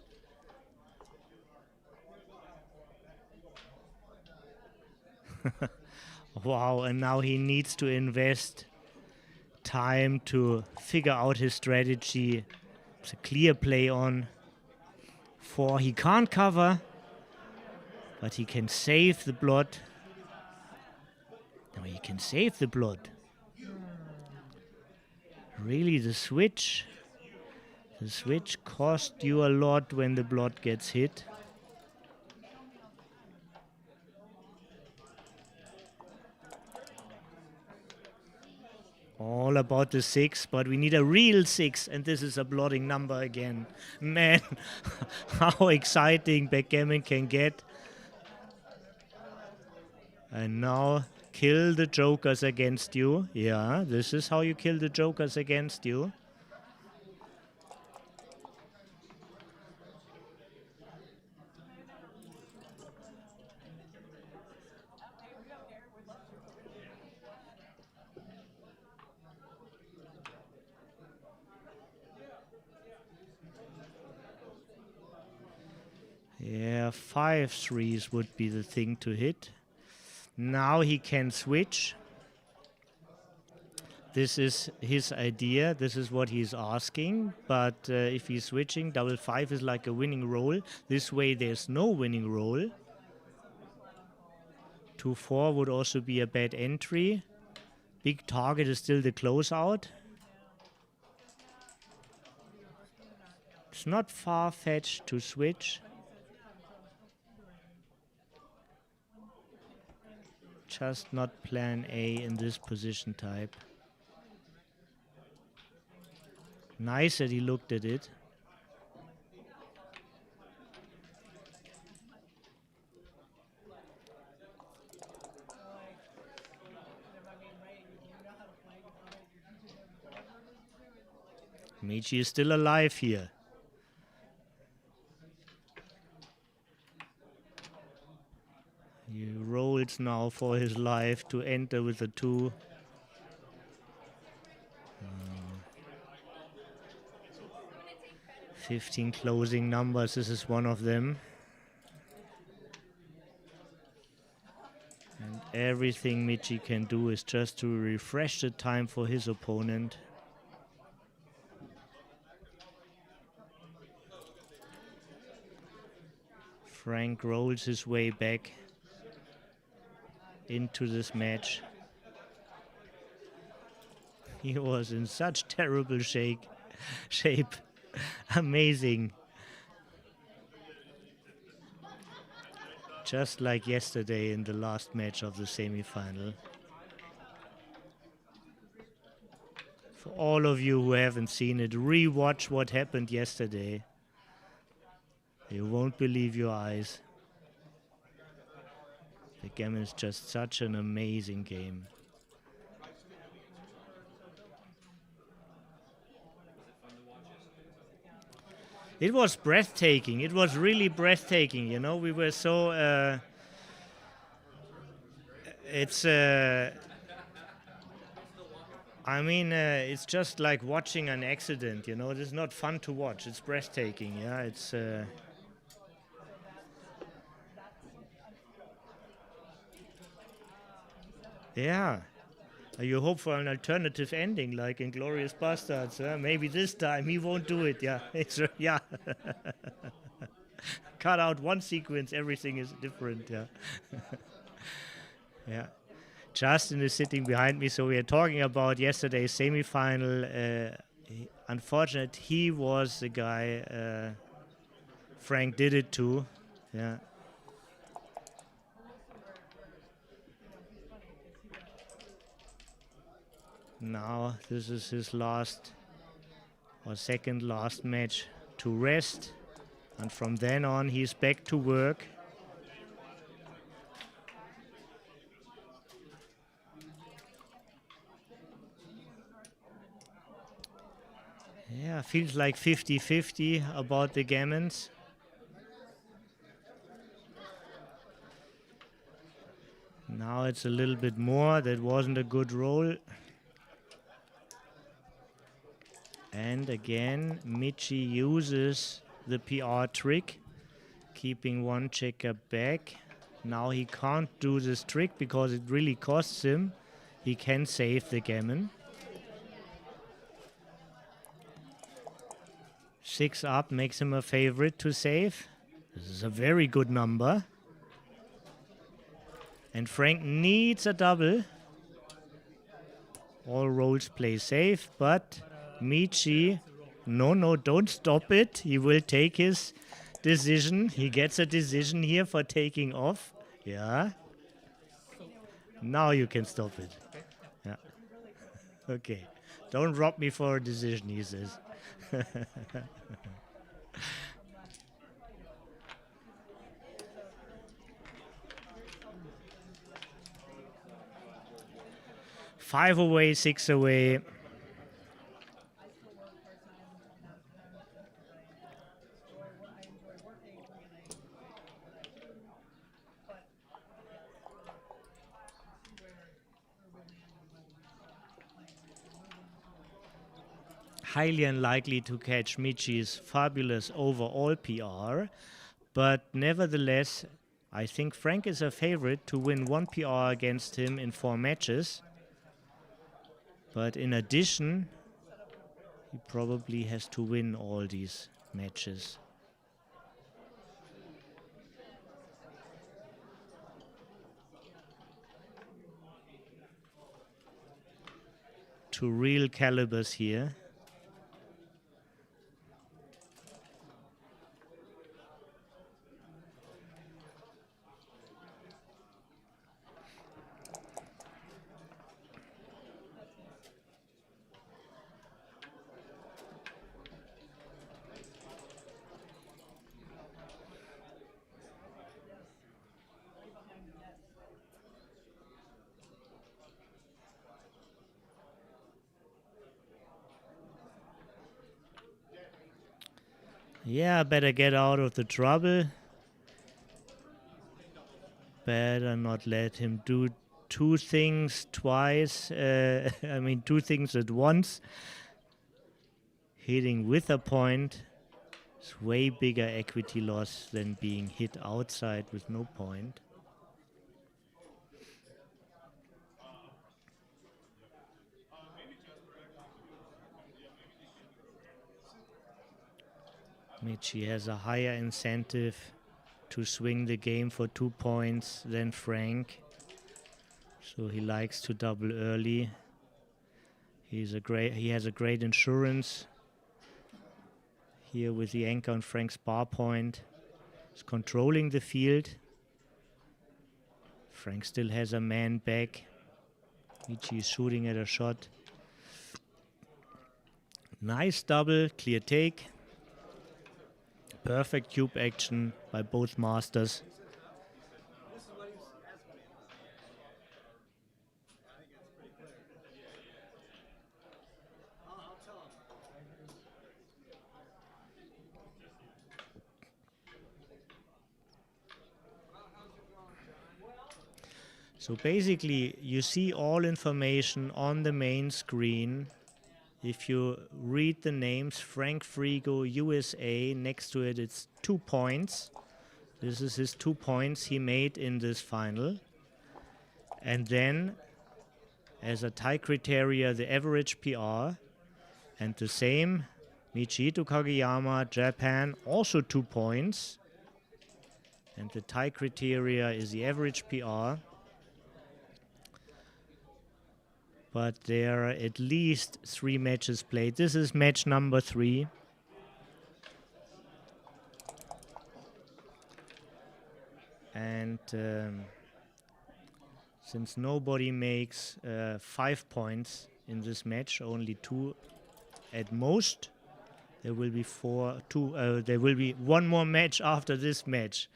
A: Wow, and now he needs to invest time to figure out his strategy. It's a clear play on 4. He can't cover, but he can save the blood. No, he can save the blood. Really, the switch cost you a lot when the blood gets hit. All about the 6, but we need a real 6, and this is a blooding number again. Man, how exciting backgammon can get. And now kill the jokers against you. Yeah, this is how you kill the jokers against you. Yeah, 5 3s would be the thing to hit. Now he can switch. This is his idea. This is what he's asking. But if he's switching, double 5 is like a winning roll. This way there's no winning roll. 2-4 would also be a bad entry. Big target is still the closeout. It's not far-fetched to switch. Just not plan A in this position type. Nice that he looked at it. Michi is still alive here. He rolls now for his life to enter with a 2. 15 closing numbers, this is one of them. And everything Michi can do is just to refresh the time for his opponent. Frank rolls his way back into this match. He was in such terrible shape. Amazing. Just like yesterday in the last match of the semi-final. For all of you who haven't seen it, re-watch what happened yesterday. You won't believe your eyes. Backgammon is just such an amazing game. It was breathtaking. It was really breathtaking. You know, we were so. It's. I mean, it's just like watching an accident. You know, it's not fun to watch. It's breathtaking. Yeah, it's. Yeah. You hope for an alternative ending, like in Glorious Bastards. Maybe this time he won't do it. Yeah, it's yeah. Cut out one sequence, everything is different. Yeah, yeah. Justin is sitting behind me, so we are talking about yesterday's semifinal. Unfortunately, he was the guy Frank did it to. Yeah. Now this is his last or second last match to rest, and from then on he's back to work. Yeah, feels like 50-50 about the gammons. Now it's a little bit more. That wasn't a good roll. And again, Michi uses the PR trick, keeping one checker back. Now he can't do this trick because it really costs him. He can save the gammon. 6 up makes him a favorite to save. This is a very good number. And Frank needs a double. All rolls play safe, but Michi, no, don't stop it. He will take his decision. He gets a decision here for taking off. Yeah. Now you can stop it. Yeah. Okay. Don't rob me for a decision, he says. 5 away, 6 away. Highly unlikely to catch Michi's fabulous overall PR, but nevertheless, I think Frank is a favorite to win 1 PR against him in 4 matches. But in addition, he probably has to win all these matches. Two real calibers here. Yeah, better get out of the trouble. Better not let him do two things twice. I mean, two things at once. Hitting with a point is way bigger equity loss than being hit outside with no point. Michi has a higher incentive to swing the game for 2 points than Frank. So he likes to double early. He has a great insurance here with the anchor on Frank's bar point. He's controlling the field. Frank still has a man back. Michi is shooting at a shot. Nice double, clear take. Perfect cube action by both masters. So basically, you see all information on the main screen. If you read the names, Frank Frigo, USA, next to it, it's 2 points. This is his 2 points he made in this final. And then, as a tie criteria, the average PR. And the same, Michihito Kageyama, Japan, also 2 points. And the tie criteria is the average PR. But there are at least 3 matches played. This is match number 3. And since nobody makes 5 points in this match, only 2 at most, there will be there will be 1 more match after this match.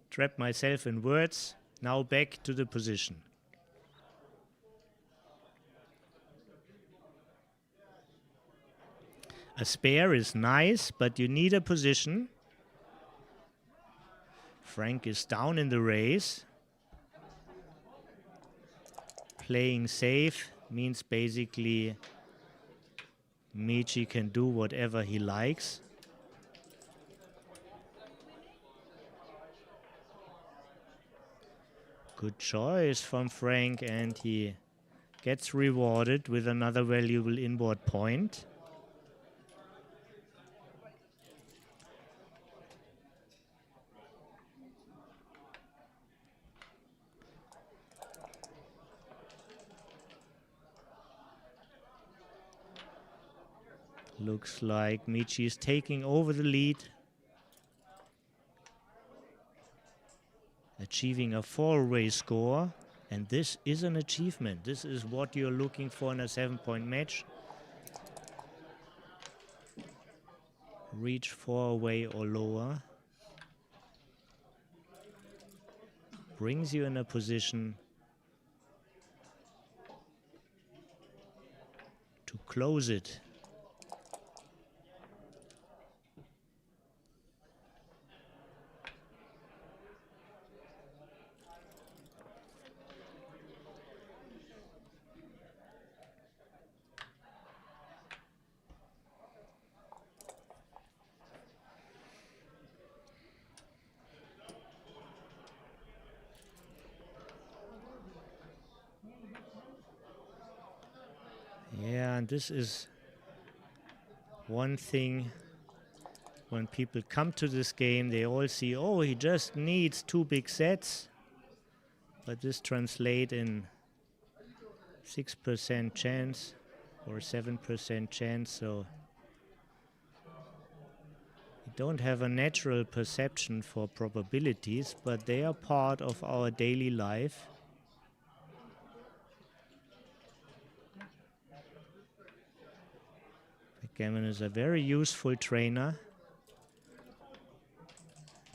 A: Trapped myself in words. Now back to the position. A spare is nice, but you need a position. Frank is down in the race. Playing safe means basically Michi can do whatever he likes. Good choice from Frank, and he gets rewarded with another valuable inboard point. Looks like Michi is taking over the lead. Achieving a 4-way score. And this is an achievement. This is what you're looking for in a 7-point match. Reach 4-way or lower. Brings you in a position to close it. Yeah, and this is one thing when people come to this game, they all see, oh, he just needs 2 big sets. But this translates in 6% chance or 7% chance, so we don't have a natural perception for probabilities, but they are part of our daily life. Backgammon is a very useful trainer,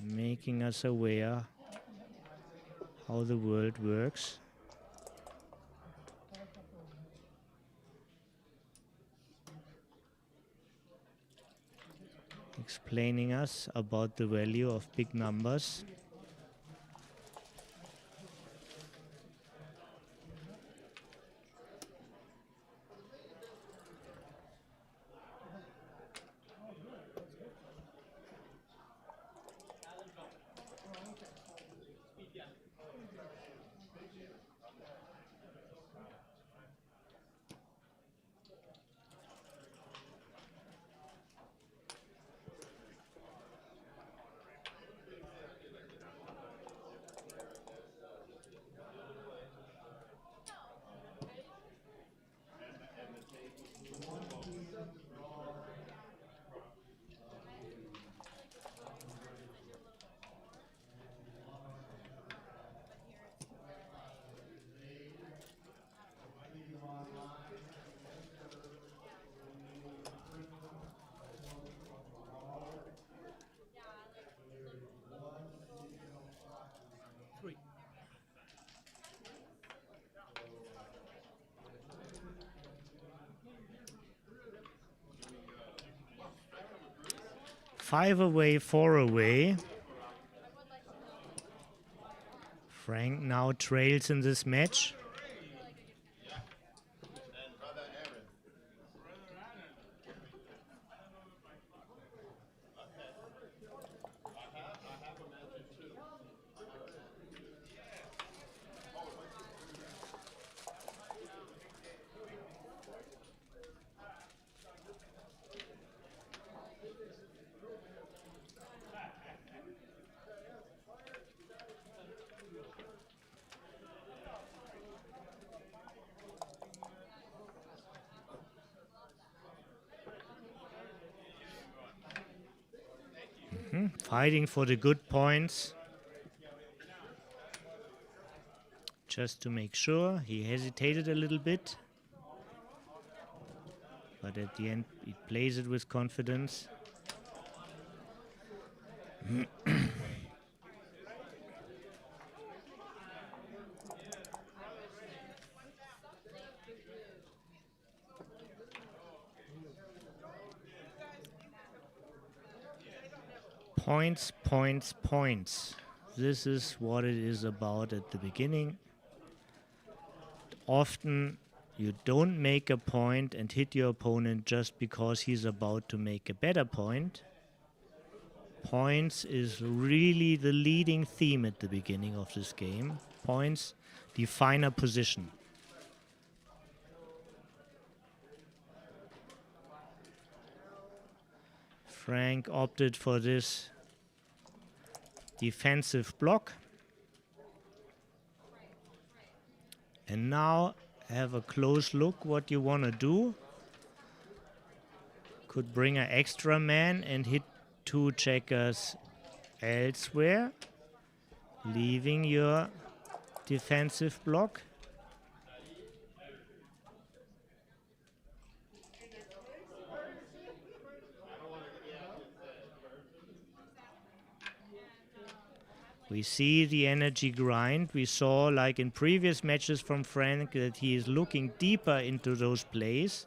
A: making us aware how the world works. explaining us about the value of big numbers.
C: Three.
A: Five away, 4 away. Frank now trails in this match. Fighting for the good points. Just to make sure. He hesitated a little bit. But at the end, he plays it with confidence. Points, points, points. This is what it is about at the beginning. Often you don't make a point and hit your opponent just because he's about to make a better point. Points is really the leading theme at the beginning of this game. Points define a position. Frank opted for this defensive block. And now have a close look what you want to do. Could bring an extra man and hit 2 checkers elsewhere, leaving your defensive block. We see the energy grind. We saw, like in previous matches from Frank, that he is looking deeper into those plays.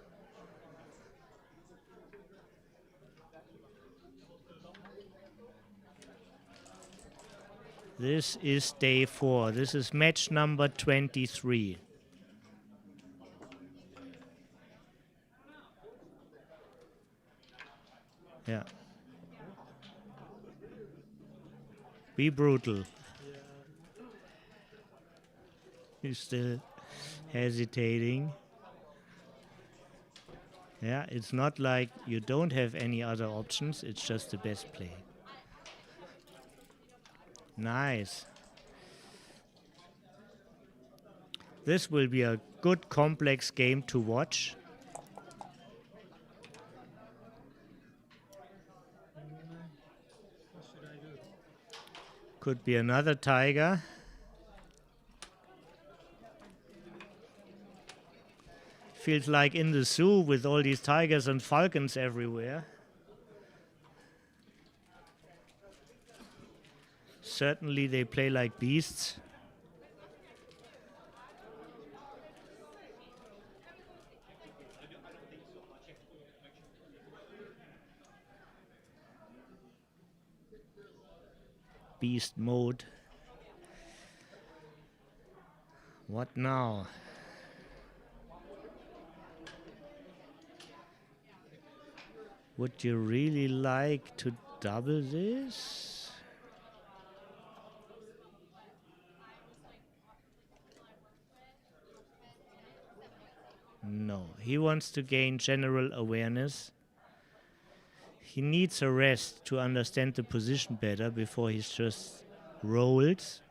A: This is day 4. This is match number 23. Yeah. Be brutal. He's still hesitating. Yeah, it's not like you don't have any other options. It's just the best play. Nice. This will be a good complex game to watch. Could be another tiger. Feels like in the zoo with all these tigers and falcons everywhere. Certainly they play like beasts. beast mode. What now? Would you really like to double this? No, he wants to gain general awareness. He needs a rest to understand the position better before he just rolls.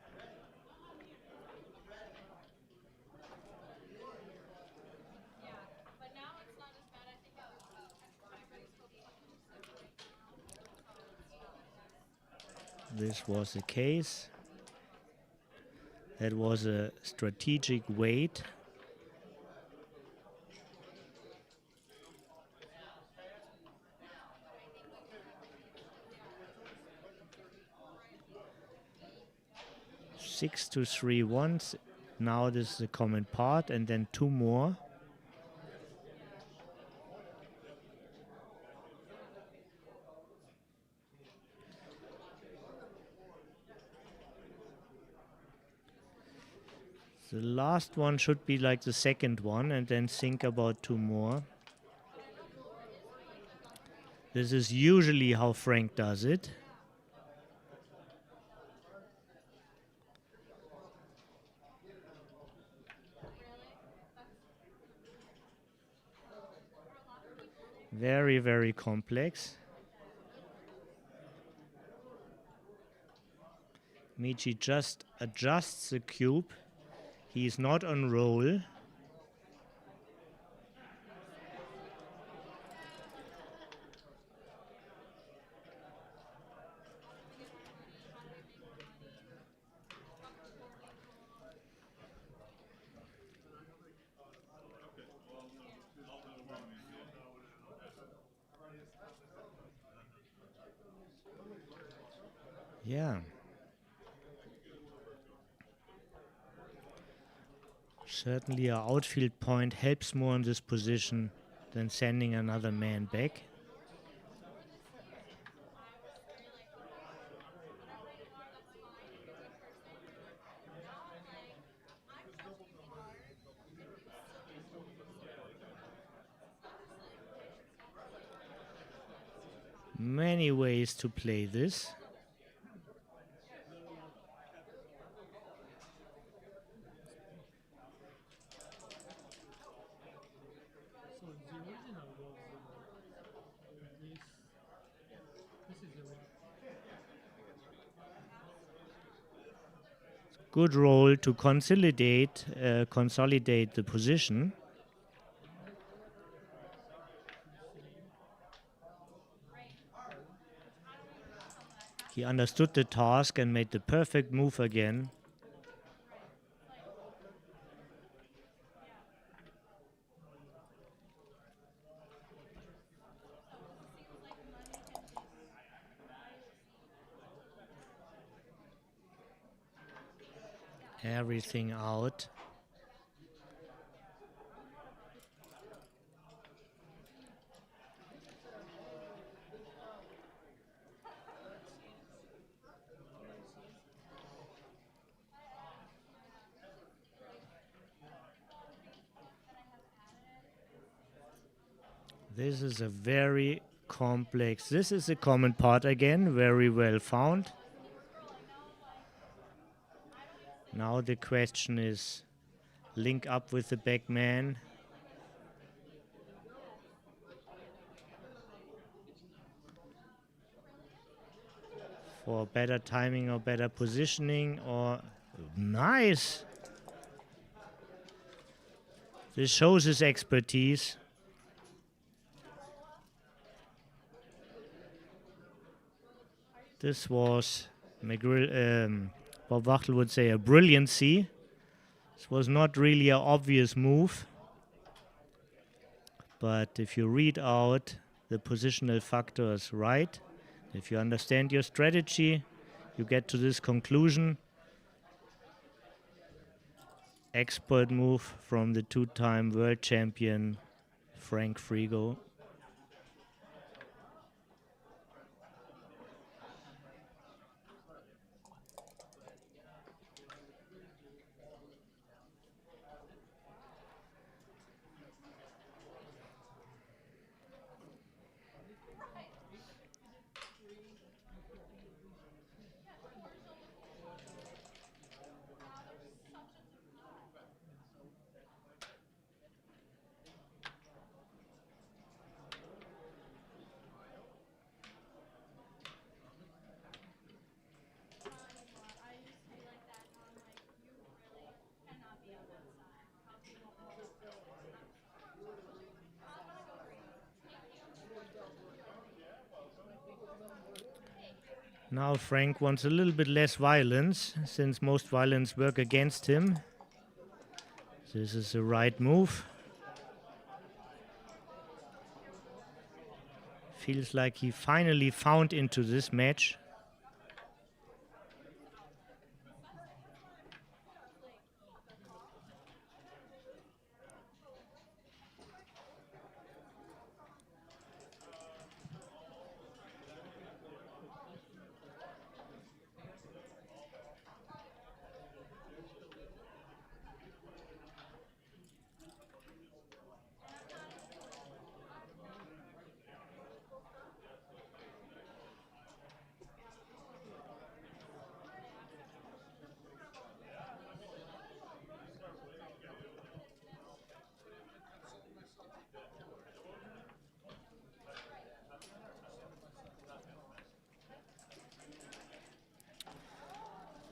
A: This was the case. That was a strategic wait. Six to 3 once. Now this is the common part, and then 2 more. The last one should be like the second one, and then think about 2 more. This is usually how Frank does it. Very, very complex. Michi just adjusts the cube. He is not on roll. Yeah. Certainly our outfield point helps more in this position than sending another man back. Many ways to play this. Good roll to consolidate the position. He understood the task and made the perfect move again. Everything out. This is a very complex. This is a common part again, very well found. Now the question is, link up with the backman. For better timing or better positioning, or nice. This shows his expertise. This was Bob Wachtel would say a brilliancy. This was not really an obvious move. But if you read out the positional factors right, if you understand your strategy, you get to this conclusion. Expert move from the 2-time world champion Frank Frigo. Now Frank wants a little bit less violence, since most violence work against him. This is the right move. Feels like he finally found into this match.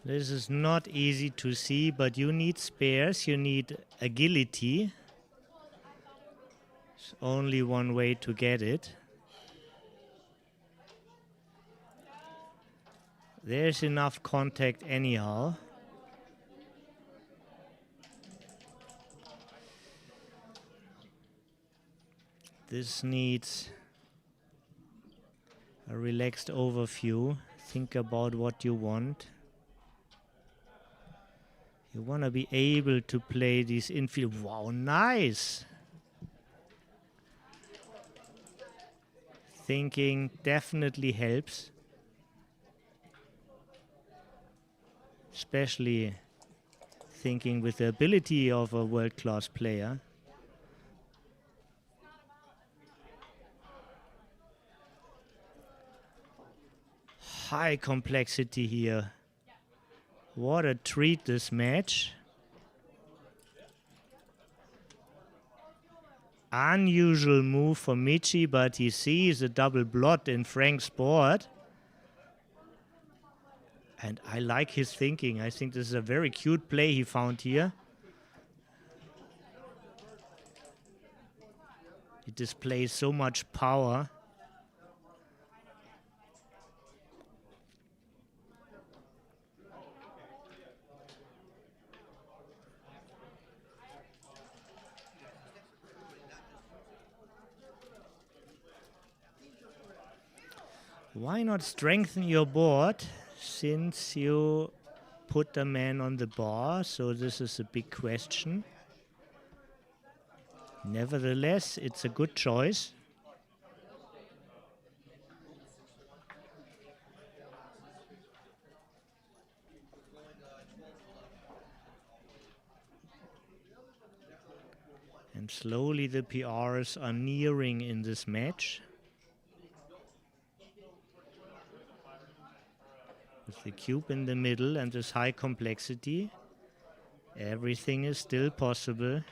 A: This is not easy to see, but you need spares, you need agility. There's only one way to get it. There's enough contact anyhow. This needs a relaxed overview. Think about what you want. You want to be able to play these infield. Wow, nice! Thinking definitely helps. Especially thinking with the ability of a world-class player. High complexity here. What a treat, this match. Unusual move for Michi, but he sees a double blot in Frank's board. And I like his thinking. I think this is a very cute play he found here. It displays so much power. Why not strengthen your board since you put the man on the bar? So this is a big question. Nevertheless, it's a good choice. And slowly the PRs are nearing in this match. With the cube in the middle and this high complexity, everything is still possible.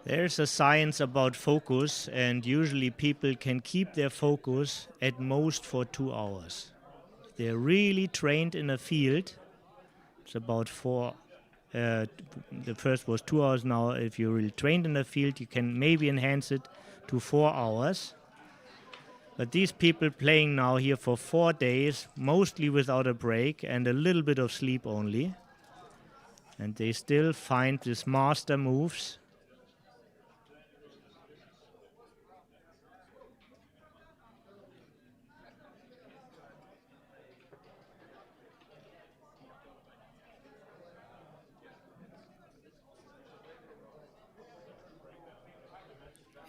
A: There's a science about focus, and usually people can keep their focus at most for 2 hours. They're really trained in a field. It's about 4. The first was 2 hours. Now, if you're really trained in a field, you can maybe enhance it to 4 hours. But these people playing now here for 4 days, mostly without a break and a little bit of sleep only. And they still find these master moves.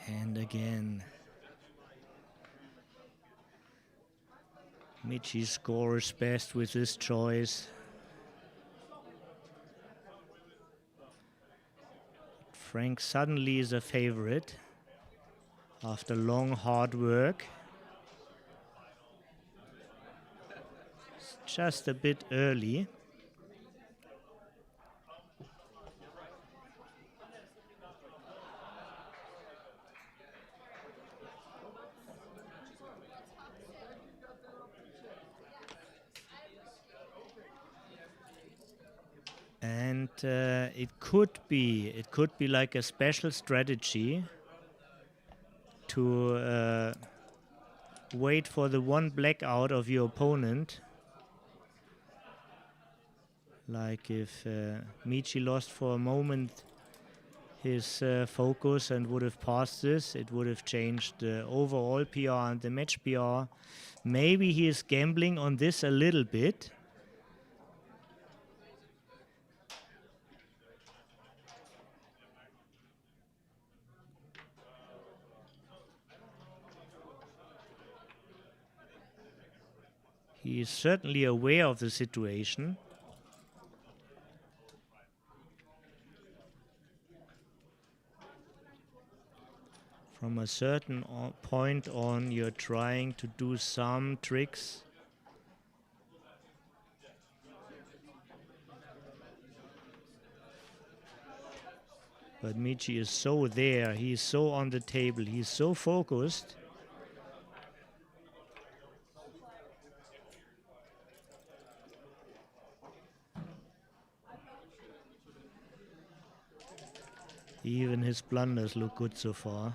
A: And again, Michi scores best with this choice. Frank suddenly is a favorite after long hard work. It's just a bit early. And it could be like a special strategy to wait for the one blackout of your opponent. Like if Michi lost for a moment his focus and would have passed this, it would have changed the overall PR and the match PR. Maybe he is gambling on this a little bit. He is certainly aware of the situation. From a certain point on, you're trying to do some tricks. But Michi is so there, he's so on the table, he's so focused. Even his blunders look good so far.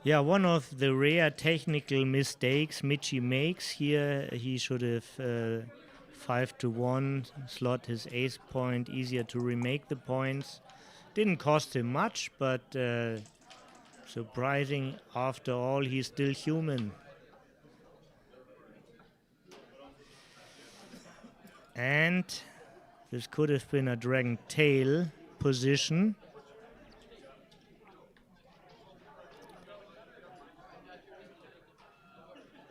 A: Yeah, one of the rare technical mistakes Michi makes here, he should have 5-1 slot his ace point, easier to remake the points. Didn't cost him much, but surprising, after all, he's still human. And this could have been a dragon tail position.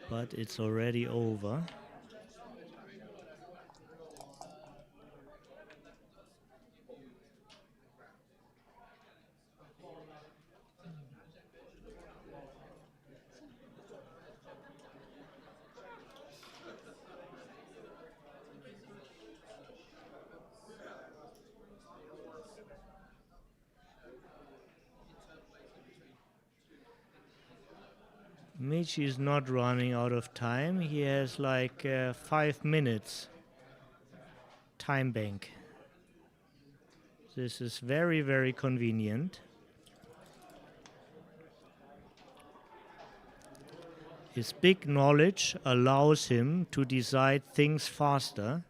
A: But it's already over. Michi is not running out of time. He has like 5 minutes time bank. This is very, very convenient. His big knowledge allows him to decide things faster.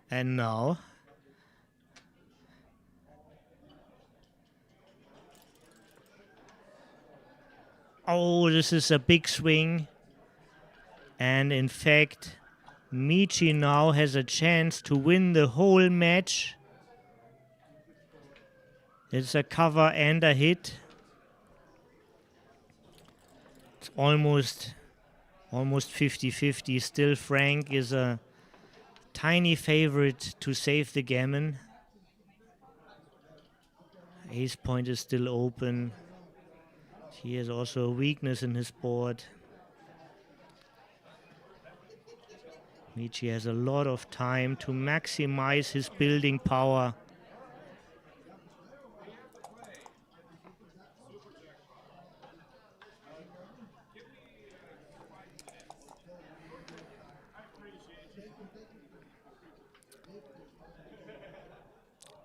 A: And now oh, this is a big swing. And in fact, Michi now has a chance to win the whole match. It's a cover and a hit. It's almost 50-50. Still, Frank is a tiny favorite to save the gammon. Ace point is still open. He has also a weakness in his board. Michi has a lot of time to maximize his building power.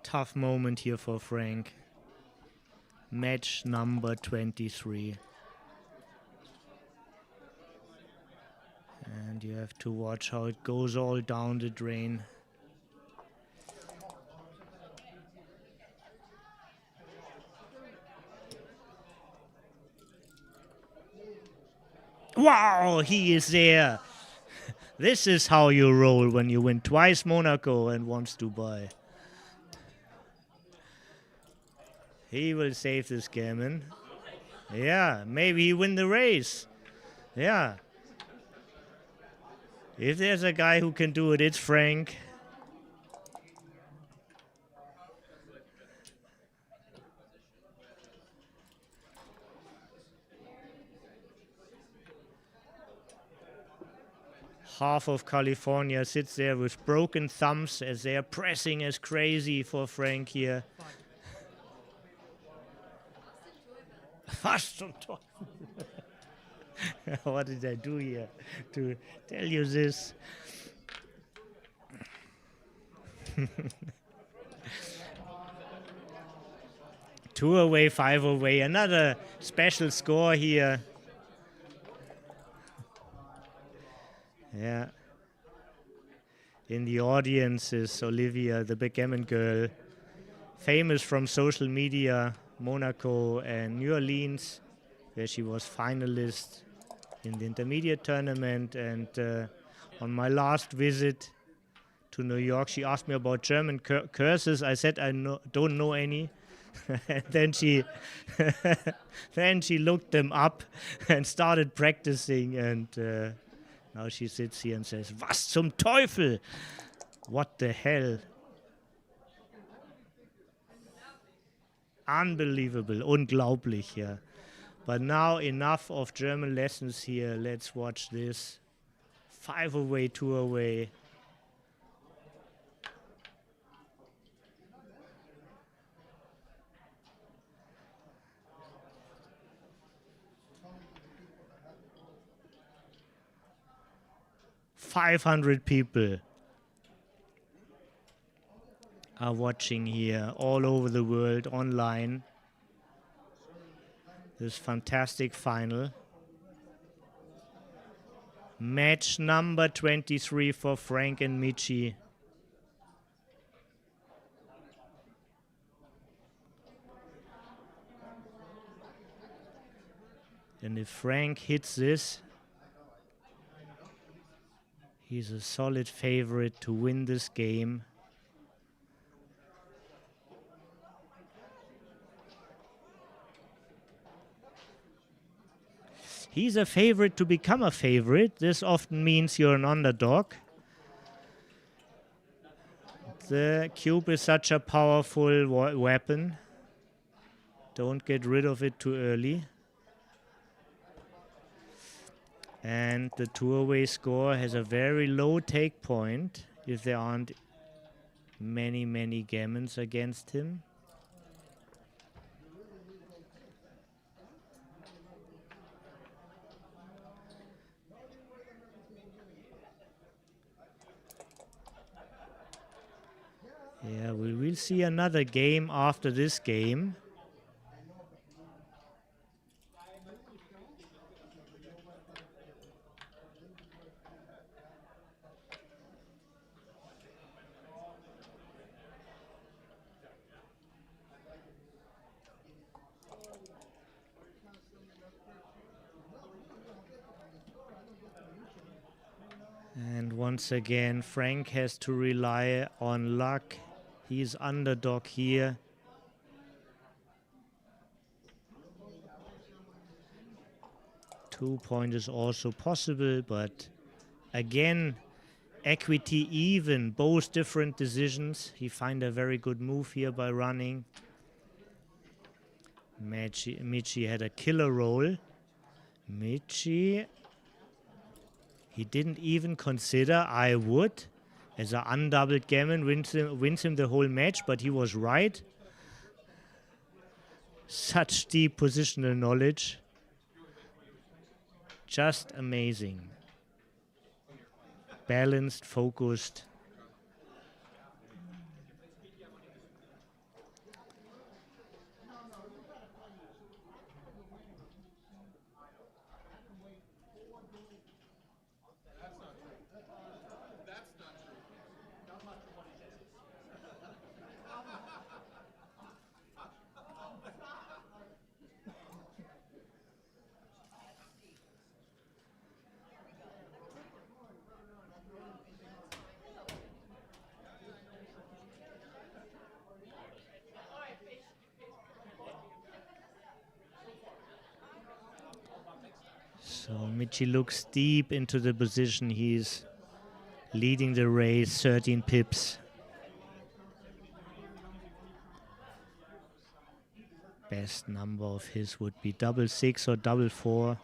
A: Tough moment here for Frank. Match number 23. And you have to watch how it goes all down the drain. Wow, he is there. This is how you roll when you win twice Monaco and once Dubai. He will save this gammon. Yeah, maybe he win the race. Yeah. If there's a guy who can do it, it's Frank. Half of California sits there with broken thumbs as they are pressing as crazy for Frank here. Fast zum Teufel. What did I do here to tell you this? Two away, five away. Another special score here. Yeah. In the audience is Olivia, the backgammon girl, famous from social media, Monaco and New Orleans, where she was finalist in the intermediate tournament. And on my last visit to New York, she asked me about German curses. I said I don't know any. And then she looked them up and started practicing, and now she sits here and says, "Was zum Teufel? What the hell?" Unbelievable, unglaublich, yeah. But now enough of German lessons here. Let's watch this. 5 away, 2 away. "500 people are watching here all over the world online. This fantastic final. Match number 23 for Frank and Michi. And if Frank hits this, he's a solid favorite to win this game. He's a favorite to become a favorite. This often means you're an underdog. The cube is such a powerful weapon. Don't get rid of it too early. And the 2-away score has a very low take point if there aren't many gammons against him. Yeah, we will see another game after this game. And once again, Frank has to rely on luck. He's underdog here. Two-point is also possible, but again, equity even, both different decisions. He find a very good move here by running. Michi had a killer roll. Michi, he didn't even consider I would. As an undoubled gammon wins him the whole match, but he was right. Such deep positional knowledge. Just amazing. Balanced, focused. Michi looks deep into the position. He's leading the race, 13 pips. Best number of his would be 666 or 444.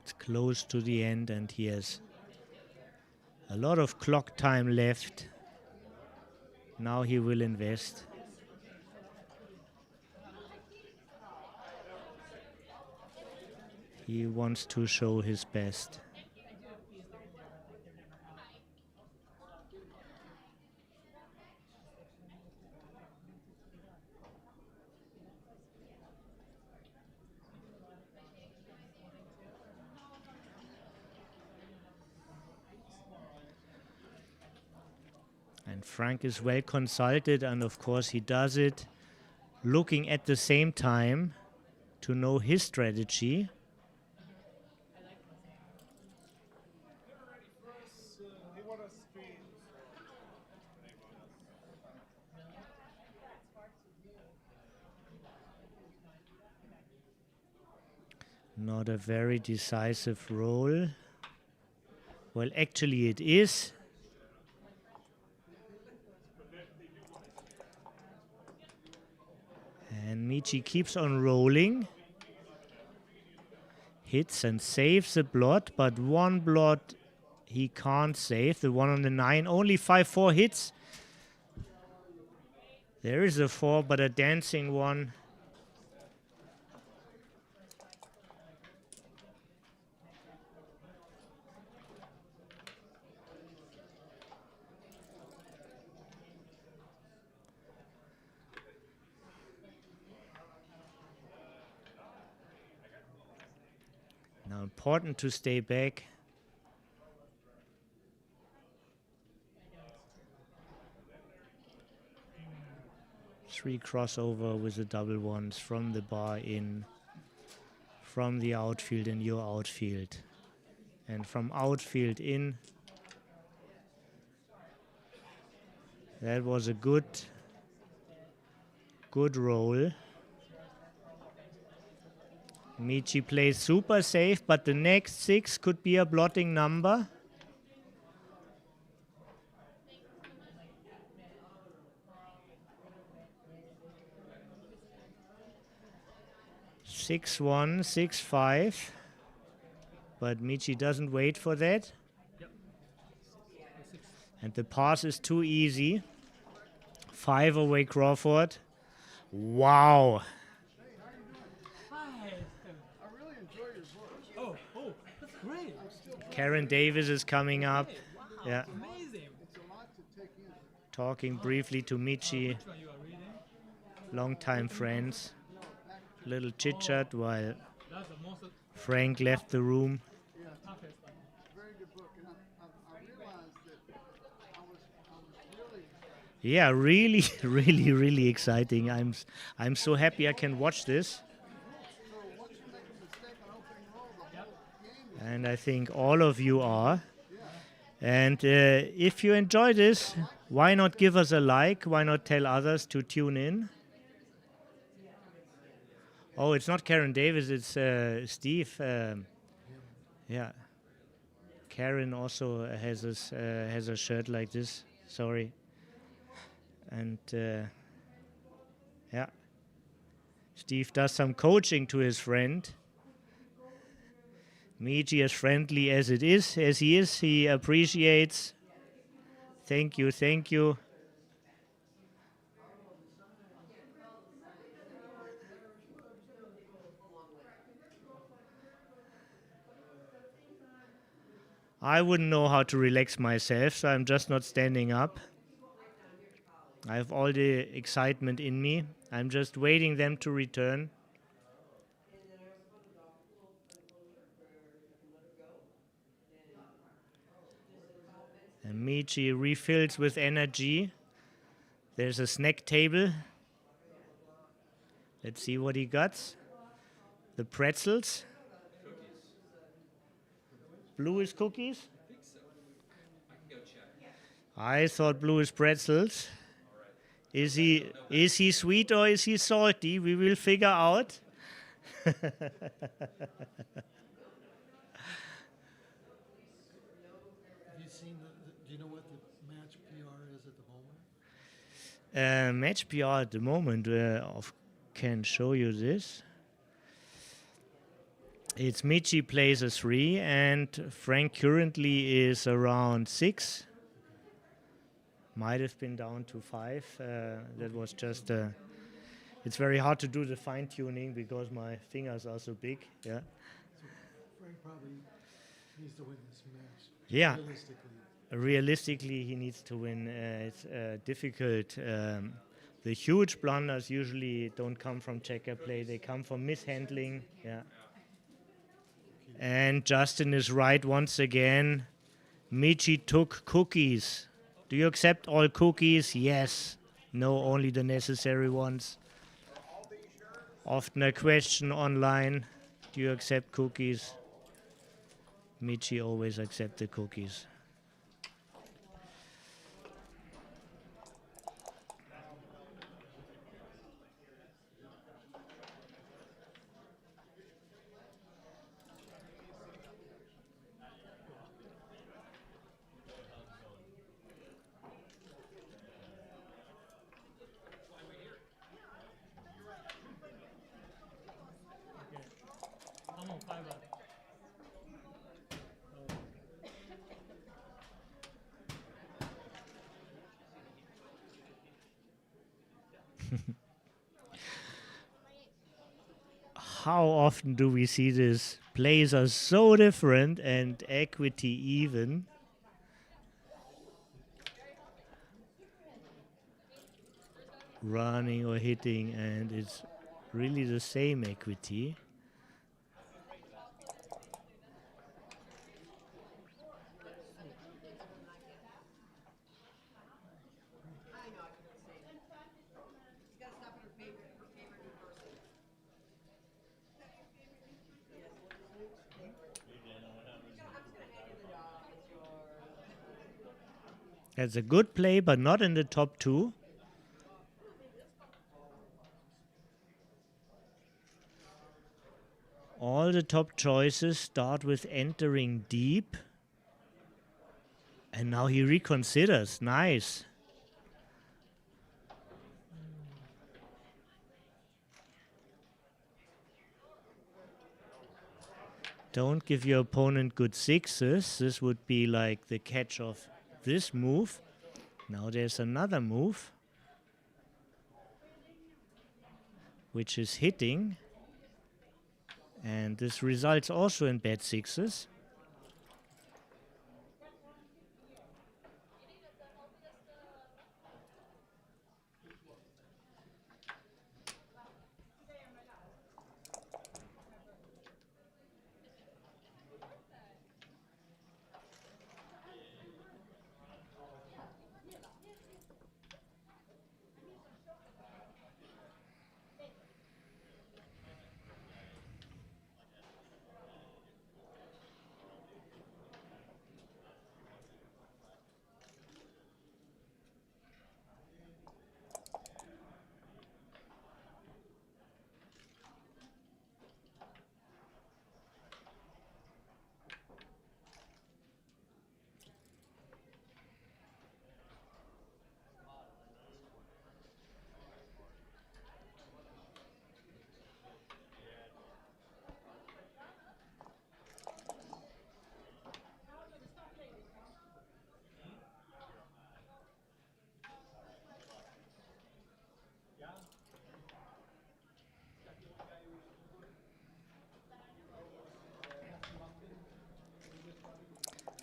A: It's close to the end and he has a lot of clock time left. Now he will invest. He wants to show his best. And Frank is well consulted, and of course he does it looking at the same time to know his strategy. Not a very decisive roll. Well, actually it is. And Michi keeps on rolling. Hits and saves a blot, but one blot he can't save. The one on the 9. Only 5-4 hits. There is a 4, but a dancing one. Now important to stay back. Three crossover with the double ones from the bar in, from the outfield in your outfield, and from outfield in. That was a good roll. Michi plays super safe, but the next 6 could be a blotting number. Six one, 6-5, but Michi doesn't wait for that.
C: Yep.
A: And the pass is too easy. 5 away Crawford. Wow.
C: Oh, that's great.
A: Karen Davis is coming up. Yeah.
C: Amazing.
A: Talking briefly to Michi.
C: Which one you are reading?
A: Longtime friends. Little chit chat while
C: That's the most
A: Frank left the room.
C: toughest one.
G: Very good book, and I realized that I was really
A: Yeah, really, really exciting. I'm so happy I can watch this. And I think all of you are. And if you enjoy this, why not give us a like? Why not tell others to tune in? Oh, it's not Karen Davis, it's Steve. Yeah. Karen also has a shirt like this. Sorry. And yeah. Steve does some coaching to his friend. Michi, as friendly as he is, he appreciates. Thank you, thank you. I wouldn't know how to relax myself, so I'm just not standing up. I have all the excitement in me. I'm just waiting them to return. And Michi refills with energy. There's a snack table. Let's see what he got. The pretzels. Blue is cookies? I thought blue is pretzels. Is he sweet or is he salty? We will figure out.
G: Have you seen do you know what the match PR is at the moment?
A: Match PR at the moment, can show you this. It's Michi plays a 3 and Frank currently is around 6. Might have been down to 5. That was just. It's very hard to do the fine tuning because my fingers are so big. Yeah.
G: So Frank probably needs to win this match.
A: Yeah.
G: Realistically.
A: Realistically, he needs to win. It's difficult. The huge blunders usually don't come from checker play. They come from mishandling. Yeah. And Justin is right once again. Michi took cookies. Do you accept all cookies? Yes. No, only the necessary ones. Often a question online. Do you accept cookies? Michi always accept the cookies.
C: I'm on 5 out.
A: How often do we see this? Plays are so different and equity even. Running or hitting, and it's really the same equity. That's a good play, but not in the top 2. All the top choices start with entering deep. And now he reconsiders. Nice. Don't give your opponent good 6s. This would be like the catch of this move. Now there's another move, which is hitting. And this results also in bad 6s.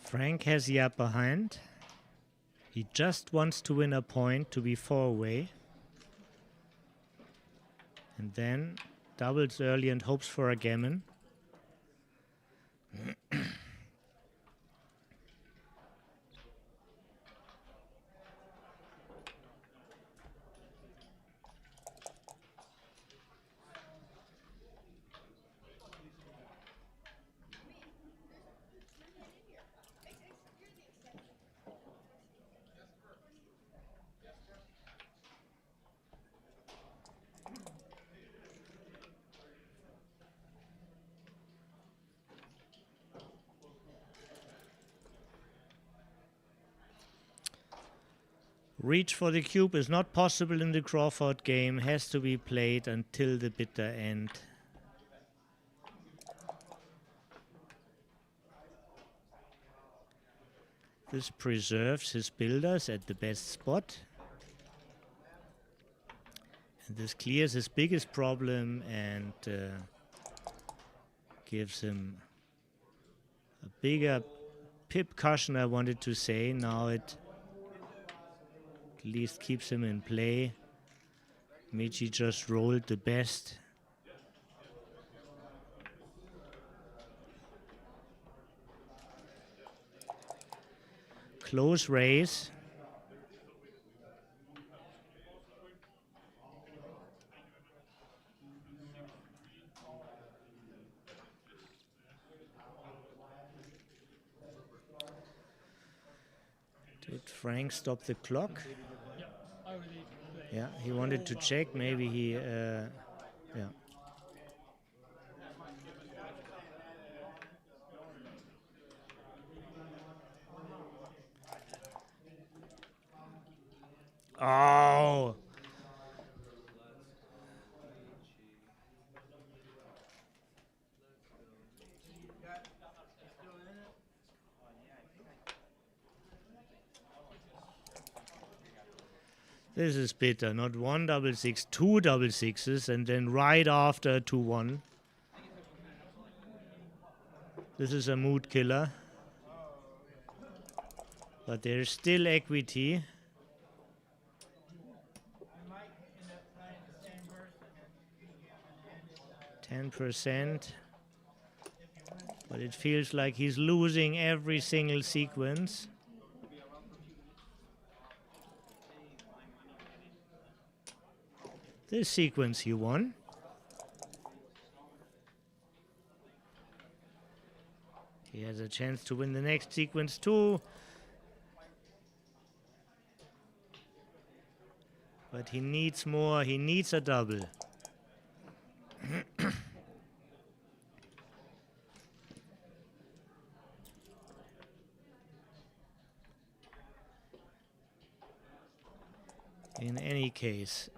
A: Frank has the upper hand. He just wants to win a point to be 4 away. And then doubles early and hopes for a gammon. Reach for the cube is not possible in the Crawford game, has to be played until the bitter end. This preserves his builders at the best spot. And this clears his biggest problem and gives him a bigger pip cushion, I wanted to say. Now it at least keeps him in play. Michi just rolled the best. Close race. Did Frank stop the clock? Yeah, he wanted to check. Maybe he, yeah. Oh. This is bitter. Not 1 double six, 2 double sixes, and then right after 2-1. This is a mood killer. But there's still equity. %, but it feels like he's losing every single sequence. This sequence he won. He has a chance to win the next sequence too. But he needs more, he needs a double. In any case,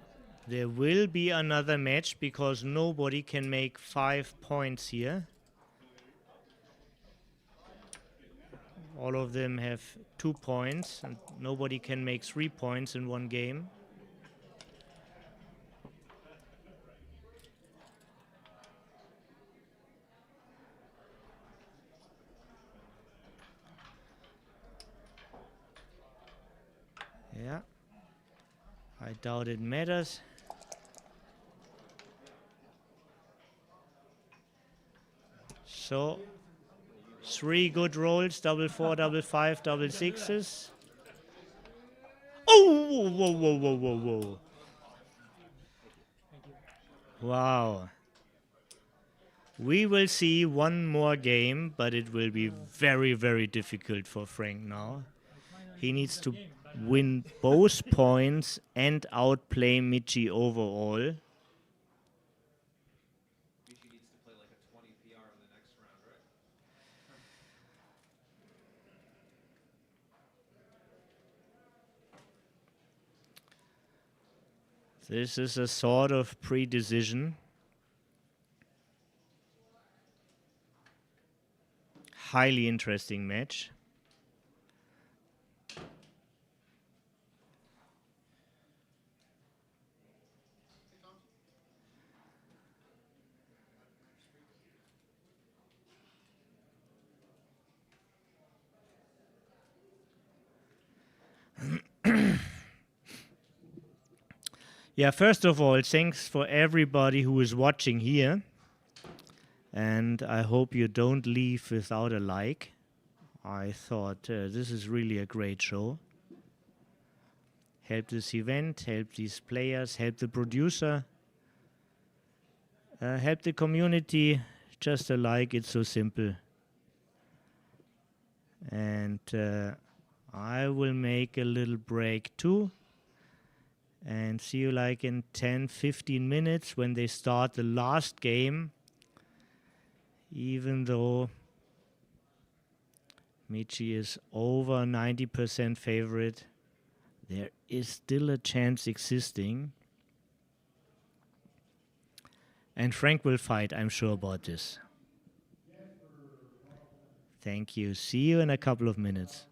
A: there will be another match because nobody can make 5 points here. All of them have 2 points and nobody can make 3 points in one game. Yeah. I doubt it matters. So, 3 good rolls, double 4, double 5, double 6s. Oh, whoa, whoa, whoa, whoa, whoa. Wow. We will see one more game, but it will be very, very difficult for Frank now. He needs to win both points and outplay Michi overall.
F: Michi needs to play like a 20 PR in the next round, right?
A: This is a sort of pre-decision. Highly interesting match. Yeah, first of all, thanks for everybody who is watching here. And I hope you don't leave without a like. I thought this is really a great show. Help this event, help these players, help the producer, help the community. Just a like, it's so simple. And I will make a little break too. And see you like in 10-15 minutes when they start the last game. Even though Michi is over 90% favorite, There is still a chance existing. And Frank will fight, I'm sure about this. Thank you. See you in a couple of minutes.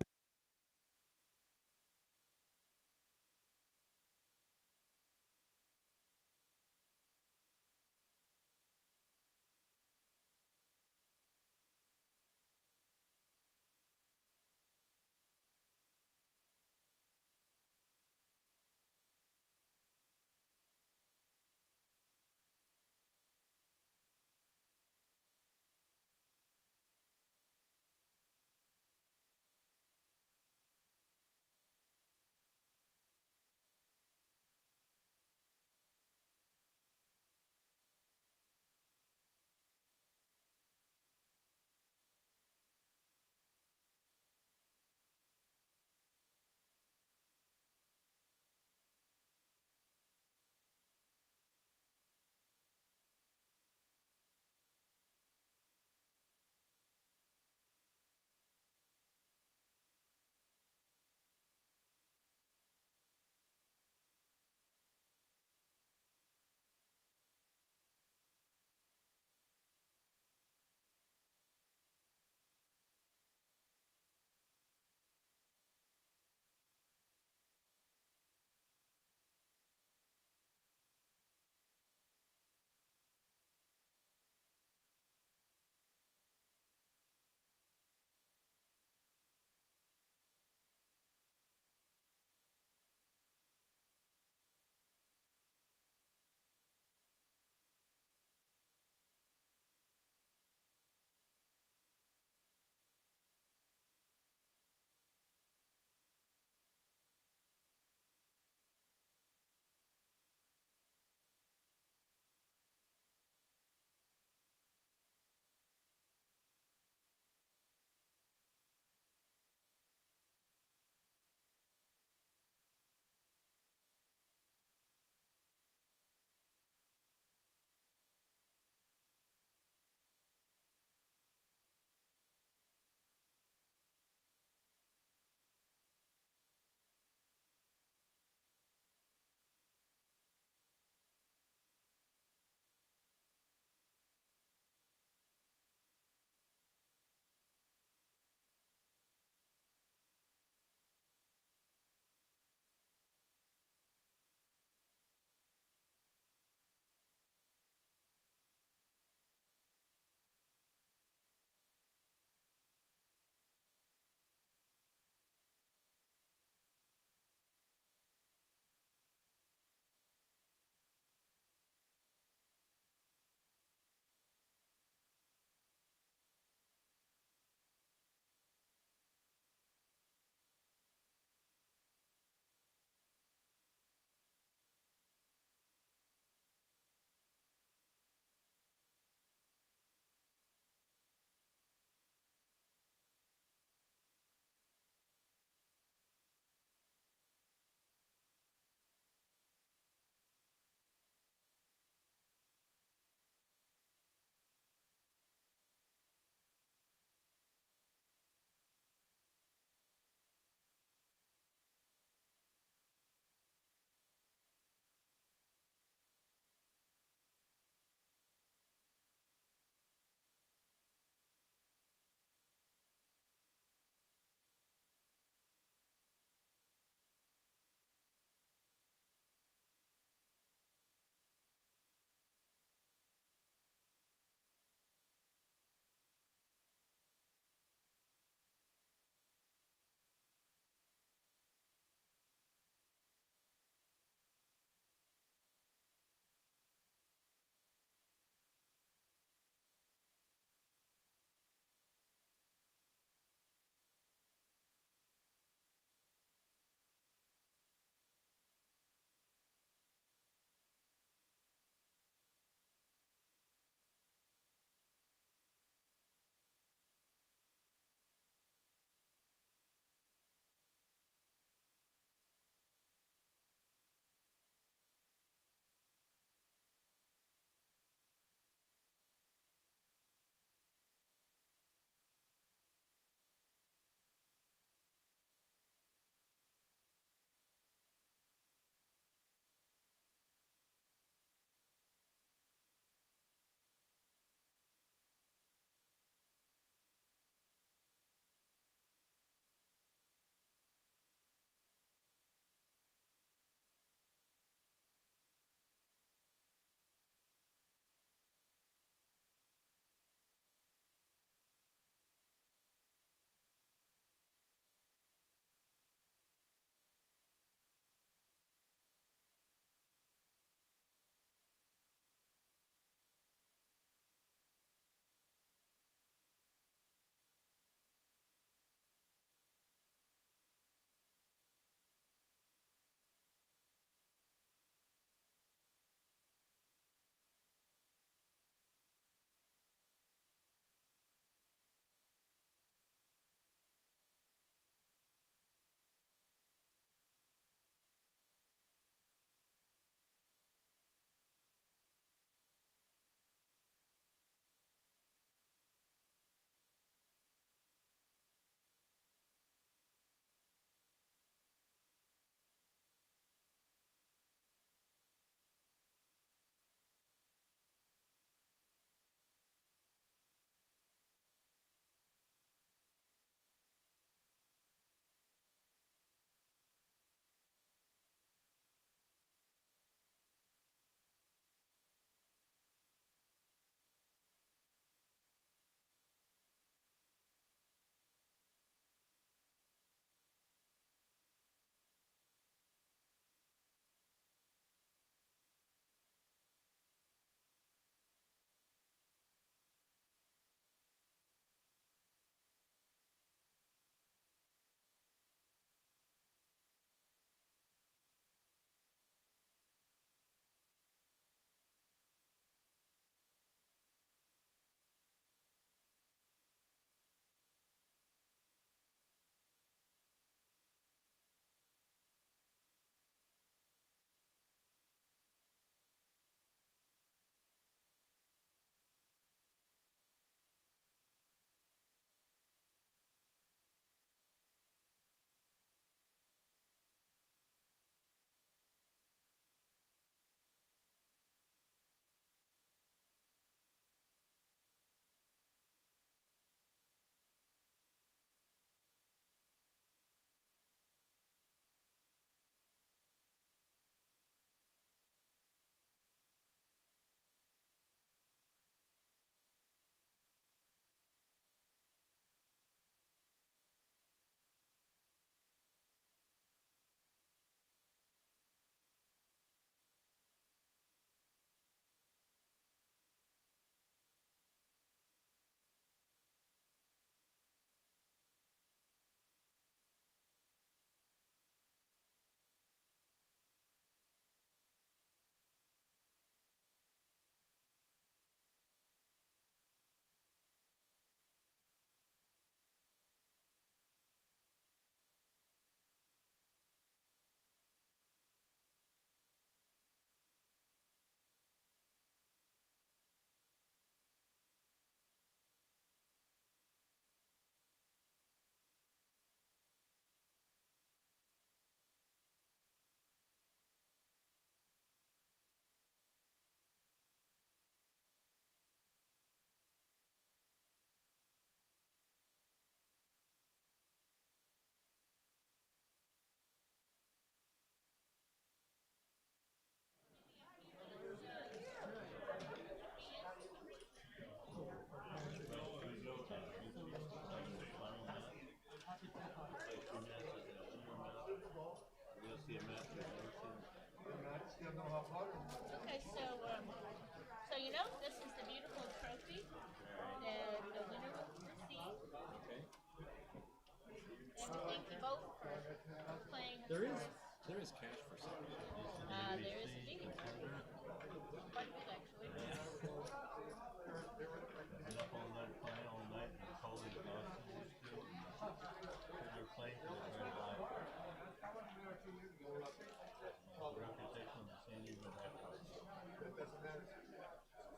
I: see a master.
B: Okay, so you know, this is the beautiful trophy that the winner will receive.
I: Okay.
B: And we thank you both for playing.
I: There is cash for some reason.
B: There is indeed. Quite good, actually.
I: Been up all night playing all night and cold and exhausted. They're playing for the grand live. Reputation of the San Diego Backgammon. After that race, he helped himself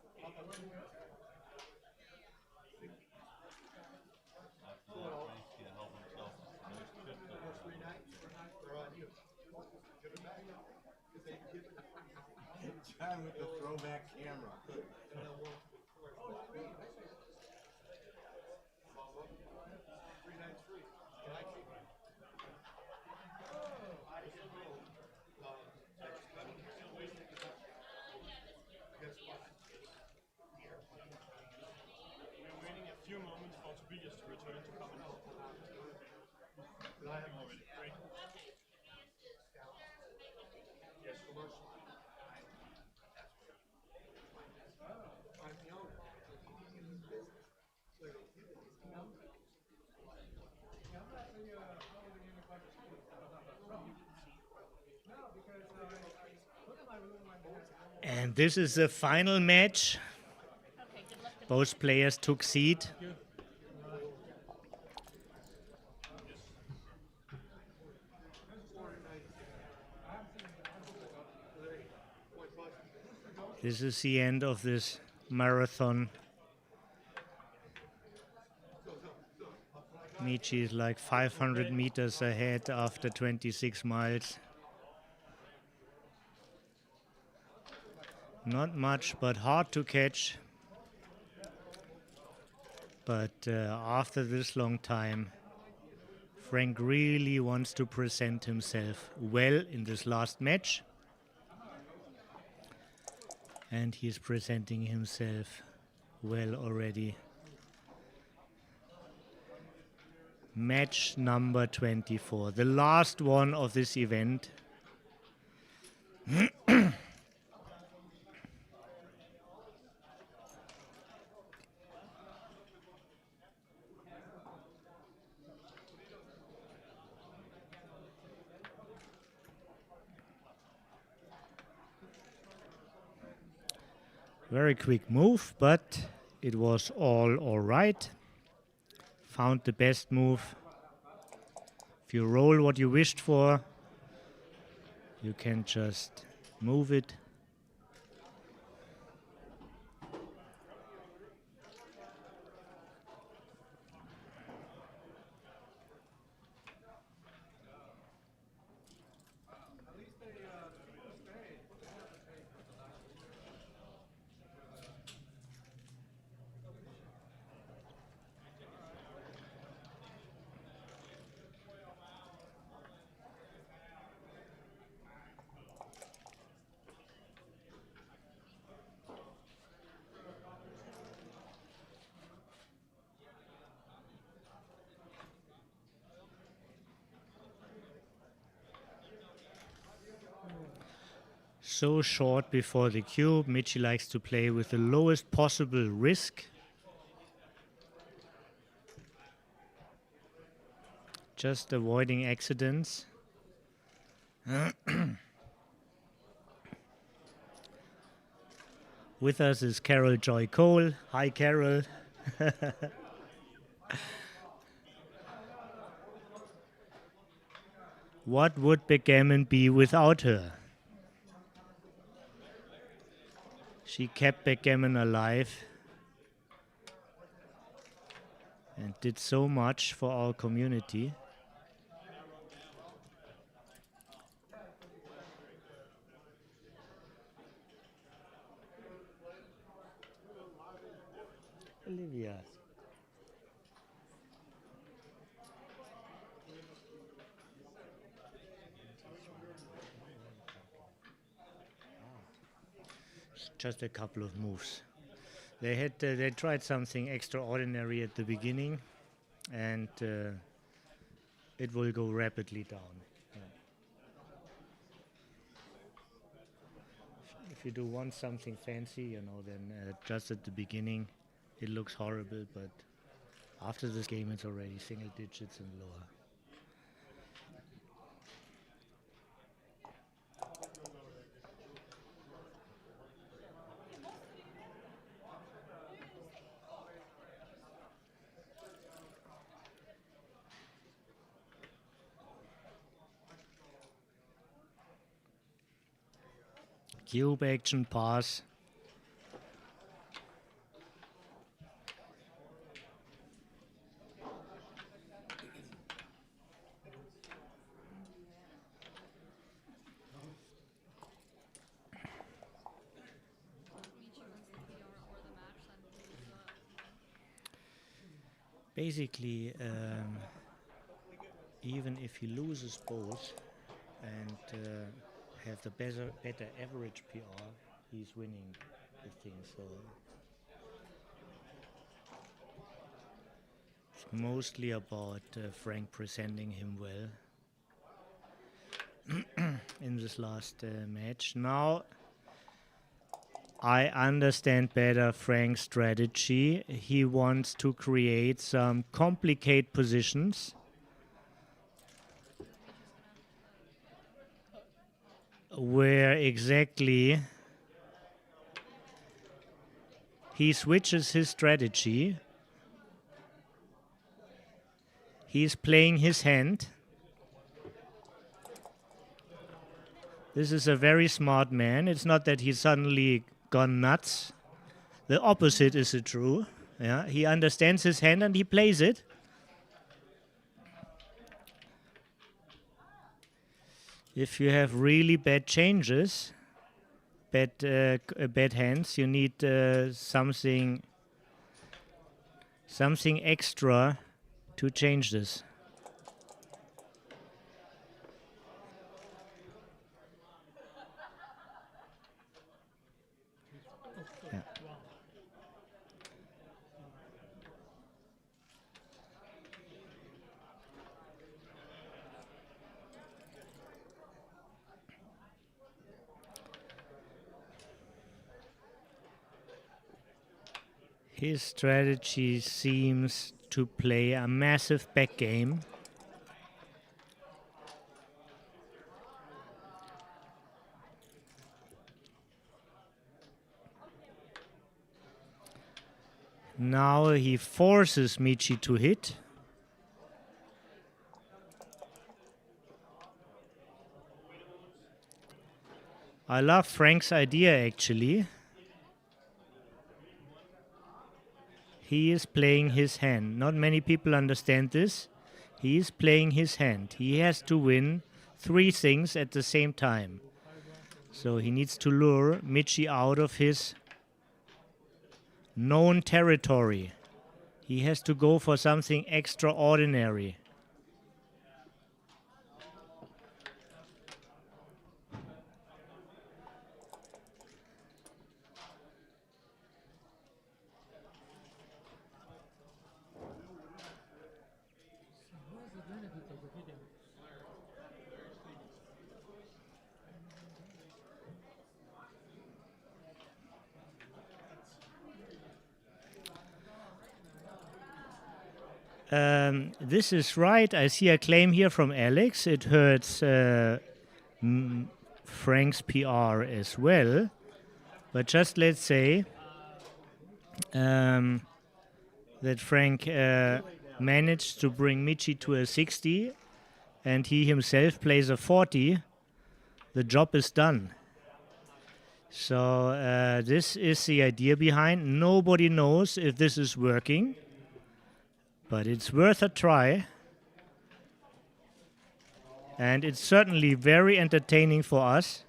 I: with the next trip to
D: John with the throwback camera.
J: We're waiting a few moments for Tobias to return to Commentator. I have already. Great. Yes, commercial.
A: And this is the final match.
B: Okay, good luck to
A: Both players took seat. This is the end of this marathon. Michi is like 500 meters ahead after 26 miles. Not much, but hard to catch. But after this long time, Frank really wants to present himself well in this last match. And he's presenting himself well already. Match number 24, the last one of this event. Very quick move, but it was all right. Found the best move. If you roll what you wished for, you can just move it. So short before the cube. Michi likes to play with the lowest possible risk. Just avoiding accidents. With us is Carol Joy Cole. Hi, Carol. What would backgammon be without her? She kept backgammon alive and did so much for our community. Olivia. Just a couple of moves. They tried something extraordinary at the beginning, and it will go rapidly down. Yeah. you do want something fancy, you know, then just at the beginning it looks horrible, but after this game it's already single digits and lower. Cube action pass. Basically, even if he loses both and have the better average PR, he's winning the thing. So it's mostly about Frank presenting him well in this last match. Now I understand better Frank's strategy. He wants to create some complicated positions where exactly he switches his strategy. He's playing his hand. This is a very smart man. It's not that he's suddenly gone nuts. The opposite is true. Yeah, he understands his hand and he plays it. If you have really bad changes, bad hands, you need something extra to change this. Yeah. His strategy seems to play a massive back game. Now he forces Michi to hit. I love Frank's idea actually. He is playing his hand. Not many people understand this. He is playing his hand. He has to win 3 things at the same time. So he needs to lure Michi out of his known territory. He has to go for something extraordinary. This is right. I see a claim here from Alex. It hurts Frank's PR as well. But just let's say that Frank managed to bring Michi to a 60 and he himself plays a 40. The job is done. So this is the idea behind. Nobody knows if this is working. But it's worth a try. And it's certainly very entertaining for us.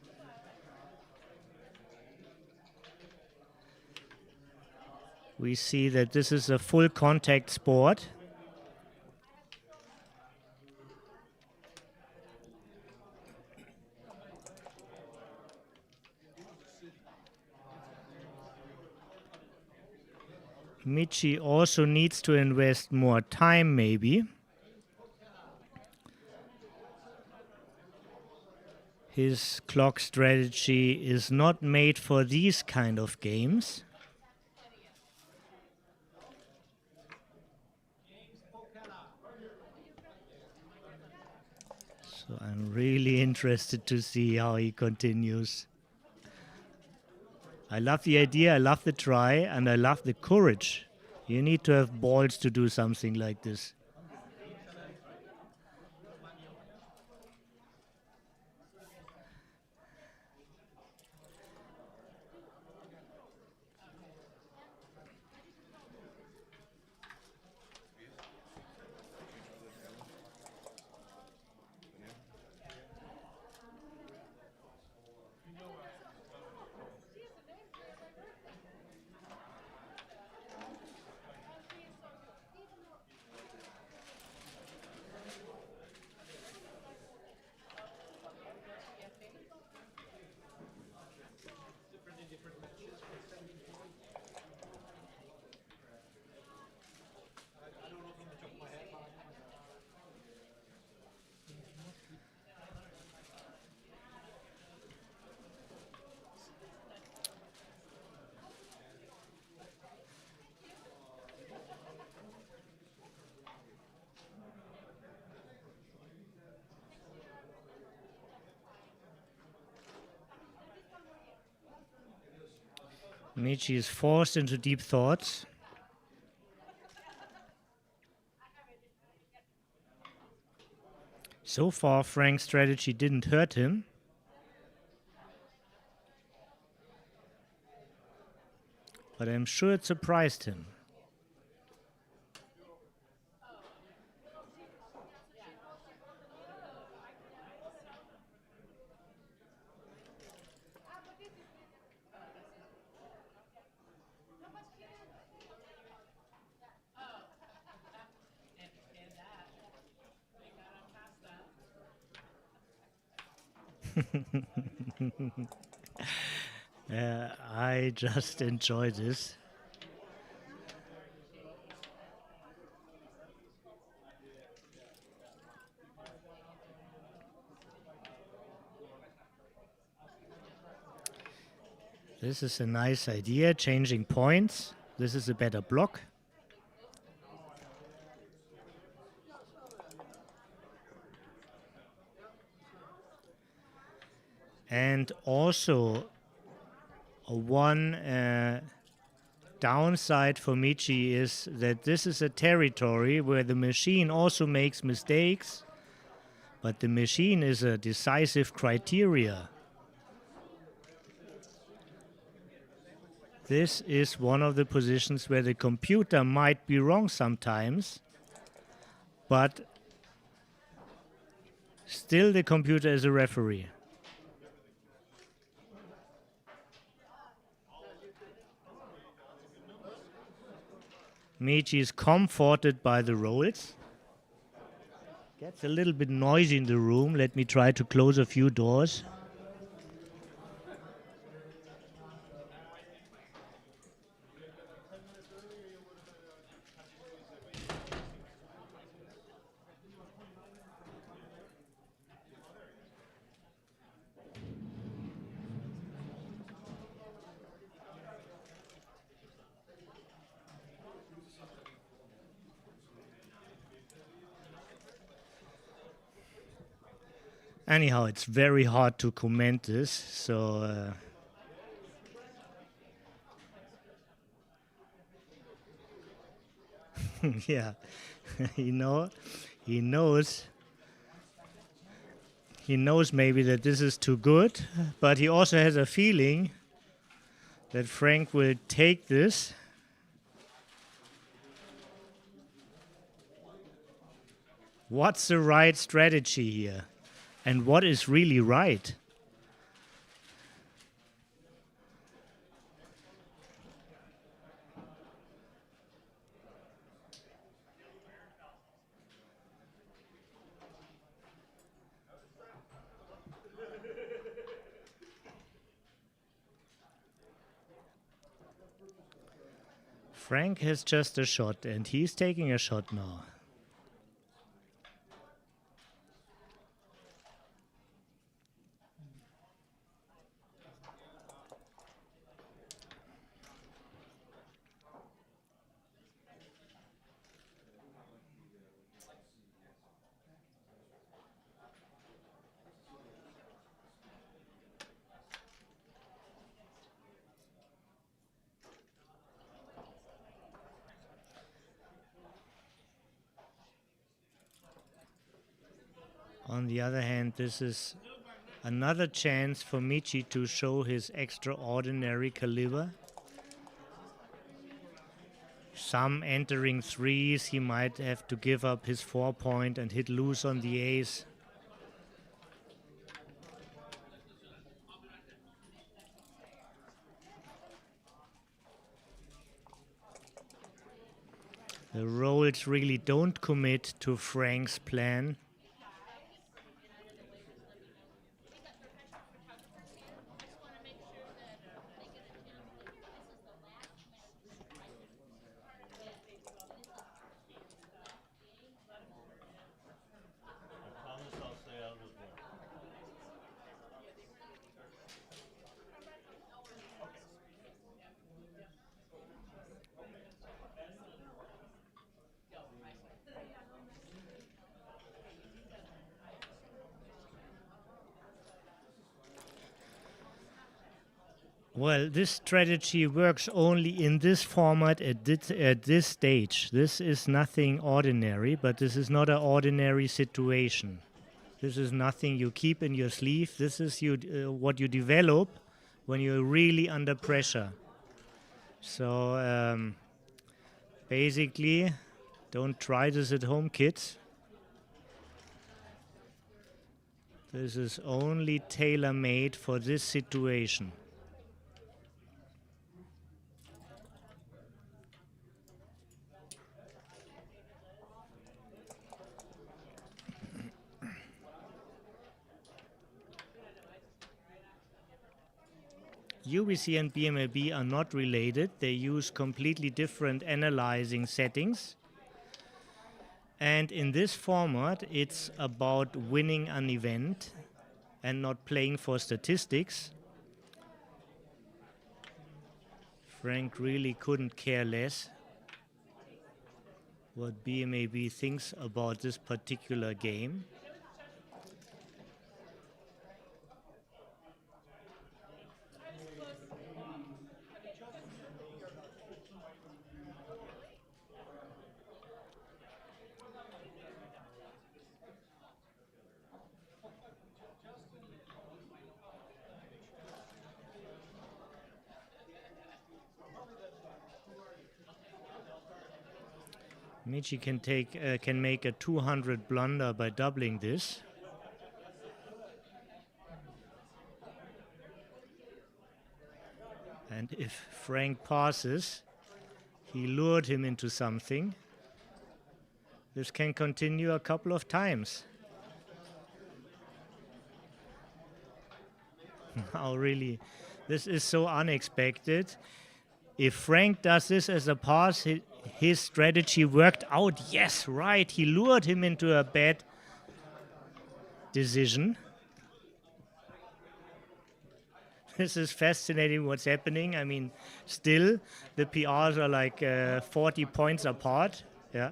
A: We see that this is a full contact sport. Michi also needs to invest more time, maybe. his clock strategy is not made for these kind of games. So I'm really interested to see how he continues. I love the idea, I love the try, and I love the courage. You need to have balls to do something like this. Michi is forced into deep thoughts. So far, Frank's strategy didn't hurt him. But I'm sure it surprised him. I just enjoy this. This is a nice idea, changing points. This is a better block. And also one downside for Michi is that this is a territory where the machine also makes mistakes, but the machine is a decisive criteria. This is one of the positions where the computer might be wrong sometimes, but still the computer is a referee. Michi is comforted by the rolls. Gets a little bit noisy in the room. Let me try to close a few doors. Anyhow, it's very hard to comment this, so yeah, he knows maybe that this is too good, but he also has a feeling that Frank will take this. What's the right strategy here? And what is really right? Frank has just a shot, and he's taking a shot now. On the other hand, this is another chance for Michi to show his extraordinary caliber. Some entering threes, he might have to give up his 4-point and hit loose on the ace. The rolls really don't commit to Frank's plan.
I: I promise I'll stay out of the way.
A: Well, this strategy works only in this format at this stage. This is nothing ordinary, but this is not an ordinary situation. This is nothing you keep in your sleeve. This is what you develop when you're really under pressure. So basically, don't try this at home, kids. This is only tailor-made for this situation. UBC and BMLB are not related. They use completely different analyzing settings. And in this format, it's about winning an event and not playing for statistics. Frank really couldn't care less what BMAB thinks about this particular game. Michi can make a 200 blunder by doubling this. And if Frank passes, he lured him into something. This can continue a couple of times. Now really, this is so unexpected. If Frank does this as a pass, his strategy worked out. Yes, right. He lured him into a bad decision. This is fascinating what's happening. I mean, still, the PRs are like 40 points apart. Yeah.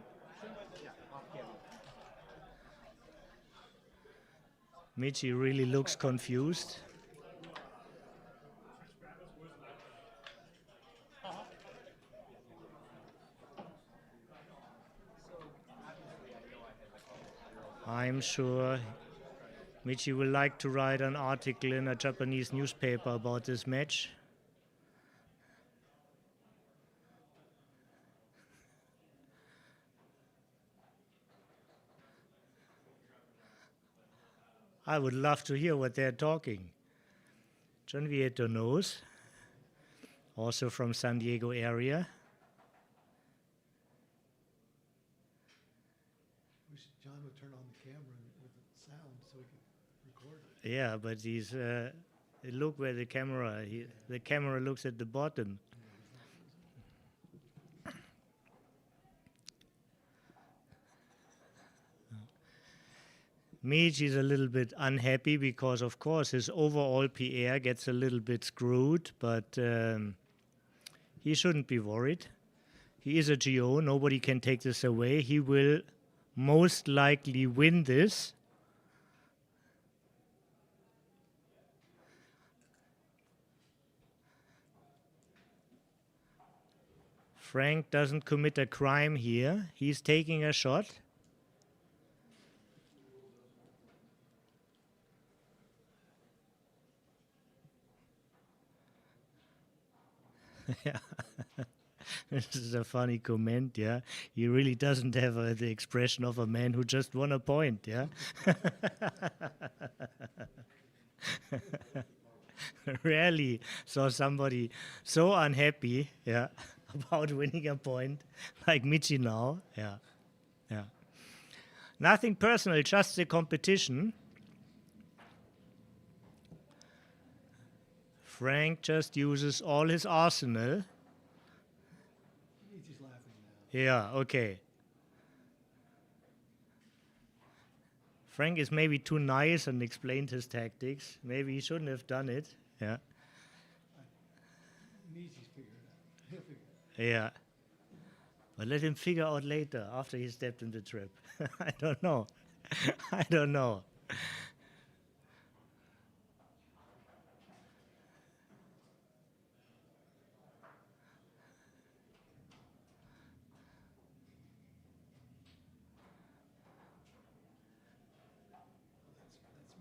A: Michi really looks confused. I'm sure Michi will like to write an article in a Japanese newspaper about this match. I would love to hear what they're talking. John Vieto knows, also from San Diego area.
K: John would turn on the camera with the sound so we could record it.
A: Yeah, but he's look where the camera looks at the bottom. Mitch is a little bit unhappy because, of course, his overall PR gets a little bit screwed, but he shouldn't be worried. He is a GO. Nobody can take this away. He will most likely win this. Frank doesn't commit a crime here. He's taking a shot. Yeah. This is a funny comment, yeah. He really doesn't have the expression of a man who just won a point, yeah. Rarely saw somebody so unhappy, yeah, about winning a point like Michi now, yeah, yeah. Nothing personal, just the competition. Frank just uses all his arsenal.
K: He's just laughing now.
A: Yeah, okay. Frank is maybe too nice and explained his tactics. Maybe he shouldn't have done it. Yeah.
K: Michi's figured it out. He'll figure it out.
A: Yeah. But let him figure out later after he stepped in the trap. I don't know. I don't know.
K: That's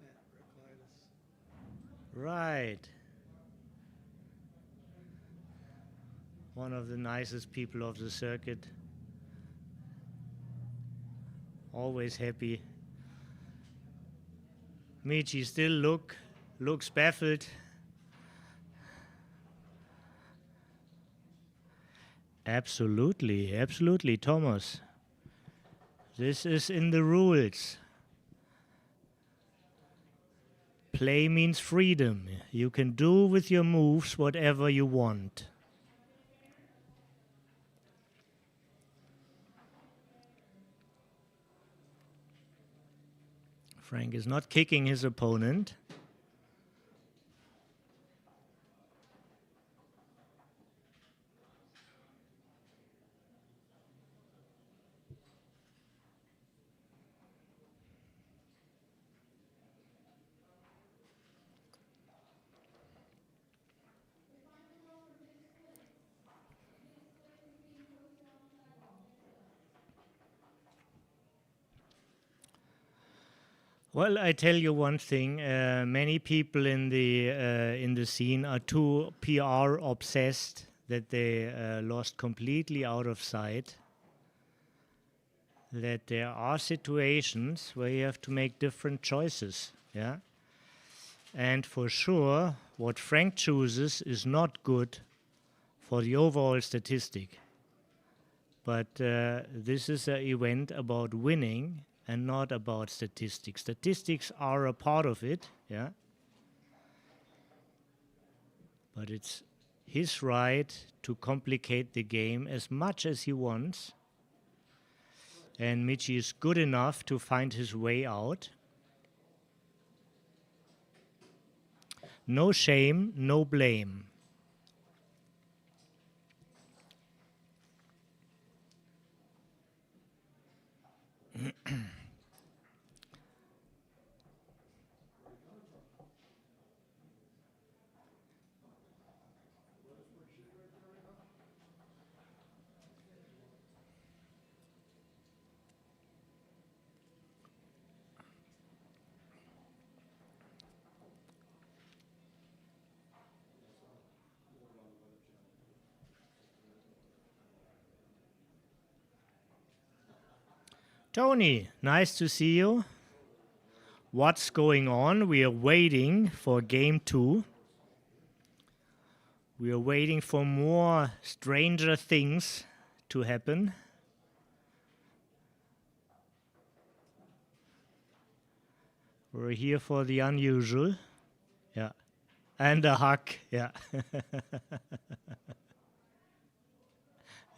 K: Matt Brooklidis.
A: Right. One of the nicest people of the circuit. Always happy. Michi still looks baffled. Absolutely, absolutely, Thomas. This is in the rules. Play means freedom. You can do with your moves whatever you want. Frank is not kicking his opponent. Well, I tell you one thing. Many people in the scene are too PR obsessed that they lost completely out of sight that there are situations where you have to make different choices. Yeah, and for sure, what Frank chooses is not good for the overall statistic. But this is an event about winning and not about statistics. Statistics are a part of it, yeah. But it's his right to complicate the game as much as he wants. And Michi is good enough to find his way out. No shame, no blame. Tony, nice to see you. What's going on? We are waiting for game 2. We are waiting for more stranger things to happen. We're here for the unusual. Yeah. And a hug. Yeah.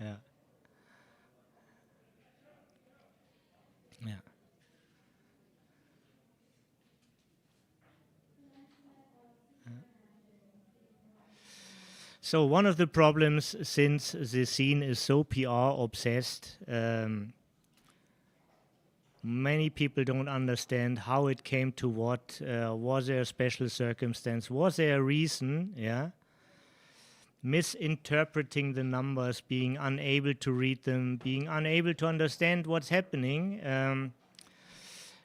A: Yeah. Yeah. So one of the problems, since the scene is so PR obsessed, many people don't understand how it came to what. Was there a special circumstance? Was there a reason? Yeah. Misinterpreting the numbers, being unable to read them, being unable to understand what's happening.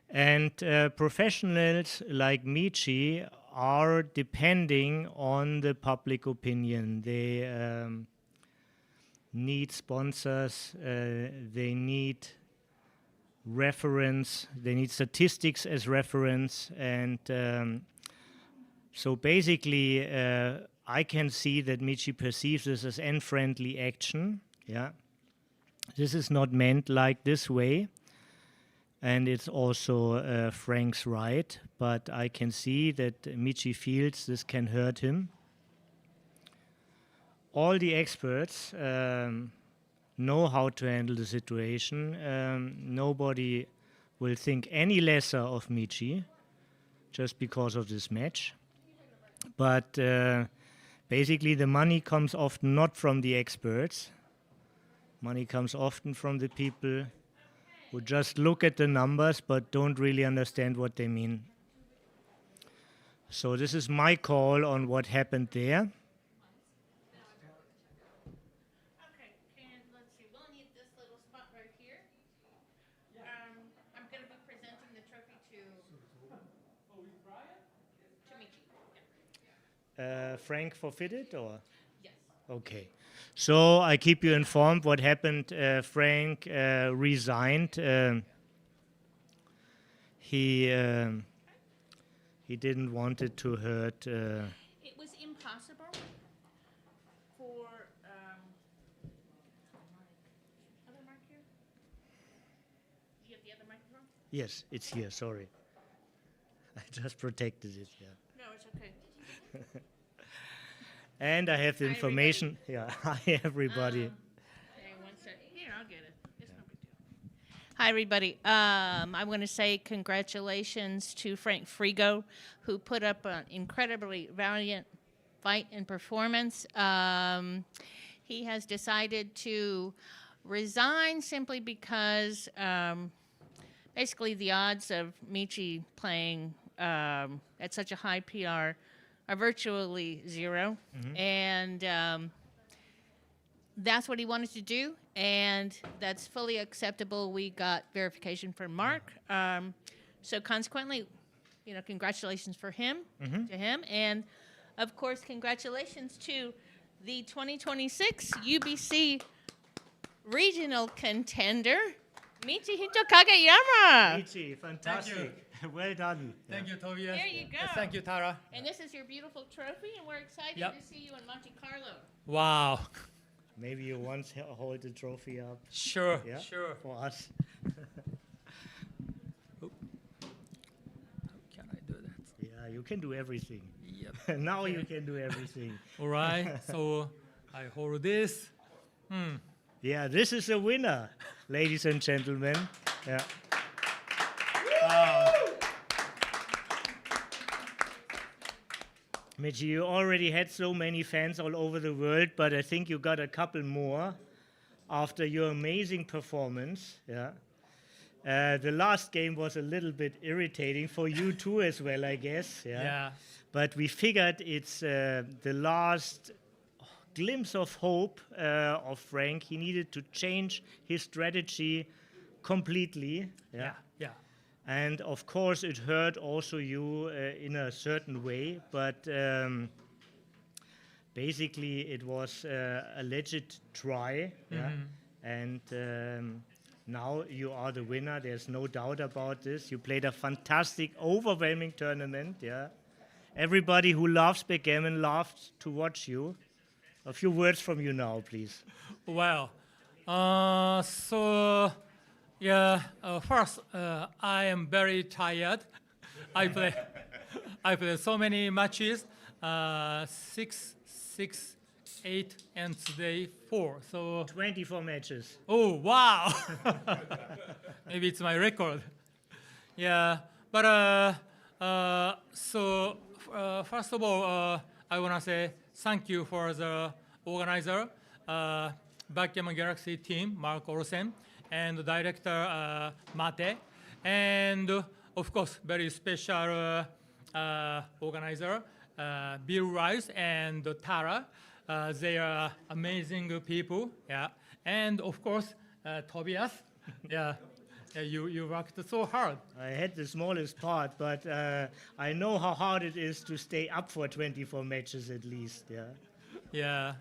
A: And professionals like Michi are depending on the public opinion. They need sponsors, they need reference, they need statistics as reference, and so basically I can see that Michi perceives this as unfriendly action. Yeah, this is not meant like this way, and it's also Frank's right, but I can see that Michi feels this can hurt him. All the experts know how to handle the situation. Nobody will think any lesser of Michi just because of this match. But basically the money comes often not from the experts. Money comes often from the people who just look at the numbers but don't really understand what they mean. So this is my call on what happened there.
B: Okay, and let's see, we'll need this little spot right here. I'm going to be presenting the trophy to Michi.
A: Frank forfeited or?
B: Yes.
A: Okay. So I keep you informed what happened. Frank resigned. He didn't want it to hurt.
B: It was impossible for other mic here? Do you have the other microphone?
A: Yes, it's here. Sorry. I just protected it. Yeah.
B: No, it's okay.
A: And I have the
B: Hi,
A: information. Yeah. Hi, everybody.
B: Hang on one second. Here, I'll get it. It's no big deal. Hi, everybody. I want to say congratulations to Frank Frigo, who put up an incredibly valiant fight and performance. He has decided to resign simply because basically the odds of Michi playing at such a high PR are virtually zero. And that's what he wanted to do, and that's fully acceptable. We got verification from Mark. So consequently, you know, congratulations for him, to him. And of course, congratulations to the 2026 UBC regional contender, Michihito Kageyama.
A: Michi, fantastic. Well done.
C: Thank you, Tobias.
B: There you go.
C: Thank you, Tara.
B: And this is your beautiful trophy, and we're excited
C: Yep.
B: to see you in Monte Carlo.
C: Wow.
A: Maybe you once hold the trophy up.
C: Sure,
A: Yeah?
C: sure.
A: For us.
C: How can I do that?
A: Yeah, you can do everything.
C: Yep.
A: Now you can do everything.
C: All right. So I hold this.
A: Yeah, this is a winner, ladies and gentlemen. Yeah. Michi, you already had so many fans all over the world, but I think you got a couple more after your amazing performance. Yeah. The last game was a little bit irritating for you too as well, I guess. Yeah.
C: Yeah.
A: But we figured it's the last glimpse of hope of Frank. He needed to change his strategy completely.
C: Yeah. Yeah.
A: And of course, it hurt also you in a certain way, but basically it was a legit try. Yeah? And now you are the winner. There's no doubt about this. You played a fantastic, overwhelming tournament. Yeah, everybody who loves backgammon loved to watch you. A few words from you now, please.
C: Well, yeah. First, I am very tired. I play so many matches. 6, 8, and today 4. So
A: 24 matches.
C: Oh wow! Maybe it's my record. Yeah, but first of all, I wanna say thank you for the organizer, Backgammon Galaxy team, Mark Olsen, and the director Mate, and of course very special organizer Bill Riles and Tara. They are amazing people. Yeah, and of course Tobias. Yeah, You worked so hard.
A: I had the smallest part, but I know how hard it is to stay up for 24 matches at least. Yeah.
C: Yeah,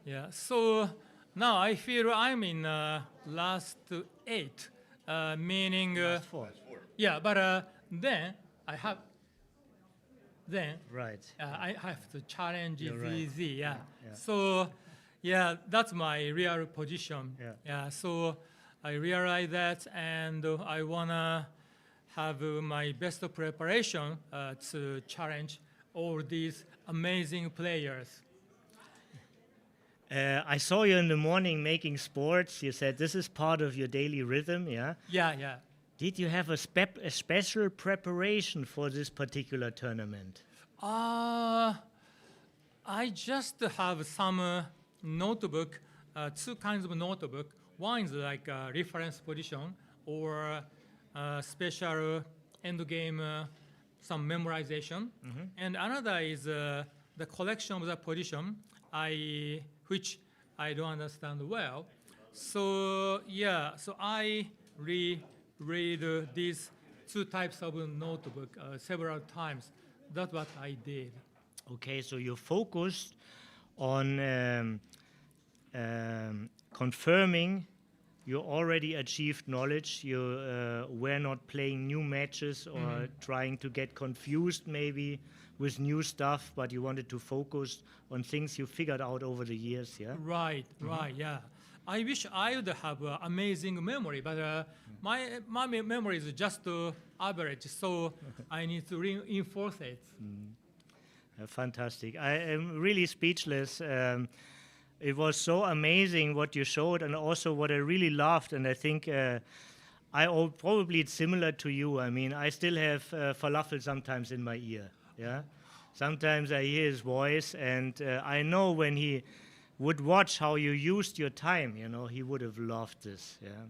C: yeah. So now I feel I'm in last 8, meaning
A: Last 4.
C: yeah. But then I have
A: Right.
C: I have to challenge
A: You're right.
C: ZZ. Yeah.
A: Yeah.
C: So yeah, that's my real position.
A: Yeah.
C: Yeah. So I realize that, and I wanna have my best preparation to challenge all these amazing players.
A: I saw you in the morning making sports. You said this is part of your daily rhythm, yeah?
C: Yeah, yeah.
A: Did you have a special preparation for this particular tournament?
C: I just have some notebook, 2 kinds of notebook. One is like a reference position or special end game, some memorization. And another is the collection of the position, which I don't understand well. So yeah, so I read these 2 types of notebook several times. That's what I did.
A: Okay, so you focused on confirming your already achieved knowledge. You were not playing new matches or trying to get confused maybe with new stuff, but you wanted to focus on things you figured out over the years, yeah?
C: Right, right, yeah. I wish I would have amazing memory, but my memory is just average, so I need to reinforce it.
A: Fantastic. I am really speechless. It was so amazing what you showed, and also what I really loved, and I think probably it's similar to you. I mean, I still have falafel sometimes in my ear, yeah? Sometimes I hear his voice, and I know when he would watch how you used your time, you know, he would have loved this, yeah?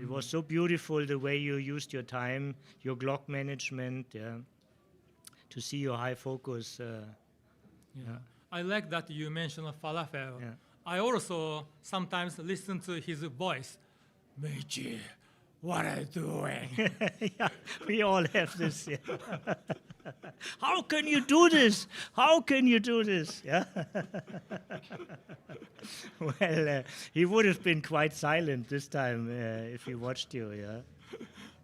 A: It was so beautiful the way you used your time, your Glock management, yeah? To see your high focus.
C: Yeah. I like that you mentioned falafel.
A: Yeah.
C: I also sometimes listen to his voice. Michi, what are you doing?
A: Yeah, we all have this. Yeah. How can you do this? How can you do this? Yeah. Well, he would have been quite silent this time if he watched you. Yeah.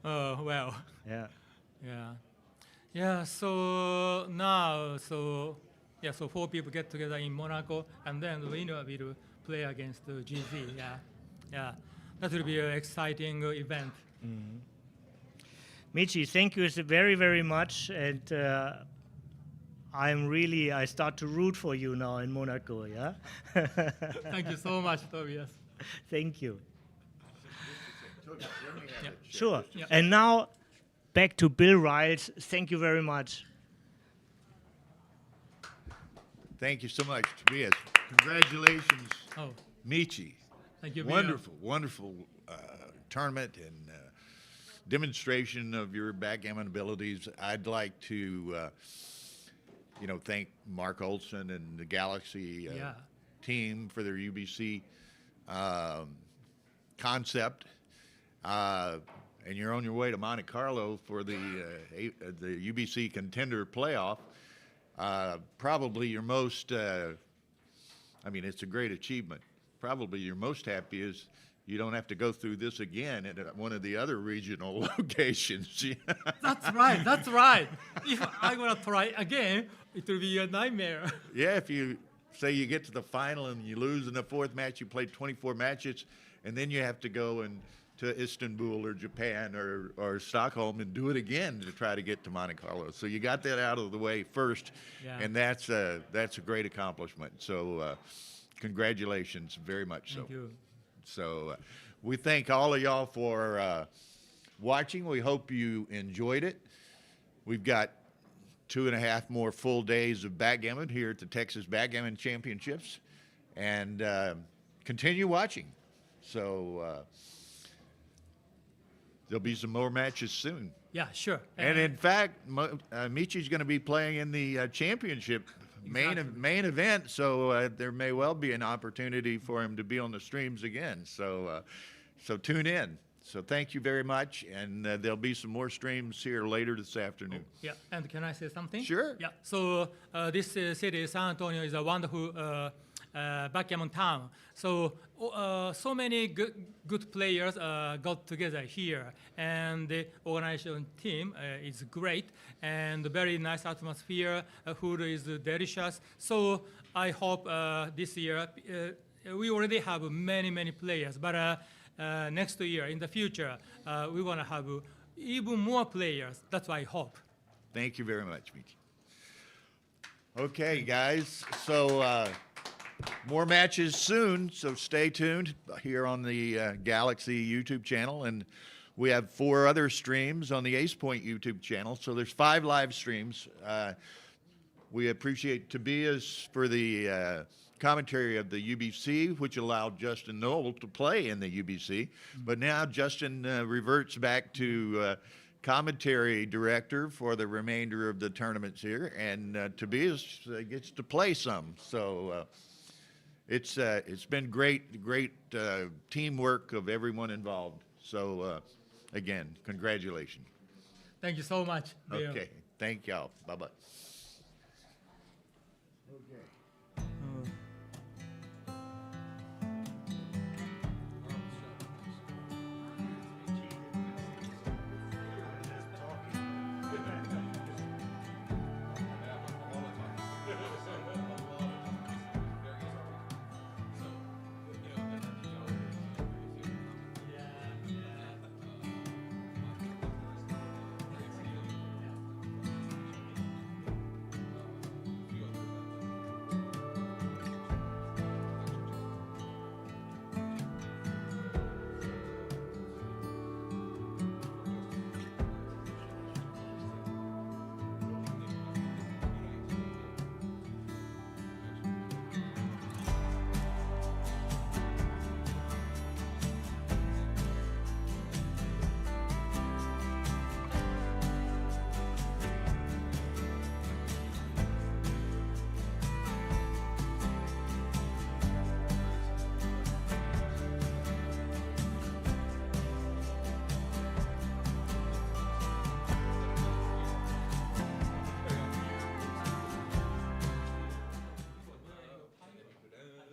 C: Oh well.
A: Yeah.
C: Yeah. Yeah. So now, so 4 people get together in Monaco, and then the winner will play against GZ. Yeah. Yeah. That will be an exciting event.
A: Michi, thank you very, very much, and I start to root for you now in Monaco, yeah?
C: Thank you so much, Tobias.
A: Thank you.
C: Yeah.
A: Sure.
C: Yeah.
A: And now, back to Bill Riles. Thank you very much.
E: Thank you so much, Tobias. Congratulations,
C: Oh,
E: Michi.
C: thank you. Bill.
E: Wonderful, wonderful tournament and demonstration of your backgammon abilities. I'd like to, thank Mark Olson and the Galaxy
C: Yeah.
E: team for their UBC concept. And you're on your way to Monte Carlo for the UBC Contender playoff. Probably your most, it's a great achievement. Probably your most happy is you don't have to go through this again at one of the other regional locations.
C: That's right. That's right. If I'm gonna try again, it will be a nightmare.
E: Yeah, if you say you get to the final and you lose in the 4th match, you played 24 matches, and then you have to go to Istanbul or Japan or Stockholm and do it again to try to get to Monte Carlo. So you got that out of the way first,
C: Yeah.
E: and that's a great accomplishment. So congratulations, very much so.
C: Thank you.
E: So we thank all of y'all for watching. We hope you enjoyed it. We've got 2.5 more full days of backgammon here at the Texas Backgammon Championships, and continue watching. So there'll be some more matches soon.
C: Yeah, sure.
E: And in fact, Michi's going to be playing in the championship main event, so there may well be an opportunity for him to be on the streams again. So tune in. So thank you very much, and there'll be some more streams here later this afternoon.
C: Yeah, and can I say something?
E: Sure.
C: Yeah, so this city, San Antonio, is a wonderful backgammon town. So so many good players got together here, and the organization team is great, and very nice atmosphere. Food is delicious. So I hope this year we already have many players, but next year in the future we want to have even more players. That's what I hope.
E: Thank you very much, Miki. Okay, guys. So more matches soon. So stay tuned here on the Galaxy YouTube channel, and we have 4 other streams on the Ace Point YouTube channel. So there's 5 live streams. We appreciate Tobias for the commentary of the UBC, which allowed Justin Nowell to play in the UBC. But now Justin reverts back to commentary director for the remainder of the tournaments here, and Tobias gets to play some. So it's been great teamwork of everyone involved. So again, congratulations.
C: Thank you so much.
E: Okay, thank y'all. Bye-bye. Okay.